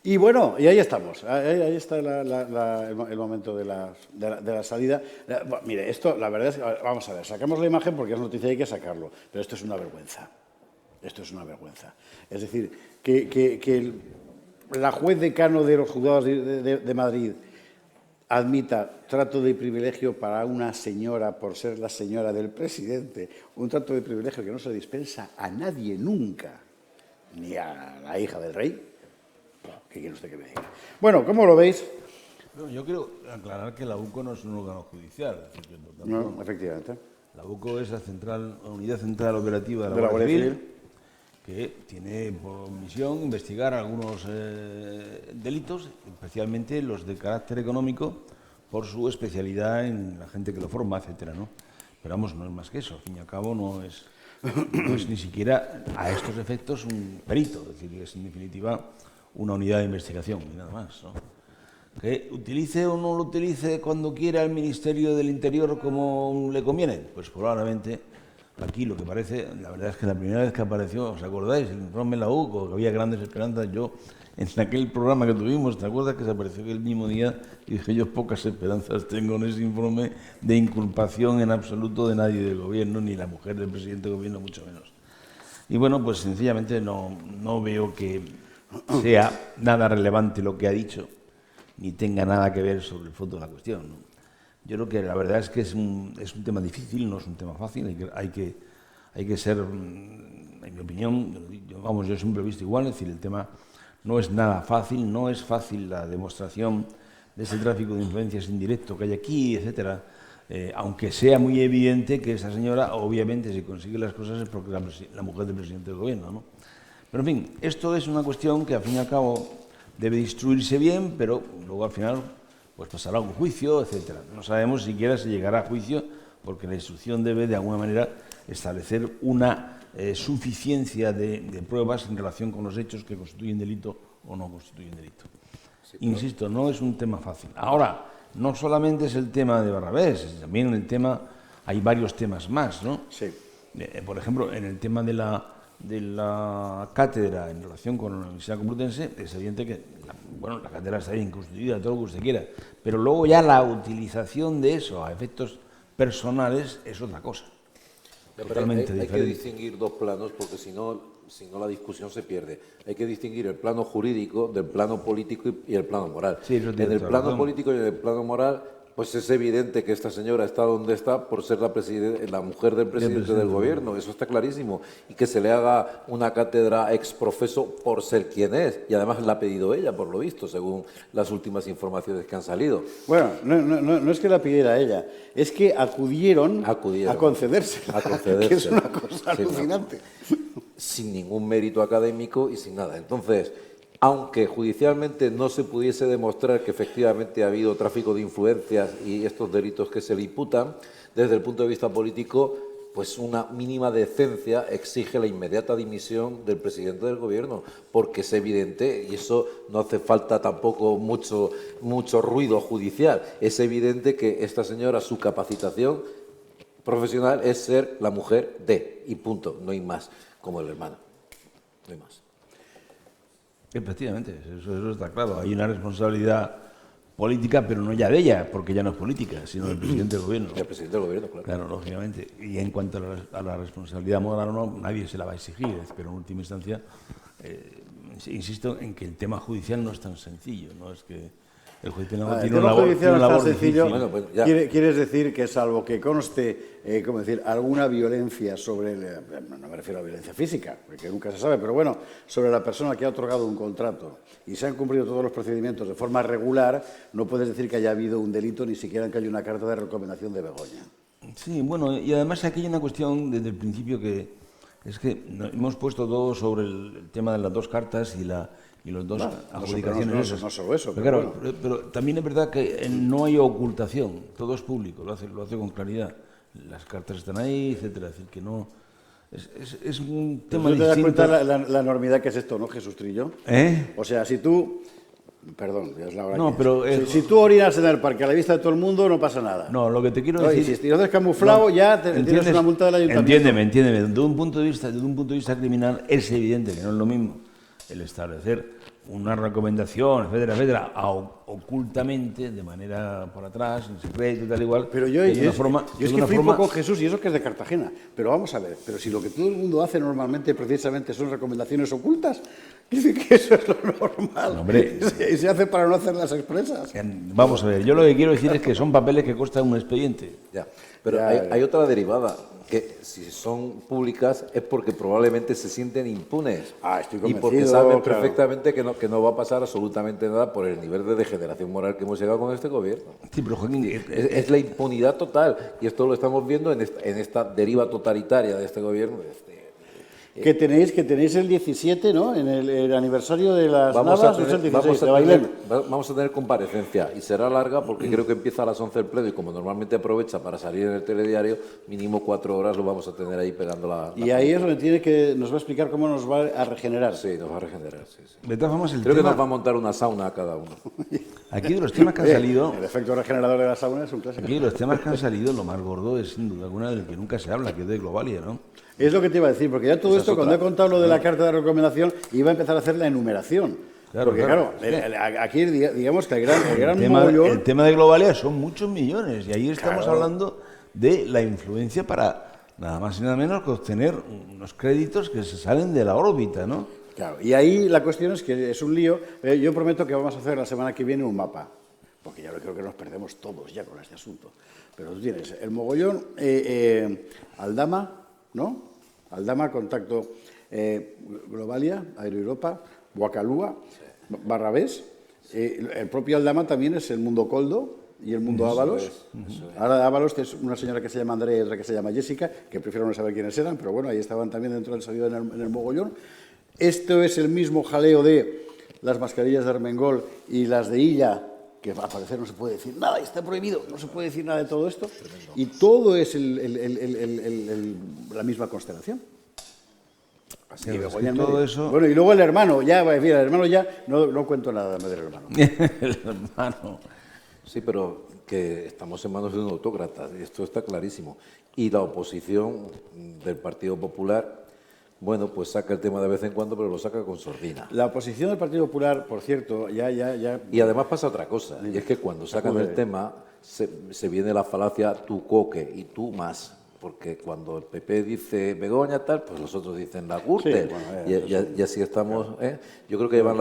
Y bueno, y ahí estamos. Ahí está el momento de la salida. Bueno, mire, esto, la verdad es que, vamos a ver, sacamos la imagen porque es noticia y hay que sacarlo, pero esto es una vergüenza. Esto es una vergüenza. Es decir, que la juez decano de los juzgados de Madrid admita trato de privilegio para una señora por ser la señora del presidente, un trato de privilegio que no se dispensa a nadie nunca, ni a la hija del rey. ¿Qué quiere usted que me diga? Bueno, ¿cómo lo veis? Bueno, yo quiero aclarar que la UCO no es un órgano judicial. Es decir, no, efectivamente. La UCO es la Unidad Central Operativa de la Guardia Civil, que tiene por misión investigar algunos delitos, especialmente los de carácter económico, por su especialidad en la gente que lo forma, etcétera, ¿no? Pero vamos, no es más que eso. Al fin y al cabo no es ni siquiera a estos efectos un perito, es decir, es en definitiva una unidad de investigación y nada más, ¿no? Que utilice o no lo utilice cuando quiera el Ministerio del Interior como le conviene, pues probablemente. Aquí lo que parece, la verdad es que la primera vez que apareció, ¿os acordáis? El informe de la UCO, que había grandes esperanzas. Yo, en aquel programa que tuvimos, ¿te acuerdas que se apareció el mismo día? Y dije, yo pocas esperanzas tengo en ese informe de inculpación en absoluto de nadie del gobierno, ni la mujer del presidente del gobierno, mucho menos. Y bueno, pues sencillamente no veo que sea nada relevante lo que ha dicho, ni tenga nada que ver sobre el fondo de la cuestión, ¿no? Yo creo que la verdad es que es un tema difícil, no es un tema fácil, hay que ser, en mi opinión, yo siempre he visto igual, es decir, el tema no es nada fácil, no es fácil la demostración de ese tráfico de influencias indirecto que hay aquí, etcétera, aunque sea muy evidente que esa señora, obviamente, si consigue las cosas es porque la mujer del presidente del gobierno, ¿no? Pero, en fin, esto es una cuestión que, al fin y al cabo, debe instruirse bien, pero luego, al final, pues pasará un juicio, etcétera. No sabemos siquiera si llegará a juicio, porque la instrucción debe, de alguna manera, establecer una suficiencia de pruebas en relación con los hechos que constituyen delito o no constituyen delito. Sí, pero... Insisto, no es un tema fácil. Ahora, no solamente es el tema de Barrabés, también el tema, hay varios temas más, ¿no? Sí. Por ejemplo, en el tema de la cátedra en relación con la Universidad Complutense, es evidente que la cátedra está bien constituida, todo lo que usted quiera, pero luego ya la utilización de eso a efectos personales es otra cosa. Totalmente diferente. Hay que distinguir dos planos porque si no la discusión se pierde. Hay que distinguir el plano jurídico del plano político y el plano moral. Sí, en el plano político y en el plano moral, pues es evidente que esta señora está donde está por ser la mujer del presidente del gobierno, eso está clarísimo. Y que se le haga una cátedra ex profeso por ser quien es. Y además la ha pedido ella, por lo visto, según las últimas informaciones que han salido. Bueno, no es que la pidiera ella, es que acudieron a concedérsela, que es una cosa alucinante. Sin ningún mérito académico y sin nada. Entonces, aunque judicialmente no se pudiese demostrar que efectivamente ha habido tráfico de influencias y estos delitos que se le imputan, desde el punto de vista político, pues una mínima decencia exige la inmediata dimisión del presidente del gobierno, porque es evidente, y eso no hace falta tampoco mucho ruido judicial, es evidente que esta señora, su capacitación profesional es ser la mujer de, y punto, no hay más, como el hermano, no hay más. Efectivamente, eso está claro. Hay una responsabilidad política, pero no ya de ella, porque ya no es política, sino del presidente del gobierno. El presidente del gobierno, claro. Claro, lógicamente. Y en cuanto a la responsabilidad moral o no, nadie se la va a exigir, pero en última instancia, insisto en que el tema judicial no es tan sencillo, no es que el juez tiene una labor sencillo. Bueno, pues ¿quieres decir que salvo que conste alguna violencia sobre, no me refiero a violencia física, porque nunca se sabe, pero bueno, sobre la persona que ha otorgado un contrato y se han cumplido todos los procedimientos de forma regular, no puedes decir que haya habido un delito ni siquiera que haya una carta de recomendación de Begoña? Sí, bueno, y además aquí hay una cuestión desde el principio que es que hemos puesto todo sobre el tema de las dos cartas y los dos adjudicaciones. No solo eso. Pero claro, pero también es verdad que no hay ocultación, todo es público, lo hace con claridad. Las cartas están ahí, etcétera. Es decir, que no... Es un tema distinto. ¿Te das cuenta la enormidad que es esto, no, Jesús Trillo? O sea, si tú... Perdón, es la hora no, que pero si tú orinas en el parque a la vista de todo el mundo, no pasa nada. No, lo que te quiero decir... Y si no eres camuflado, ya tienes una multa del ayuntamiento. Entiéndeme. Desde un punto de vista criminal, es evidente que no es lo mismo el establecer una recomendación, etcétera, ocultamente, de manera por atrás, en secreto y tal igual. Pero yo es que flipo con Jesús y eso que es de Cartagena. Pero vamos a ver, pero si lo que todo el mundo hace normalmente precisamente son recomendaciones ocultas, dice que eso es lo normal. No, hombre, y se hace para no hacer las expresas. Vamos a ver, yo lo que quiero decir es que son papeles que costan un expediente. Ya, pero hay otra derivada, que si son públicas es porque probablemente se sienten impunes. Estoy convencido, y porque saben perfectamente que no va a pasar absolutamente nada por el nivel de degeneración moral que hemos llegado con este gobierno. Sí, pero Joaquín, es la impunidad total, y esto lo estamos viendo en esta deriva totalitaria de este gobierno. Que tenéis el 17, ¿no? En el aniversario de las Navas, es el 16 de Bailén. Vamos a tener comparecencia y será larga porque creo que empieza a las 11 el pleno y como normalmente aprovecha para salir en el telediario, mínimo 4 horas lo vamos a tener ahí pegando la y ahí es donde nos va a explicar cómo nos va a regenerar. Sí, nos va a regenerar, sí. De todas formas, creo que nos va a montar una sauna a cada uno. Aquí de los temas que han salido... El efecto regenerador de la sauna es un clásico. Aquí de los temas que han salido, lo más gordo es sin duda alguna del que nunca se habla, que es de Globalia, ¿no? Es lo que te iba a decir, porque ya todo esto, cuando he contado lo de la carta de recomendación, iba a empezar a hacer la enumeración. Porque claro, aquí digamos que el gran mogollón... El tema de Globalia son muchos millones, y ahí estamos hablando de la influencia para nada más y nada menos que obtener unos créditos que se salen de la órbita, ¿no? Claro, y ahí la cuestión es que es un lío. Yo prometo que vamos a hacer la semana que viene un mapa, porque ya creo que nos perdemos todos ya con este asunto. Pero tú tienes el mogollón, Aldama, ¿no? Aldama, Contacto, Globalia, Aeroeuropa, Guacalúa, Barrabés. El propio Aldama también es el Mundo Coldo y el Mundo Ábalos. Ahora Ábalos es una señora que se llama Andrea y otra que se llama Jessica, que prefiero no saber quiénes eran, pero bueno, ahí estaban también dentro del salido en el mogollón. Esto es el mismo jaleo de las mascarillas de Armengol y las de Illa, que al parecer no se puede decir nada, está prohibido, no se puede decir nada de todo esto, y todo es la misma constelación. Así todo eso... Bueno, y luego el hermano, no cuento nada del hermano. El hermano. Sí, pero que estamos en manos de un autócrata, esto está clarísimo. Y la oposición del Partido Popular, bueno, pues saca el tema de vez en cuando, pero lo saca con sordina. La oposición del Partido Popular, por cierto, ya... Y además pasa otra cosa, y es que cuando sacan el tema, se viene la falacia tú coque y tú más. Porque cuando el PP dice Begoña tal, pues los otros dicen la Gürtel. Sí, bueno, y así estamos. Yo creo que llevan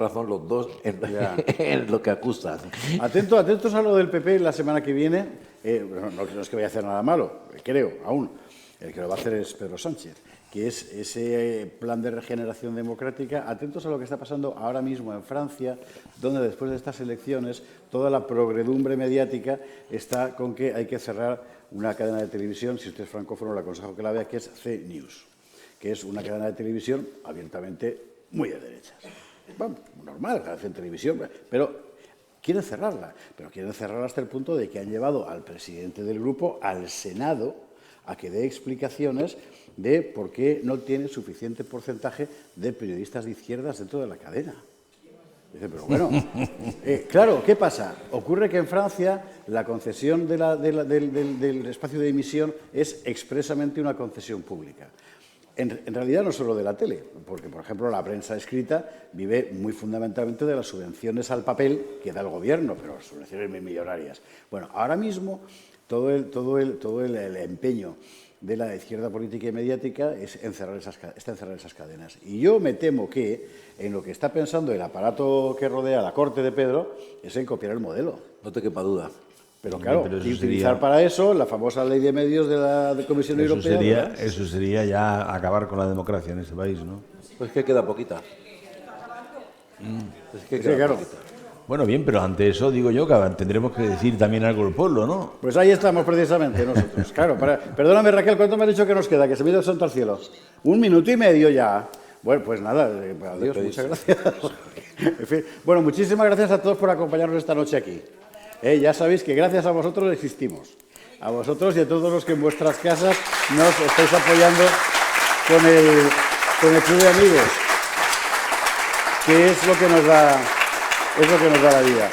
razón los dos en lo que acusan. Atentos a lo del PP la semana que viene. No es que vaya a hacer nada malo, creo, aún. El que lo va a hacer es Pedro Sánchez, que es ese plan de regeneración democrática. Atentos a lo que está pasando ahora mismo en Francia, donde después de estas elecciones toda la progredumbre mediática está con que hay que cerrar una cadena de televisión. Si usted es francófono, le aconsejo que la vea, que es C-News, que es una cadena de televisión abiertamente muy de derechas. Bueno, normal, hacen televisión, pero quieren cerrarla. Pero quieren cerrarla hasta el punto de que han llevado al presidente del grupo al Senado a que dé explicaciones de por qué no tiene suficiente porcentaje de periodistas de izquierdas dentro de la cadena. Dice, pero bueno, claro, ¿qué pasa? Ocurre que en Francia la concesión del espacio de emisión es expresamente una concesión pública. En realidad no solo de la tele, porque, por ejemplo, la prensa escrita vive muy fundamentalmente de las subvenciones al papel que da el gobierno, pero subvenciones millonarias. Bueno, ahora mismo todo el empeño de la izquierda política y mediática está en cerrar esas cadenas. Y yo me temo que en lo que está pensando el aparato que rodea la corte de Pedro es en copiar el modelo. No te quepa duda. Pero claro, utilizar para eso la famosa ley de medios de la Comisión Europea. Eso sería ya acabar con la democracia en ese país, ¿no? Pues que queda poquita. Claro. Bueno, bien, pero ante eso digo yo que tendremos que decir también algo al pueblo, ¿no? Pues ahí estamos precisamente nosotros. Claro, perdóname Raquel, ¿cuánto me has dicho que nos queda? Que se me ha ido el santo al cielo. 1 minuto y medio ya. Bueno, pues nada, adiós, muchas gracias. En fin, bueno, muchísimas gracias a todos por acompañarnos esta noche aquí. Ya sabéis que gracias a vosotros existimos. A vosotros y a todos los que en vuestras casas nos estáis apoyando con el Club de Amigos, que es lo que nos da la vida.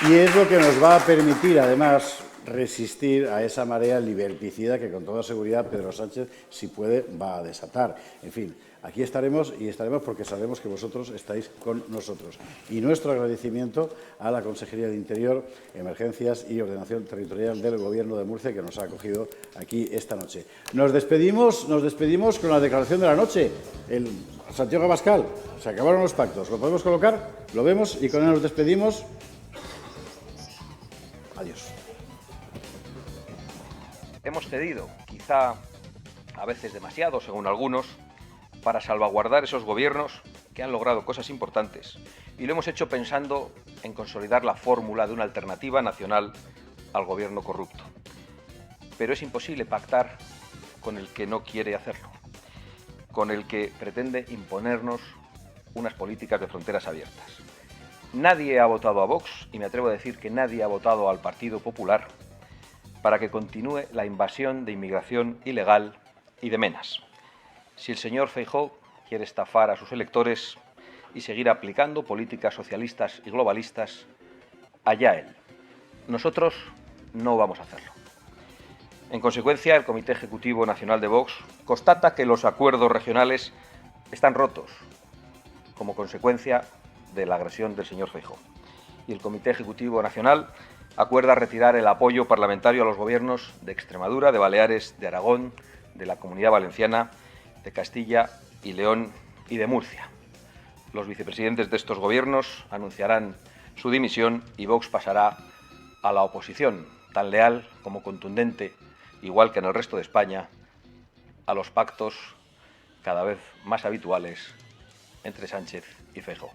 Y es lo que nos va a permitir, además, resistir a esa marea liberticida que con toda seguridad Pedro Sánchez, si puede, va a desatar. En fin, aquí estaremos y estaremos porque sabemos que vosotros estáis con nosotros. Y nuestro agradecimiento a la Consejería de Interior, Emergencias y Ordenación Territorial del Gobierno de Murcia que nos ha acogido aquí esta noche. Nos despedimos con la declaración de la noche. El Santiago Abascal, se acabaron los pactos. ¿Lo podemos colocar? Lo vemos y con él nos despedimos. Adiós. Hemos cedido, quizá a veces demasiado, según algunos, para salvaguardar esos gobiernos que han logrado cosas importantes. Y lo hemos hecho pensando en consolidar la fórmula de una alternativa nacional al gobierno corrupto. Pero es imposible pactar con el que no quiere hacerlo, con el que pretende imponernos unas políticas de fronteras abiertas. Nadie ha votado a Vox, y me atrevo a decir que nadie ha votado al Partido Popular, para que continúe la invasión de inmigración ilegal y de menas. Si el señor Feijóo quiere estafar a sus electores y seguir aplicando políticas socialistas y globalistas, allá él. Nosotros no vamos a hacerlo. En consecuencia, el Comité Ejecutivo Nacional de Vox constata que los acuerdos regionales están rotos como consecuencia de la agresión del señor Feijóo. Y el Comité Ejecutivo Nacional acuerda retirar el apoyo parlamentario a los gobiernos de Extremadura, de Baleares, de Aragón, de la Comunidad Valenciana, de Castilla y León y de Murcia. Los vicepresidentes de estos gobiernos anunciarán su dimisión y Vox pasará a la oposición, tan leal como contundente, igual que en el resto de España, a los pactos cada vez más habituales entre Sánchez y Feijóo.